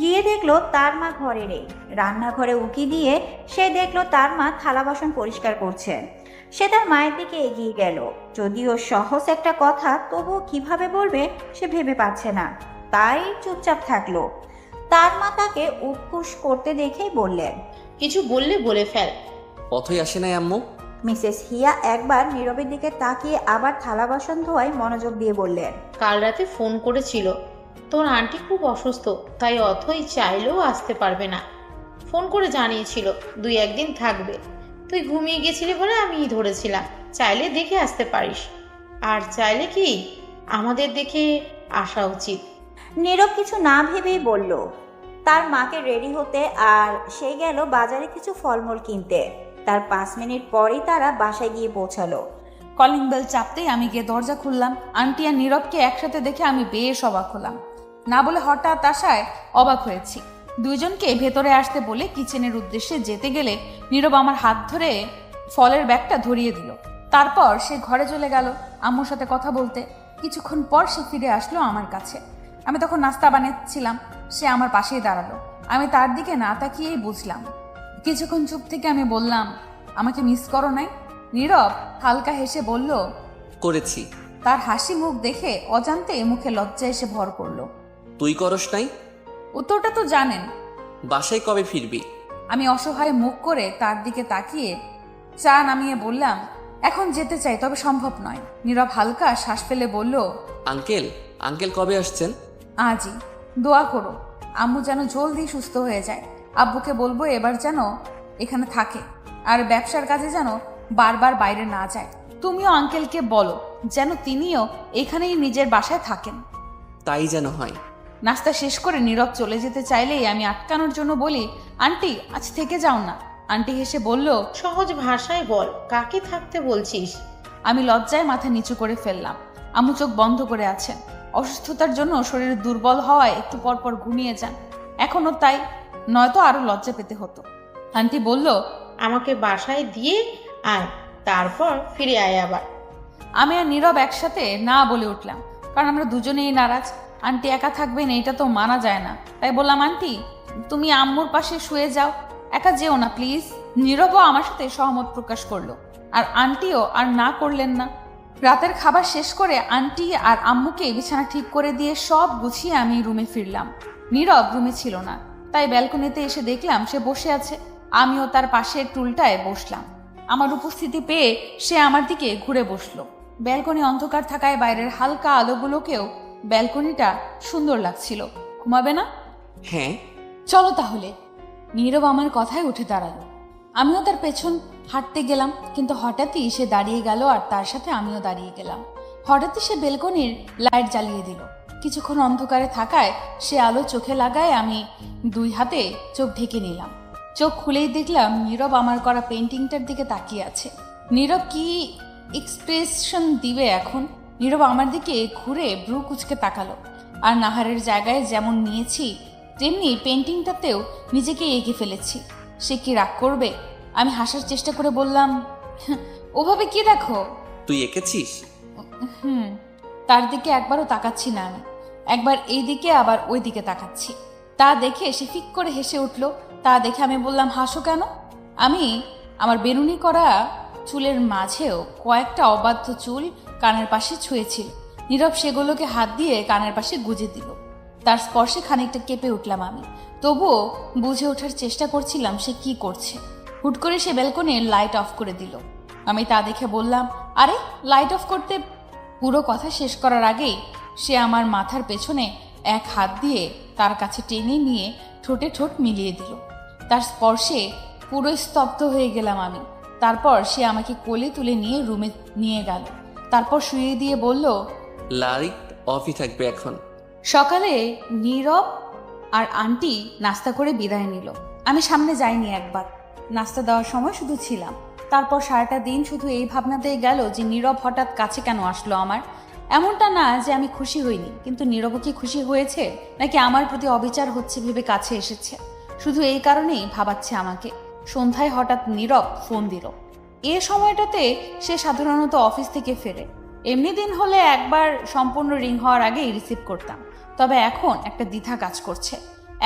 গিয়ে দেখলো তার মা ঘরে নেই। রান্নাঘরে উকি দিয়ে সে দেখলো তার মা থালা বাসন পরিষ্কার করছেন। সে তার মায়ের দিকে এগিয়ে গেল। যদিও সহজ একটা কথা, তবুও কিভাবে বলবে সে ভেবে পাচ্ছে না, তাই চুপচাপ থাকলো। তার মা তাকে উৎকুশ করতে দেখেই বললেন, কিছু বললে বলে ফেল। অথই আসে নাই আম্মু? মিসেস হিয়া একবার নীরবের দিকে তাকিয়ে আবার থালা বাসন ধোয়ায় মনোযোগ দিয়ে বললেন, কাল রাতে ফোন করেছিল, তোর আন্টি খুব অসুস্থ, তাই অথই চাইলেও আসতে পারবে না। ফোন করে জানিয়েছিল 2-1 দিন থাকবে। তুই ঘুমিয়ে গেছিলি বলে আমি ধরেছিলাম। চাইলে দেখে আসতে পারিস, আর চাইলে কি আমাদের দেখে আসা উচিত। নীরব কিছু না ভেবেই বলল। তার মাকে রেডি হতে আর সে গেল বাজারে কিছু ফলমূল কিনতে। তার 5 মিনিট পরেই তারা বাসায় গিয়ে পৌঁছালো। কলিং বেল চাপতেই আমি গিয়ে দরজা খুললাম। আন্টি আর নীরবকে একসাথে দেখে আমি বেশ অবাক হলাম। না বলে হঠাৎ আসায় অবাক হয়েছি। দুইজনকে ভেতরে আসতে বলে কিচেনের উদ্দেশ্যে যেতে গেলে নীরব আমার হাত ধরে ফলের ব্যাগটা ধরিয়ে দিল। তারপর সে ঘরে চলে গেল আম্মুর সাথে কথা বলতে। কিছুক্ষণ পর সে ফিরে আসলো আমার কাছে। আমি তখন নাস্তা বানাচ্ছিলাম, সে আমার পাশেই দাঁড়ালো। আমি তার দিকে না তাকিয়েই বুঝলাম। কিছুক্ষণ চুপ থেকে আমি বললাম, আমাকে মিস করো নাই? নীরব হালকা হেসে বলল, করেছি। তার হাসি মুখ দেখে অজান্তে মুখে লজ্জা এসে ভর করলো। তুই করস নাই? উত্তরটা তো জানেন। বাসায় কবে ফিরবি? আমি অসহায় মুখ করে তার দিকে তাকিয়ে চা নামিয়ে বললাম, এখন যেতে চাই, তবে সম্ভব নয়। নীরব হালকা শ্বাস ফেলে বলল, আঙ্কেল কবে আসছেন? আজই। দোয়া করো আম্মু যেন জলদি সুস্থ হয়ে যায়। আব্বুকে বলবো এবার যেন এখানে থাকে, আর ব্যবসার কাজে যেন বারবার বাইরে না যায়। তুমিও আঙ্কেলকে বলো যেন তিনিও এখানেই নিজের বাসায় থাকেন। তাই যেন হয়। নাস্তা শেষ করে নীরব চলে যেতে চাইলেই আমি আটকানোর জন্য বলি, আন্টি আজ থেকে যাও না। আন্টি হেসে বলল, সহজ ভাষায় বল, কাকে থাকতে বলছিস? আমি লজ্জায় মাথা নিচু করে ফেললাম। আম্মু চোখ বন্ধ করে আছেন। অসুস্থতার জন্য শরীর দুর্বল হওয়ায় একটু পরপর ঘুমিয়ে যান, এখনো তাই, নয়তো আরো লজ্জা পেতে হতো। আন্টি বলল, আমাকে বাসায় দিয়ে আয়, তারপর ফিরে আয় আবার। আমি আর নীরব একসাথে না বলে উঠলাম, কারণ আমরা দুজনেই নারাজ। আন্টি একা থাকবেন এটা তো মানা যায় না। তাই বললাম, আন্টি তুমি আম্মুর পাশে শুয়ে যাও, একা যেও না প্লিজ। নীরবও আমার সাথে সহমত প্রকাশ করলো, আর আন্টিও আর না করলেন না। রাতের খাবার শেষ করে আন্টি আর আম্মুকে বিছানা ঠিক করে দিয়ে সব গুছিয়ে আমি রুমে ফিরলাম। নীরব রুমে ছিল না, তাই ব্যালকনিতে এসে দেখলাম সে বসে আছে। আমিও তার পাশের টুলটায় বসলাম। আমার উপস্থিতি পেয়ে সে আমার দিকে ঘুরে বসলো। ব্যালকনি অন্ধকার থাকায় বাইরের হালকা আলোগুলোকেও ব্যালকনিটা সুন্দর লাগছিল। ঘুমাবে না? হ্যাঁ। চলো তাহলে। নীরব আমার কথায় উঠে দাঁড়ালো। আমিও তার পেছন হাঁটতে গেলাম, কিন্তু হঠাৎই সে দাঁড়িয়ে গেল আর তার সাথে আমিও দাঁড়িয়ে গেলাম। হঠাৎই সে বেলকনির লাইট জ্বালিয়ে দিল। কিছুক্ষণ অন্ধকারে থাকায় সে আলো চোখে লাগায় আমি 2 হাতে চোখ ঢেকে নিলাম। চোখ খুলেই দেখলাম নীরব আমার করা পেন্টিংটার দিকে তাকিয়ে আছে। নীরব কি এক্সপ্রেশন দিবে এখন? নীরব আমার দিকে ঘুরে ব্রু কুচকে তাকালো, আর নাহারের জায়গায় যেমন নিয়েছি তেমনি পেন্টিংটাতেও নিজেকে এঁকে ফেলেছি। সে কি রাগ করবে? আমি হাসার চেষ্টা করে বললাম, ওভাবে কি দেখো? তুই এঁকেছিস? তার দিকে একবারও তাকাচ্ছি না আমি, একবার এই দিকে আবার ওই দিকে তাকাচ্ছি। তা দেখে সে ফিক করে হেসে উঠল। তা দেখে আমি বললাম, হাসো কেন? আমি আমার বেনুনি করা চুলের মাঝেও কয়েকটা অবাধ্য চুল কানের পাশে ছুঁয়েছিল। নীরব সেগুলোকে হাত দিয়ে কানের পাশে গুজে দিল। তার স্পর্শে খানিকটা কেঁপে উঠলাম আমি, তবুও বুঝে ওঠার চেষ্টা করছিলাম সে কি করছে। হুট করে সে ব্যালকনির লাইট অফ করে দিল। আমি তা দেখে বললাম, আরে লাইট অফ করতে? পুরো কথা শেষ করার আগেই সে আমার মাথার পেছনে এক হাত দিয়ে তার কাছে টেনে নিয়ে ঠোঁটে ঠোঁট মিলিয়ে দিল। তার স্পর্শে পুরো স্তব্ধ হয়ে গেলাম আমি। তারপর সে আমাকে কোলে তুলে নিয়ে রুমে নিয়ে গেল। তারপর শুয়ে দিয়ে বলল, লাইট অফই থাকবে এখন। সকালে নীরব আর আন্টি নাস্তা করে বিদায় নিল। আমি সামনে যাইনি একবার। নাস্তা দেওয়ার সময় শুধু ছিলাম। তারপর সারাটা দিন শুধু এই ভাবনাতেই গেল যে নীরব হঠাৎ কাছে কেন আসলো আমার। এমনটা না যে আমি খুশি হইনি, কিন্তু নীরবও কি খুশি হয়েছে, নাকি আমার প্রতি অবিচার হচ্ছে ভেবে কাছে এসেছে? শুধু এই কারণেই ভাবাচ্ছে আমাকে। সন্ধ্যায় হঠাৎ নীরব ফোন দিল। এ সময়টাতে সে সাধারণত অফিস থেকে ফেরে। এমনি দিন হলে একবার সম্পূর্ণ রিং হওয়ার আগেই রিসিভ করতাম, তবে এখন একটা দ্বিধা কাজ করছে।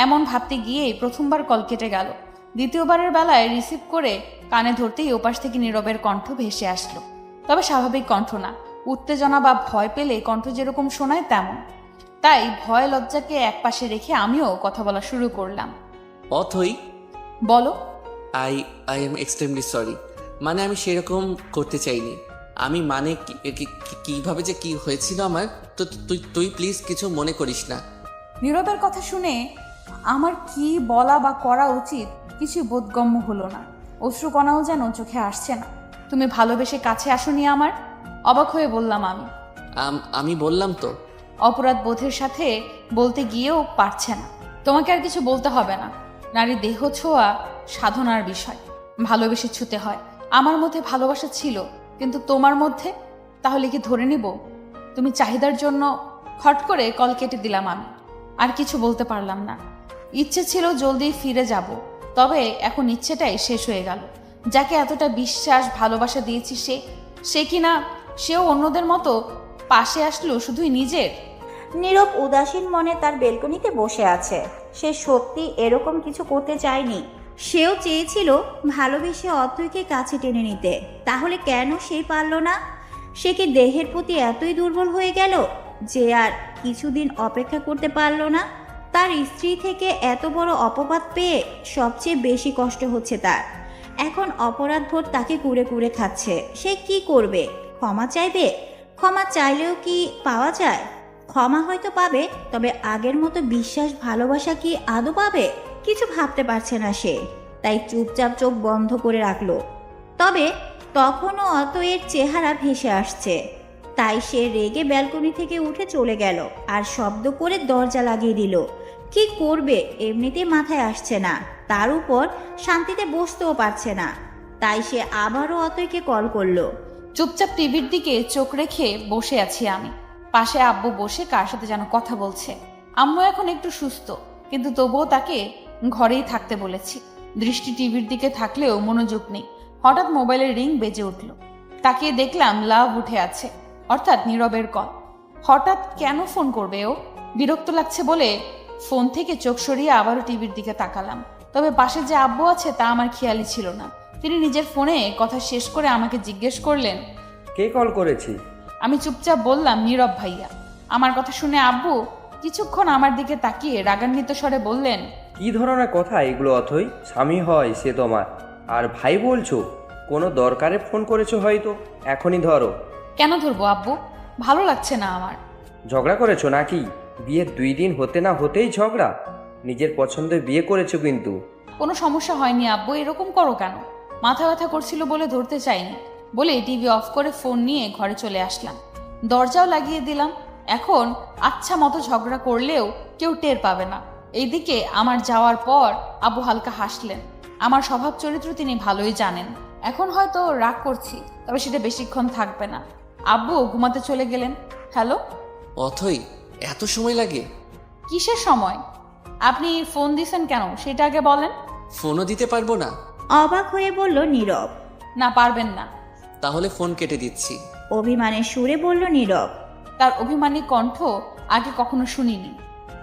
এমন ভাবতে গিয়েই প্রথমবার কল কেটে গেল। দ্বিতীয়বারের বেলায় রিসিভ করে কানে ধরতেই ওপাশ থেকে নীরবের কণ্ঠ ভেসে আসলো। তবে স্বাভাবিক কণ্ঠ না, উত্তেজনা বা ভয় পেলে কণ্ঠ যেরকম শোনায় তেমন। তাই ভয় লজ্জাকে একপাশে রেখে আমিও কথা বলা শুরু করলাম। অথই, বলো। I am extremely sorry. মানে আমি সেরকম করতে চাইনি। আমি মানে কিভাবে যে কি হয়েছিল আমার, তো তুই প্লিজ কিছু মনে করিস না। নীরবের কথা শুনে আমার কি বলা বা করা উচিত কিছু বোধগম্য হলো না। অশ্রুকণাও যেন চোখে আসছে না। তুমি ভালোবেসে কাছে আসোনি আমার? অবাক হয়ে বললাম আমি। আমি বললাম তো। অপরাধ বোধের সাথে বলতে গিয়েও পারছে না। তোমাকে আর কিছু বলতে হবে না। নারী দেহ ছোঁয়া সাধনার বিষয়। ভালোবেসে ছুতে হয়। আমার মধ্যে ভালোবাসা ছিল, কিন্তু তোমার মধ্যে? তাহলে কি ধরে নিব? তুমি চাহিদার জন্য হট করে কল কেটে দিলাম আমি। আর কিছু বলতে পারলাম না। ইচ্ছে ছিল জলদি ফিরে যাব, তবে এখন ইচ্ছেটাই শেষ হয়ে গেল। যাকে এতটা বিশ্বাস ভালোবাসা দিয়েছি সে কিনা সেও অন্যদের মতো পাশে আসলো শুধুই নিজের। নীরব উদাসীন মনে তার বেলকনিতে বসে আছে। সে সত্যি এরকম কিছু করতে চায়নি। সেও চেয়েছিল ভালোবেসে অথৈকে কাছে টেনে নিতে। তাহলে কেন সে পারল না? সে কি দেহের প্রতি এতই দুর্বল হয়ে গেল যে আর কিছুদিন অপেক্ষা করতে পারল না? তার স্ত্রী থেকে এত বড় অপবাদ পেয়ে সবচেয়ে বেশি কষ্ট হচ্ছে তার। এখন অপরাধবোধ তাকে কুড়ে কুড়ে খাচ্ছে। সে কি করবে? ক্ষমা চাইবে? ক্ষমা চাইলেও কি পাওয়া যায়? ক্ষমা হয়তো পাবে, তবে আগের মতো বিশ্বাস ভালোবাসা কি আদৌ পাবে? কিছু ভাবতে পারছে না সে, তাই চুপচাপ চোখ বন্ধ করে রাখলো। তবে তখনও অতএর চেহারা ভেসে আসছে। তাই সে রেগে ব্যালকনি থেকে উঠে চলে গেল আর শব্দ করে দরজা লাগিয়ে দিল। কি করবে এমনিতেই মাথায় আসছে না, তার উপর শান্তিতে বসতেও পারছে না। তাই সে আবারও অতইকে কল করলো। চুপচাপ টিভির দিকে চোখ রেখে বসে আছি আমি। পাশে আব্বু বসে কার সাথে যেন কথা বলছে। আম্মু এখন একটু সুস্থ, কিন্তু তবুও তাকে ঘরেই থাকতে বলেছি। দৃষ্টি টিভির দিকে থাকলেও মনোযোগ নেই। হঠাৎ মোবাইলের রিং বেজে উঠল। তাকিয়ে দেখলাম লাভ উঠে আছে, অর্থাৎ নীরবের কল। হঠাৎ কেন ফোন করবে ও? বিরক্ত লাগছে বলে ফোন থেকে চোখ সরিয়ে আবারও টিভির দিকে তাকালাম। তবে পাশে যে আব্বু আছে তা আমার খেয়ালই ছিল না। তিনি নিজের ফোনে কথা শেষ করে আমাকে জিজ্ঞেস করলেন, কে কল করেছি? আমি চুপচাপ বললাম, নীরব ভাইয়া। আমার কথা শুনে আব্বু কিছুক্ষণ আমার দিকে তাকিয়ে রাগান্বিত স্বরে বললেন, কি ধরনের কথা এগুলো অথই? স্বামী হয় সে তোমার, আর ভাই বলছো? কোনো দরকারে ফোন করেছো হয়তো, এখনই ধরো। কেন ধরবো আব্বু? ভালো লাগছে না আমার। ঝগড়া করেছো নাকি? বিয়ের 2 দিন হতে না হতেই ঝগড়া? নিজের পছন্দে বিয়ে করেছো কিন্তু। কোনো সমস্যা হয়নি আব্বু, এরকম করো কেন? মাথা ব্যথা করছিল বলে ধরতে চাইনি বলে টিভি অফ করে ফোন নিয়ে ঘরে চলে আসলাম। দরজাও লাগিয়ে দিলাম। এখন আচ্ছা মতো ঝগড়া করলেও কেউ টের পাবে না। এইদিকে আমার যাওয়ার পর আব্বু হালকা হাসলেন। আমার স্বভাব চরিত্র তিনি ভালোই জানেন। এখন হয়তো রাগ করছি, তবে সেটা বেশিক্ষণ থাকবে না। আব্বু ঘুমাতে চলে গেলেন। হ্যালো। অথই, এত সময় লাগে? কিসের সময়? আপনি ফোন দিছেন কেন সেটা আগে বলেন। ফোনও দিতে পারবো না? অবাক হয়ে বলল নীরব। না, পারবেন না। তাহলে ফোন কেটে দিচ্ছি। অভিমানের সুরে বলল নীরব। তার অভিমানী কণ্ঠ আগে কখনো শুনিনি।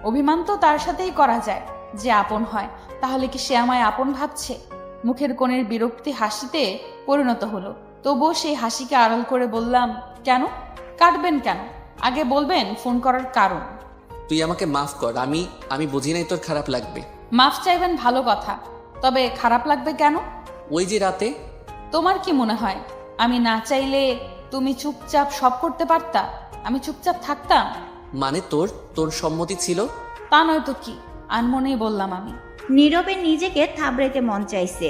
অভিমান তো তার সাথেই করা যায় যে আপন হয়। তাহলে কি সে আমায় আপন ভাবছে? মুখের কোণের বিরক্তি হাসিতে পরিণত হলো। তবুও সেই হাসিকে আড়াল করে বললাম, কেন কাটবেন কেন? আগে বলবেন ফোন করার কারণ। তুই আমাকে মাফ কর, আমি বুঝি নাই তোর খারাপ লাগবে। মাফ চাইবেন ভালো কথা, তবে খারাপ লাগবে কেন? ওই যে রাতে। তোমার কি মনে হয় আমি না চাইলে তুমি চুপচাপ সব করতে পারতা? আমি চুপচাপ থাকতাম? মানে তোর সম্মতি ছিল? তা নয়তো কি, আনমনেই বললাম আমি। নীরবের নিজেকে থাবড়াতে মন চাইছে।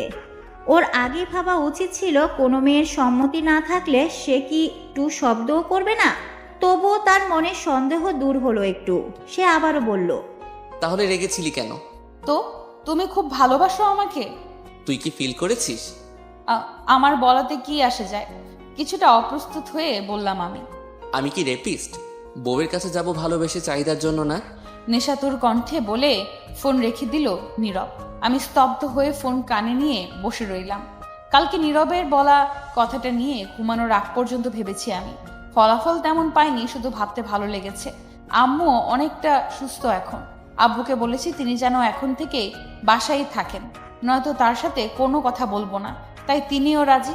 ওর আগে ভাবা উচিত ছিল কোনো মেয়ের সম্মতি না থাকলে সে কি টু শব্দও করবে না। তবুও তার মনে সন্দেহ দূর হলো একটু। সে আবারও বলল, তাহলে রেগেছিলি কেন? তো তুমি খুব ভালোবাসো আমাকে? তুই কি ফিল করেছিস? আমার বলাতে কি আসে যায়? কিছুটা অপ্রস্তুত হয়ে বললাম আমি। আমি কি রেপিস্ট? বউয়ের কাছে যাব ভালোবেসে চাহিদার জন্য না? নেশাতুর কণ্ঠে বলে ফোন রেখে দিল নীরব। আমি স্তব্ধ হয়ে ফোন কানে নিয়ে বসে রইলাম। কালকে নীরবের বলা কথাটা নিয়ে ঘুমানোর আগ পর্যন্ত ভেবেছি আমি। ফলাফল তেমন পাইনি, শুধু ভাবতে ভালো লেগেছে। আম্মু অনেকটা সুস্থ এখন। আব্বুকে বলেছি তিনি যেন এখন থেকেই বাসায় থাকেন, নয়তো তার সাথে কোনো কথা বলবো না। তাই তিনিও রাজি।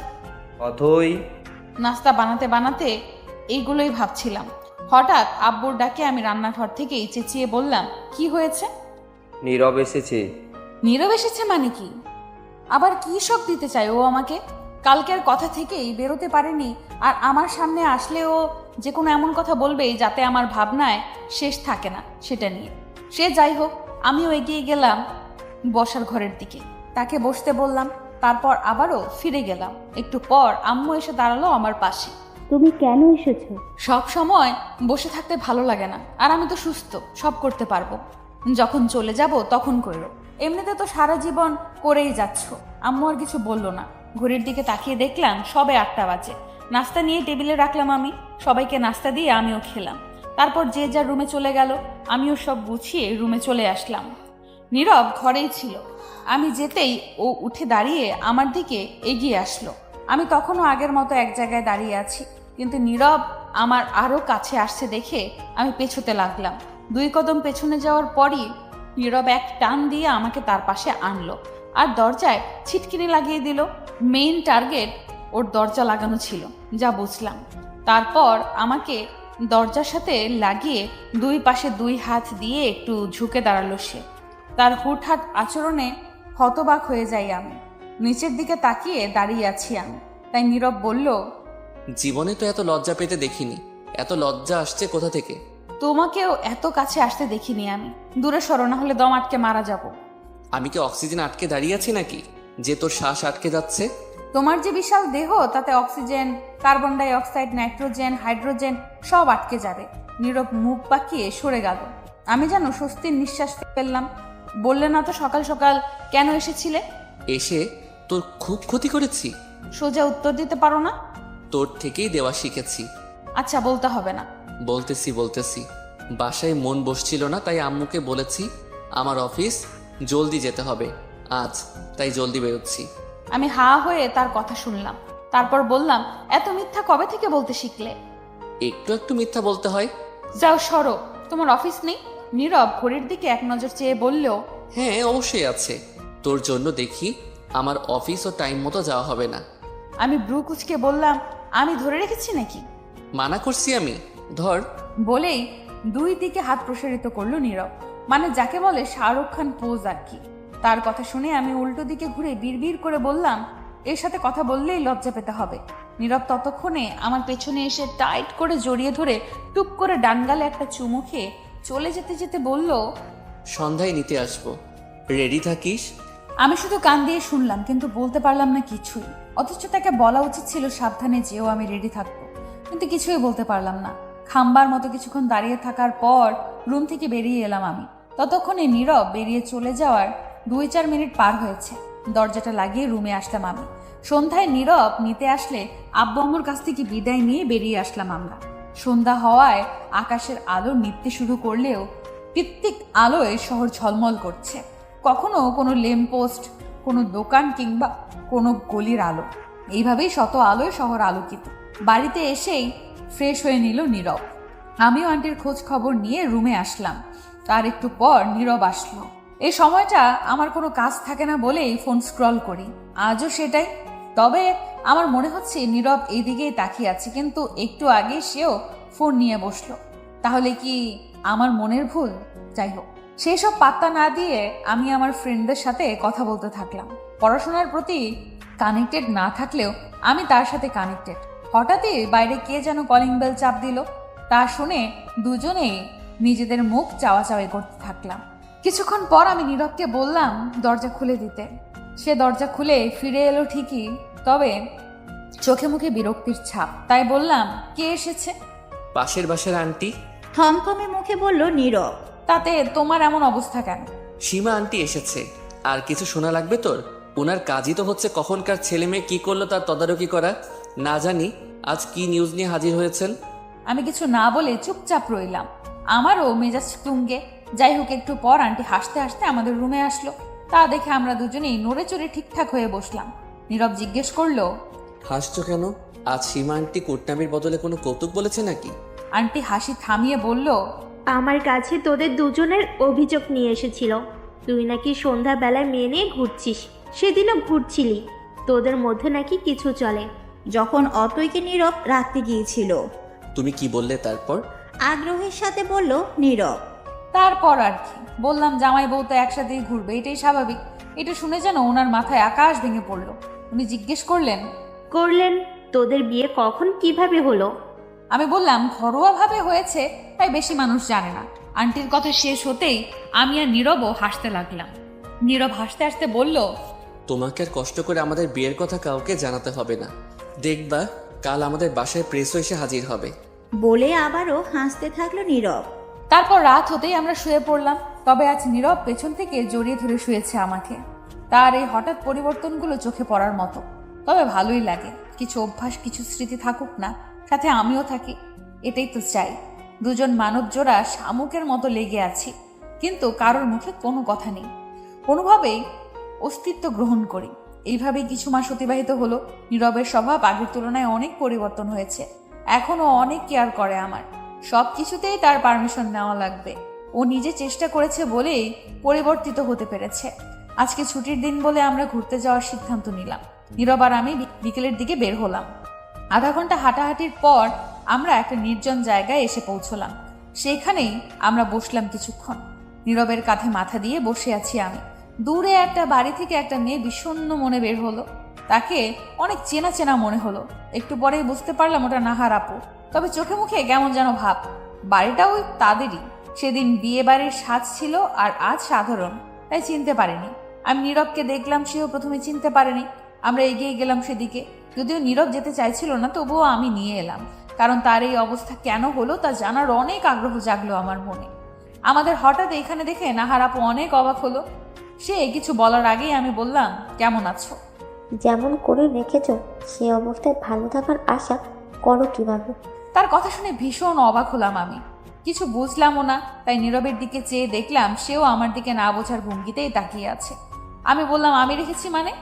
অথই। নাস্তা বানাতে বানাতে এইগুলোই ভাবছিলাম। হঠাৎ আব্বুর ডাকে আমি রান্নাঘর থেকেই চেঁচিয়ে বললাম, কি হয়েছে? নীরব এসেছে। নীরব এসেছে মানে কি? আবার কি সব দিতে চায় ও আমাকে? কালকের কথা থেকেই বেরোতে পারেনি, আর আমার সামনে আসলেও যে কোনো এমন কথা বলবেই যাতে আমার ভাবনায় শেষ থাকে না সেটা নিয়ে। সে যাই হোক, আমিও এগিয়ে গেলাম বসার ঘরের দিকে। তাকে বসতে বললাম, তারপর আবারও ফিরে গেলাম। একটু পর আম্মু এসে দাঁড়ালো আমার পাশে। তুমি কেন এসেছো? সব সময় বসে থাকতে ভালো লাগে না, আর আমি তো সুস্থ, সব করতে পারবো। যখন চলে যাব তখন করো। এমনিতে তো সারা জীবন করেই যাচ্ছ। আম্মু আর কিছু বললো না। ঘড়ির দিকে তাকিয়ে দেখলাম সবে 8টা বাজে। নাস্তা নিয়ে টেবিলে রাখলাম আমি। সবাইকে নাস্তা দিয়ে আমিও খেলাম। তারপর যে যার রুমে চলে গেল। আমিও সব গুছিয়ে রুমে চলে আসলাম। নীরব ঘরেই ছিল। আমি যেতেই ও উঠে দাঁড়িয়ে আমার দিকে এগিয়ে আসলো। আমি তখনও আগের মতো এক জায়গায় দাঁড়িয়ে আছি, কিন্তু নীরব আমার আরো কাছে আসছে দেখে আমি পেছোতে লাগলাম। 2 কদম পেছনে যাওয়ার পরই নীরব এক টান দিয়ে আমাকে তার পাশে আনলো আর দরজায় ছিটকিনি লাগিয়ে দিল। মেইন টার্গেট ওর দরজা লাগানো ছিল, যা বুঝলাম। তারপর আমাকে দরজার সাথে লাগিয়ে 2 পাশে 2 হাত দিয়ে একটু ঝুঁকে দাঁড়ালো সে। তার হুটহাট আচরণে হতবাক হয়ে যাই আমি। নিচের দিকে তাকিয়ে দাঁড়িয়ে আছি আমি। তাই নীরব বলল, জীবনে তো এত লজ্জা পেতে দেখিনি। এত লজ্জা আসছে কোথা থেকে? তোমাকেও এত কাছে আসতে দেখিনি আমি। দূরে সরো, না হলে দম আটকে মারা যাব। আমি কি অক্সিজেন আটকে দাঁড়িয়ে আছি নাকি যে তোর শ্বাস আটকে যাচ্ছে? তোমার যে বিশাল দেহ, তাতে oxygen, carbon die oxide, nitrogen, hydrogen সব আটকে যাবে। নীরব মুখ বাঁকিয়ে সরে গেল। আমি যেন স্বস্তির নিঃশ্বাস ফেললাম। বললে না তো সকাল সকাল কেন এসেছিলে? এসে তোর খুব ক্ষতি করেছি? সোজা উত্তর দিতে পারো না? তোর থেকেই দেওয়া শিখেছি। আচ্ছা, বলতে হবে না। বলতেছি। বাসায় মন বসছিল না, তাই আম্মুকে বলেছি আমার অফিস জলদি যেতে হবে আজ, তাই জলদি বেরোচ্ছি। আমি হা হয়ে তার কথা শুনলাম। তারপর বললাম, এত মিথ্যা কবে থেকে বলতে শিখলে? একটু একটু মিথ্যা বলতে হয়। যাও সরো, তোমার অফিস নেই? নীরব ঘড়ির দিকে এক নজর চেয়ে বলল, হ্যাঁ অবশ্যই আছে। তোর জন্য দেখি আমার অফিস ও টাইম মতো যাওয়া হবে না। আমি ব্রু কুচকে বললাম, আমি ধরে রেখেছি নাকি? মানা করছি আমি, ধর। বলেই দুই দিকে হাত প্রসারিত করলো নীরব, মানে যাকে বলে শাহরুখ খান পোজ আর কি। তার কথা শুনে আমি উল্টো দিকে ঘুরে বিড়বিড় করে বললাম, এর সাথে কথা বললেই লজ্জা পেতে হবে। নীরব ততক্ষণে আমার পেছনে এসে টাইট করে জড়িয়ে ধরে টুপ করে ডানগালে একটা চুমু খেয়ে চলে যেতে যেতে বলল, সন্ধ্যায় নিতে আসবো, রেডি থাকিস। আমি শুধু কান দিয়ে শুনলাম, কিন্তু বলতে পারলাম না কিছুই। অথচ তাকে বলা উচিত ছিল সাবধানে যেও, আমি রেডি থাকবো, কিন্তু কিছুই বলতে পারলাম না। খাম্বার মতো কিছুক্ষণ দাঁড়িয়ে থাকার পর রুম থেকে বেরিয়ে এলাম আমি। ততক্ষণে নীরব বেরিয়ে চলে যাওয়ার 2-4 মিনিট পার হয়েছে। দরজাটা লাগিয়ে রুমে আসলাম আমি। সন্ধ্যায় নীরব নিতে আসলে আব্বু আম্মুর কাছ থেকে বিদায় নিয়ে বেরিয়ে আসলাম আমরা। সন্ধ্যা হওয়ায় আকাশের আলো নিভতে শুরু করলেও কৃত্রিক আলোয় শহর ঝলমল করছে। কখনো কোনো ল্যাম্পপোস্ট, কোনো দোকান কিংবা কোনো গলির আলো, এইভাবেই শত আলোয় শহর আলোকিত। বাড়িতে এসেই ফ্রেশ হয়ে নিল নীরব। আমিও আন্টির খোঁজ খবর নিয়ে রুমে আসলাম। তার একটু পর নীরব আসলো। এই সময়টা আমার কোনো কাজ থাকে না বলেই ফোন স্ক্রল করি, আজও সেটাই। তবে আমার মনে হচ্ছে নীরব এইদিকেই তাকিয়ে আছে, কিন্তু একটু আগে সেও ফোন নিয়ে বসলো। তাহলে কি আমার মনের ভুল? যাই হোক, সেই সব পাত্তা না দিয়ে আমি আমার ফ্রেন্ডদের সাথে কথা বলতে থাকলাম। পড়াশোনার প্রতি কানেক্টেড না থাকলেও আমি তার সাথে কানেক্টেড। হঠাৎই বাইরে কে যেন কলিং বেল চাপ দিল। তা শুনে দুজনেই নিজেদের মুখ চাওয়াচাওয়ি করতে থাকলাম। কিছুক্ষণ পর আমি নীরবকে বললাম দরজা খুলে দিতে। সে দরজা খুলে ফিরে এলো ঠিকই, তবে চোখে মুখে বিরক্তির ছাপ। তাই বললাম, কে এসেছে? পাশের বাসার আন্টি। থমথমে মুখে বলল নীরব। তাতে তোমার এমন অবস্থা কেন? সীমা আন্টি এসেছে। আর কিছু শোনা লাগবে তোর? ওনার কাজই তো হচ্ছে কখনকার ছেলে মেয়ে কি করলো তার তদারকি করা। না জানি আজ কি নিউজ নিয়ে হাজির হয়েছেন। আমি কিছু না বলে চুপচাপ রইলাম। আমারও মেজাজ তুঙ্গে। যাই হোক, একটু পর আন্টি হাসতে হাসতে আমাদের রুমে আসলো। তা দেখে আমরা দুজনেই নড়ে চড়ে ঠিকঠাক হয়ে বসলাম। নীরব জিজ্ঞেস করলো, হাসছো কেন? আজ সীমা আন্টি কুটনামির বদলে কোনো কৌতুক বলেছে নাকি? আন্টি হাসি থামিয়ে বলল, আমার কাছে তোদের দুজনের অভিযোগ নিয়ে এসেছিল। তুই নাকি সন্ধ্যাবেলায় মেয়ে নিয়ে ঘুরছিস, সেদিনও ঘুরছিলি, তোদের মধ্যে নাকি কিছু চলে। যখন অতইকে নীরব রাখতে গিয়েছিল। তুমি কি বললে তারপর? আগ্রহের সাথে বলল নীরব। তারপর আর কি বললাম, জামাই বউ তো একসাথেই ঘুরবে, এটাই স্বাভাবিক। এটা শুনে যেন ওনার মাথায় আকাশ ভেঙে পড়লো। উনি জিজ্ঞেস করলেন, তোদের বিয়ে কখন কিভাবে হলো? আমি বললাম, ঘরোয়াভাবে হয়েছে, তাই বেশি মানুষ জানে না। আন্টির কথা শেষ হতেই আমি আর নীরবও হাসতে লাগলাম। নীরব হাসতে হাসতে বলল, তোমাকে আর কষ্ট করে আমাদের বিয়ের কথা কাউকে জানাতে হবে না। দেখবা কাল আমাদের বাসায় প্রেসও এসে হাজির হবে। বলে আবারও হাসতে থাকলো নীরব। তারপর রাত হতেই আমরা শুয়ে পড়লাম। তবে আজ নীরব পেছন থেকে জড়িয়ে ধরে শুয়েছে আমাকে। তার এই হঠাৎ পরিবর্তনগুলো চোখে পড়ার মতো। তবে ভালোই লাগে। কিছু অভ্যাস, কিছু স্মৃতি থাকুক না, সাথে আমিও থাকি, এটাই তো চাই। দুজন মানব জোড়া শামুকের মতো লেগে আছি, কিন্তু কারোর মুখে কোনো কথা নেই। কোনোভাবেই অস্তিত্ব গ্রহণ করি। এইভাবেই কিছু মাস অতিবাহিত হলো। নীরবের স্বভাব আগের তুলনায় অনেক পরিবর্তন হয়েছে। এখনও অনেক কেয়ার করে আমার। সব কিছুতেই তার পারমিশন নেওয়া লাগবে। ও নিজে চেষ্টা করেছে বলেই পরিবর্তিত হতে পেরেছে। আজকে ছুটির দিন বলে আমরা ঘুরতে যাওয়ার সিদ্ধান্ত নিলাম। নীরব আর আমি বিকেলের দিকে বের হলাম। আধা ঘন্টা হাঁটাহাঁটির পর আমরা একটা নির্জন জায়গায় এসে পৌঁছলাম। সেখানেই আমরা বসলাম কিছুক্ষণ। নীরবের কাঁধে মাথা দিয়ে বসে আছি আমি। দূরে একটা বাড়ি থেকে একটা মেয়ে বিষণ্ণ মনে বের হলো। তাকে অনেক চেনা চেনা মনে হলো। একটু পরেই বুঝতে পারলাম ওটা নাহার আপু। তবে চোখে মুখে কেমন যেন ভাব। বাড়িটাও তাদেরই। সেদিন বিয়ে বাড়ির সাজ ছিল আর আজ সাধারণ, তাই চিনতে পারিনি। আমি নীরবকে দেখলাম, সেও প্রথমে চিনতে পারেনি। আমরা এগিয়ে গেলাম সেদিকে। যদিও নীরব যেতে চাইছিল না, তবুও আমি নিয়ে এলাম, কারণ তার এই অবস্থা কেন হলো তা জানার অনেক আগ্রহ জাগলো আমার মনে। আমাদের হঠাৎ এখানে দেখে নাহার আপু অনেক অবাক হলো। সে কিছু বলার আগেই আমি বললাম, কেমন আছো? যেমন করে রেখেছ সে অবস্থায় ভালো থাকার আশা করো কিভাবে? তার কথা শুনে ভীষণ অবাক হলাম আমি। কিছু বুঝলামও না, তাই নীরবের দিকে চেয়ে দেখলাম সেও আমার দিকে না বোঝার ভঙ্গিতেই তাকিয়ে আছে। আমি বললাম, আমি রেখেছি মানে?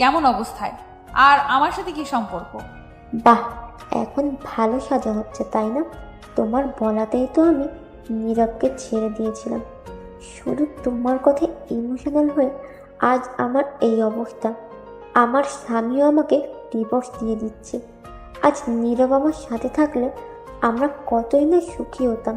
কেমন অবস্থায়? আর আমার সাথে কি সম্পর্ক? বাহ, এখন ভালো সাজা হচ্ছে তাই না? তোমার বলাতেই তো আমি নীরবকে ছেড়ে দিয়েছিলাম। শুধু তোমার কথা ইমোশনাল হয়ে আজ আমার এই অবস্থা। আমার স্বামীও আমাকে ডিভোর্স দিয়ে দিচ্ছে। আজ নীরব আমার সাথে থাকলে আমরা কতই না সুখী হতাম।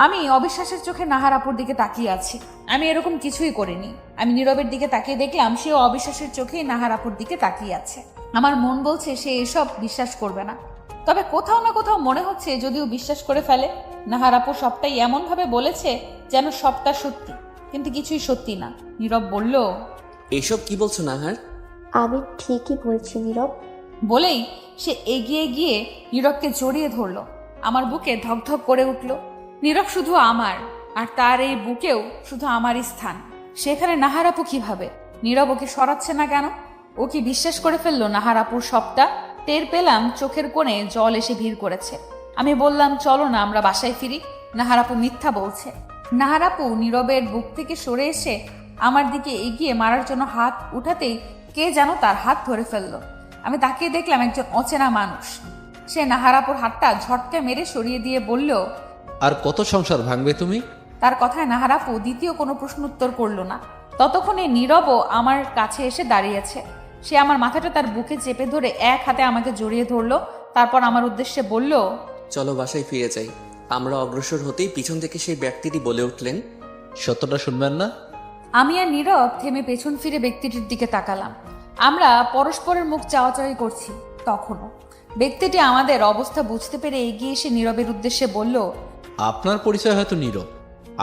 আমি অবিশ্বাসের চোখে নাহার আপুর দিকে তাকিয়ে আছি। আমি এরকম কিছুই করিনি। আমি নীরবের দিকে তাকিয়ে দেখলাম সেও অবিশ্বাসের চোখেই নাহার আপুর দিকে তাকিয়ে আছে। আমার মন বলছে সে এসব বিশ্বাস করবে না, তবে কোথাও না কোথাও মনে হচ্ছে যদিও বিশ্বাস করে ফেলে। নাহার আপু সবটাই এমনভাবে বলেছে যেন সবটা সত্যি, কিন্তু কিছুই সত্যি না। নীরব বলল, এসব কি বলছো নাহার? আমি ঠিকই বলছি নীরব। বলেই সে এগিয়ে গিয়ে নীরবকে জড়িয়ে ধরলো। আমার বুকে ধকধক করে উঠল। নীরব শুধু আমার, আর তার এই বুকেও শুধু আমারই স্থান। সেখানে নাহার আপু কিভাবে? নীরব ওকে সরাচ্ছে না কেন? ও কি বিশ্বাস করে ফেললো নাহার আপুর সবটা? টের পেলাম চোখের কোণে জল এসে ভিড় করেছে। আমি বললাম, চলো না আমরা বাসায় ফিরি। নাহার আপু মিথ্যা বলছে। নাহার আপু নীরবের বুক থেকে সরে এসে আমার দিকে এগিয়ে মারার জন্য হাত উঠাতেই কে যেন তার হাত ধরে ফেললো। আমি তাকিয়ে দেখলাম একজন অচেনা মানুষ। সে নাহার আপুর হাতটা ঝটকা মেরে সরিয়ে দিয়ে বলল, আর কত সংসার ভাঙবে তুমি? তার কথায় নাহার আপু দ্বিতীয় কোনো প্রশ্ন উত্তর করলো না। ততক্ষণে নীরবও আমার কাছে এসে দাঁড়িয়েছে। সে আমার মাথাটা তার বুকে চেপে ধরে এক হাতে আমাকে জড়িয়ে ধরলো। তারপর আমার উদ্দেশ্যে বলল, চলো বাসায় ফিরে যাই। আমরা অগ্রসর হতেই পিছন থেকে সেই ব্যক্তিটি বলে উঠলেন, সত্যটা শুনবেন না? আমি আর নীরব থেমে পেছন ফিরে ব্যক্তিটির দিকে তাকালাম। আমরা পরস্পরের মুখ চাওয়াচাওয়ি করছি। তখনও ব্যক্তিটি আমাদের অবস্থা বুঝতে পেরে এগিয়ে এসে নীরবের উদ্দেশ্যে বলল, আপনার পরিচয় হয়তো নীরব।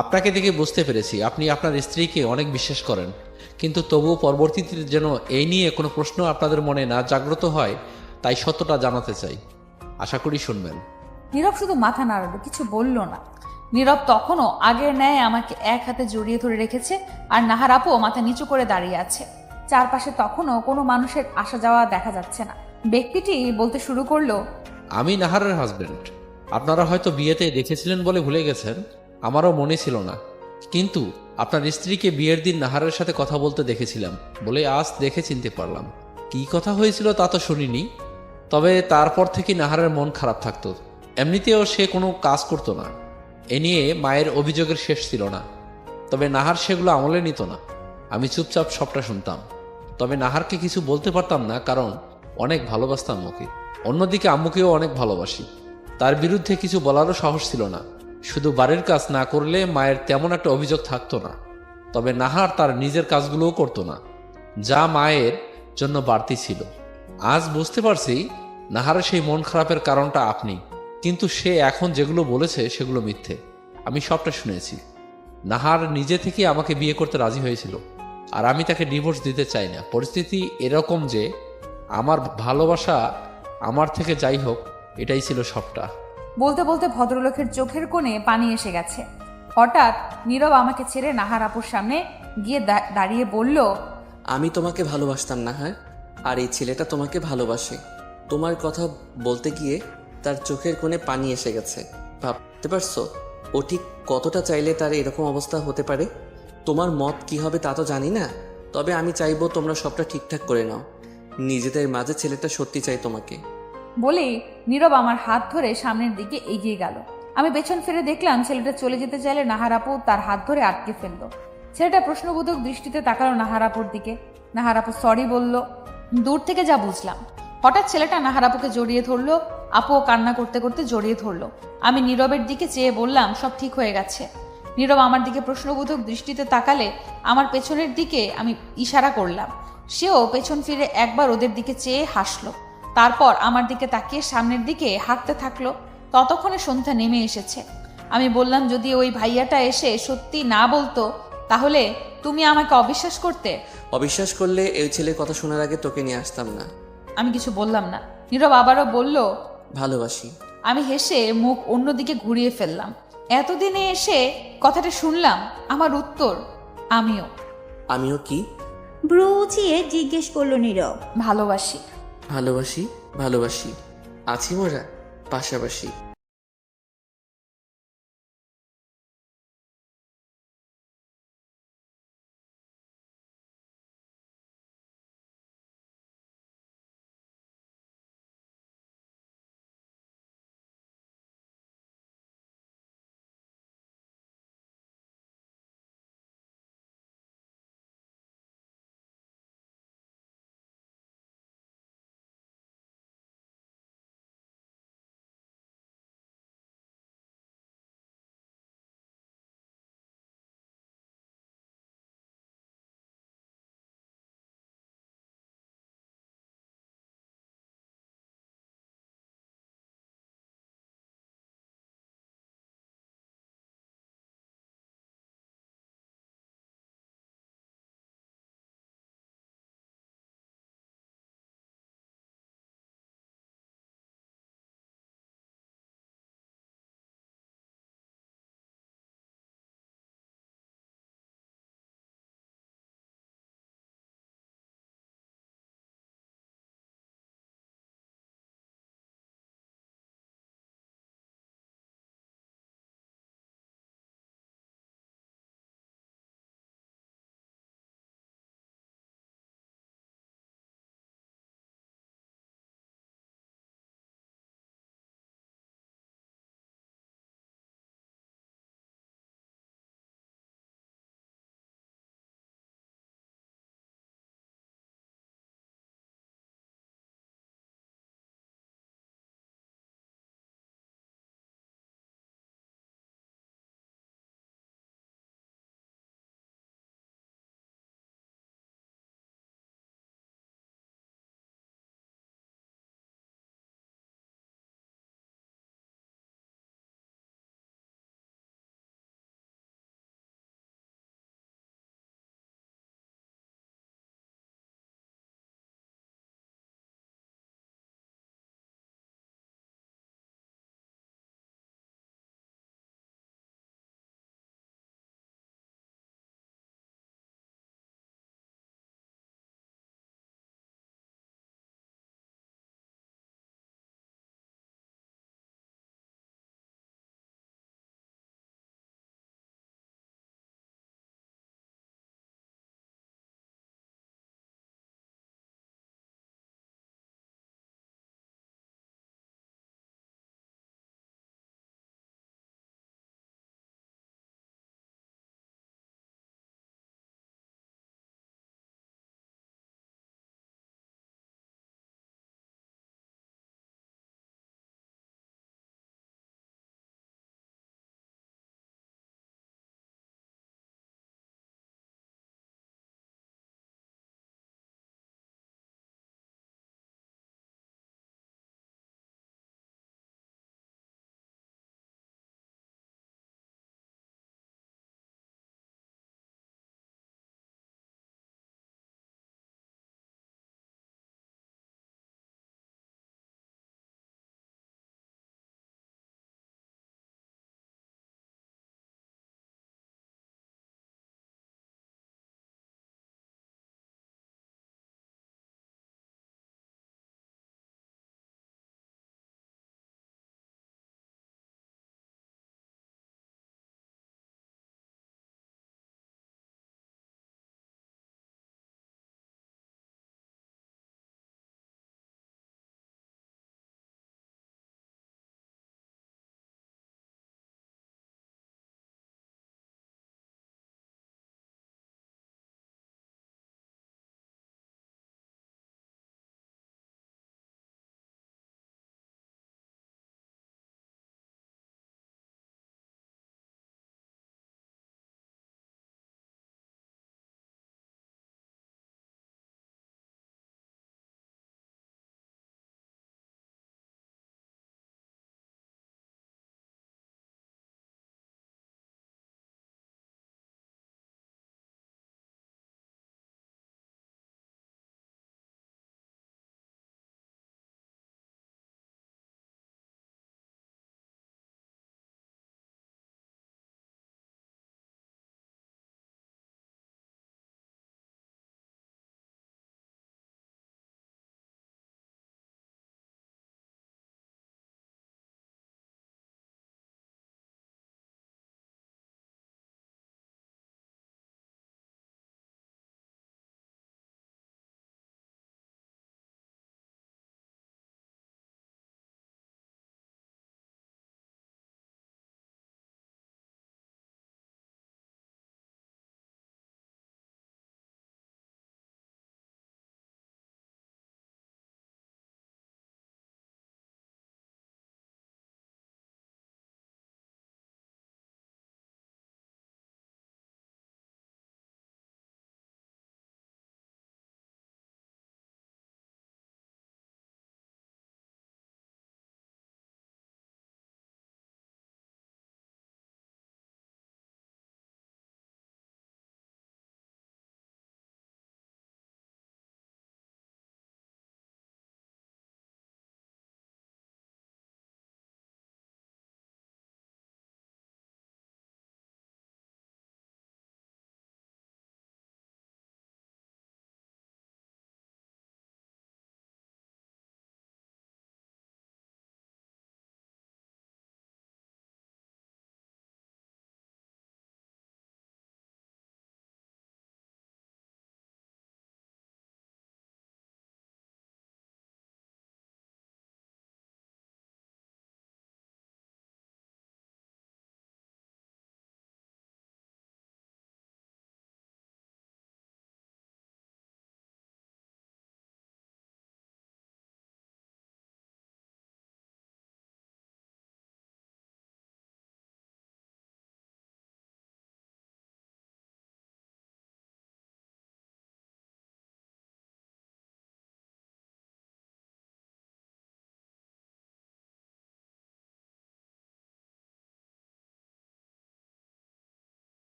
আপনাকে দেখে বুঝতে পেরেছি আপনি আপনার স্ত্রীকে অনেক বিশ্বাস করেন, কিন্তু তবুও পরবর্তীতে যেন এই নিয়ে কোনো প্রশ্ন আপনাদের মনে না জাগ্রত হয়, তাই সত্যটা জানাতে চাই। আশা করি শুনবেন। নীরব শুধু মাথা নাড়ালো, কিছু বলল না। নীরব তখনও আগের ন্যায় আমাকে এক হাতে জড়িয়ে ধরে রেখেছে, আর নাহার আপুও মাথা নিচু করে দাঁড়িয়ে আছে। চারপাশে তখনও কোনো মানুষের আসা যাওয়া দেখা যাচ্ছে না। ব্যক্তিটি বলতে শুরু করলো, আমি নাহারের হাজবেন্ড। আপনারা হয়তো বিয়েতে দেখেছিলেন বলে ভুলে গেছেন, আমারও মনে ছিল না, কিন্তু আপনার স্ত্রীকে বিয়ের দিন নাহারের সাথে কথা বলতে দেখেছিলাম বলে আজ দেখে চিনতে পারলাম। কী কথা হয়েছিল তা তো শুনিনি, তবে তারপর থেকে নাহারের মন খারাপ থাকতো। এমনিতেও সে কোনো কাজ করতো না। এ নিয়ে মায়ের অভিযোগের শেষ ছিল না, তবে নাহার সেগুলো আমলে নিত না। আমি চুপচাপ সবটা শুনতাম, তবে নাহারকে কিছু বলতে পারতাম না, কারণ অনেক ভালোবাসতাম ওকে। অন্যদিকে আম্মুকেও অনেক ভালোবাসি। তার বিরুদ্ধে কিছু বলারও সাহস ছিল না। শুধু বাড়ির কাজ না করলে মায়ের তেমন একটা অভিযোগ থাকতো না, তবে নাহার তার নিজের কাজগুলোও করতো না, যা মায়ের জন্য বাড়তি ছিল। আজ বুঝতে পারছি নাহারের সেই মন খারাপের কারণটা আপনি, কিন্তু সে এখন যেগুলো বলেছে সেগুলো মিথ্যে। আমি সবটা শুনেছি। নাহার নিজে থেকে আমাকে বিয়ে করতে রাজি হয়েছিল, আর আমি তাকে ডিভোর্স দিতে চাই না। পরিস্থিতি এরকম যে আমার ভালোবাসা আমার থেকে যাই হোক, এটাই ছিল সবটা। বলতে বলতে ভদ্রলোকের চোখের কোণে পানি এসে গেছে। হঠাৎ নীরব আমাকে ছেড়ে নাহার আপুর সামনে গিয়ে দাঁড়িয়ে বলল, আমি তোমাকে ভালোবাসতাম নাহার, আর এই ছেলেটা তোমাকে ভালোবাসে। তোমার কথা বলতে গিয়ে তার চোখের কোণে পানি এসে গেছে। ভাবতে পারছো ও ঠিক কতটা চাইলে তার এরকম অবস্থা হতে পারে? তোমার মত কি হবে তা তো জানি না, তবে আমি চাইবো তোমরা সবটা ঠিকঠাক করে নাও। নিজেদের মাঝে ছেলেটা সত্যি চাই তোমাকে। বলেই নীরব আমার হাত ধরে সামনের দিকে এগিয়ে গেল। আমি পেছন ফিরে দেখলাম ছেলেটা চলে যেতে চাইলে নাহার আপু তার হাত ধরে আটকে ফেললো। ছেলেটা প্রশ্নবোধক দৃষ্টিতে তাকালো নাহার আপুর দিকে। নাহার আপু সরি বলল। দূর থেকে যা বুঝলাম। হঠাৎ ছেলেটা নাহার আপুকে জড়িয়ে ধরলো। আপুও কান্না করতে করতে জড়িয়ে ধরলো। আমি নীরবের দিকে চেয়ে বললাম, সব ঠিক হয়ে গেছে। নীরব আমার দিকে প্রশ্নবোধক দৃষ্টিতে তাকালে আমার পেছনের দিকে আমি ইশারা করলাম। সেও পেছন ফিরে একবার ওদের দিকে চেয়ে হাসলো। তারপর আমার দিকে তাকিয়ে সামনের দিকে হাঁটতে থাকলো। ততক্ষণে সন্ধ্যা নেমে এসেছে। আমি বললাম, যদি ওই ভাইয়াটা এসে সত্যি না বলতো তাহলে তুমি আমাকে অবিশ্বাস করতে। অবিশ্বাস করলে এই ছেলের কথা শোনার আগে তোকে নিয়ে আসতাম না। আমি কিছু বললাম না। নীরব আবারও বলল, ভালোবাসি। আমি হেসে মুখ অন্যদিকে ঘুরিয়ে ফেললাম। এতদিনে এসে কথাটা শুনলাম। আমার উত্তর, আমিও। আমিও কি? ব্রু উঁচিয়ে জিজ্ঞেস করলো নীরব। ভালোবাসি। ভালোবাসি, ভালোবাসি, আছি মোরা পাশাপাশি।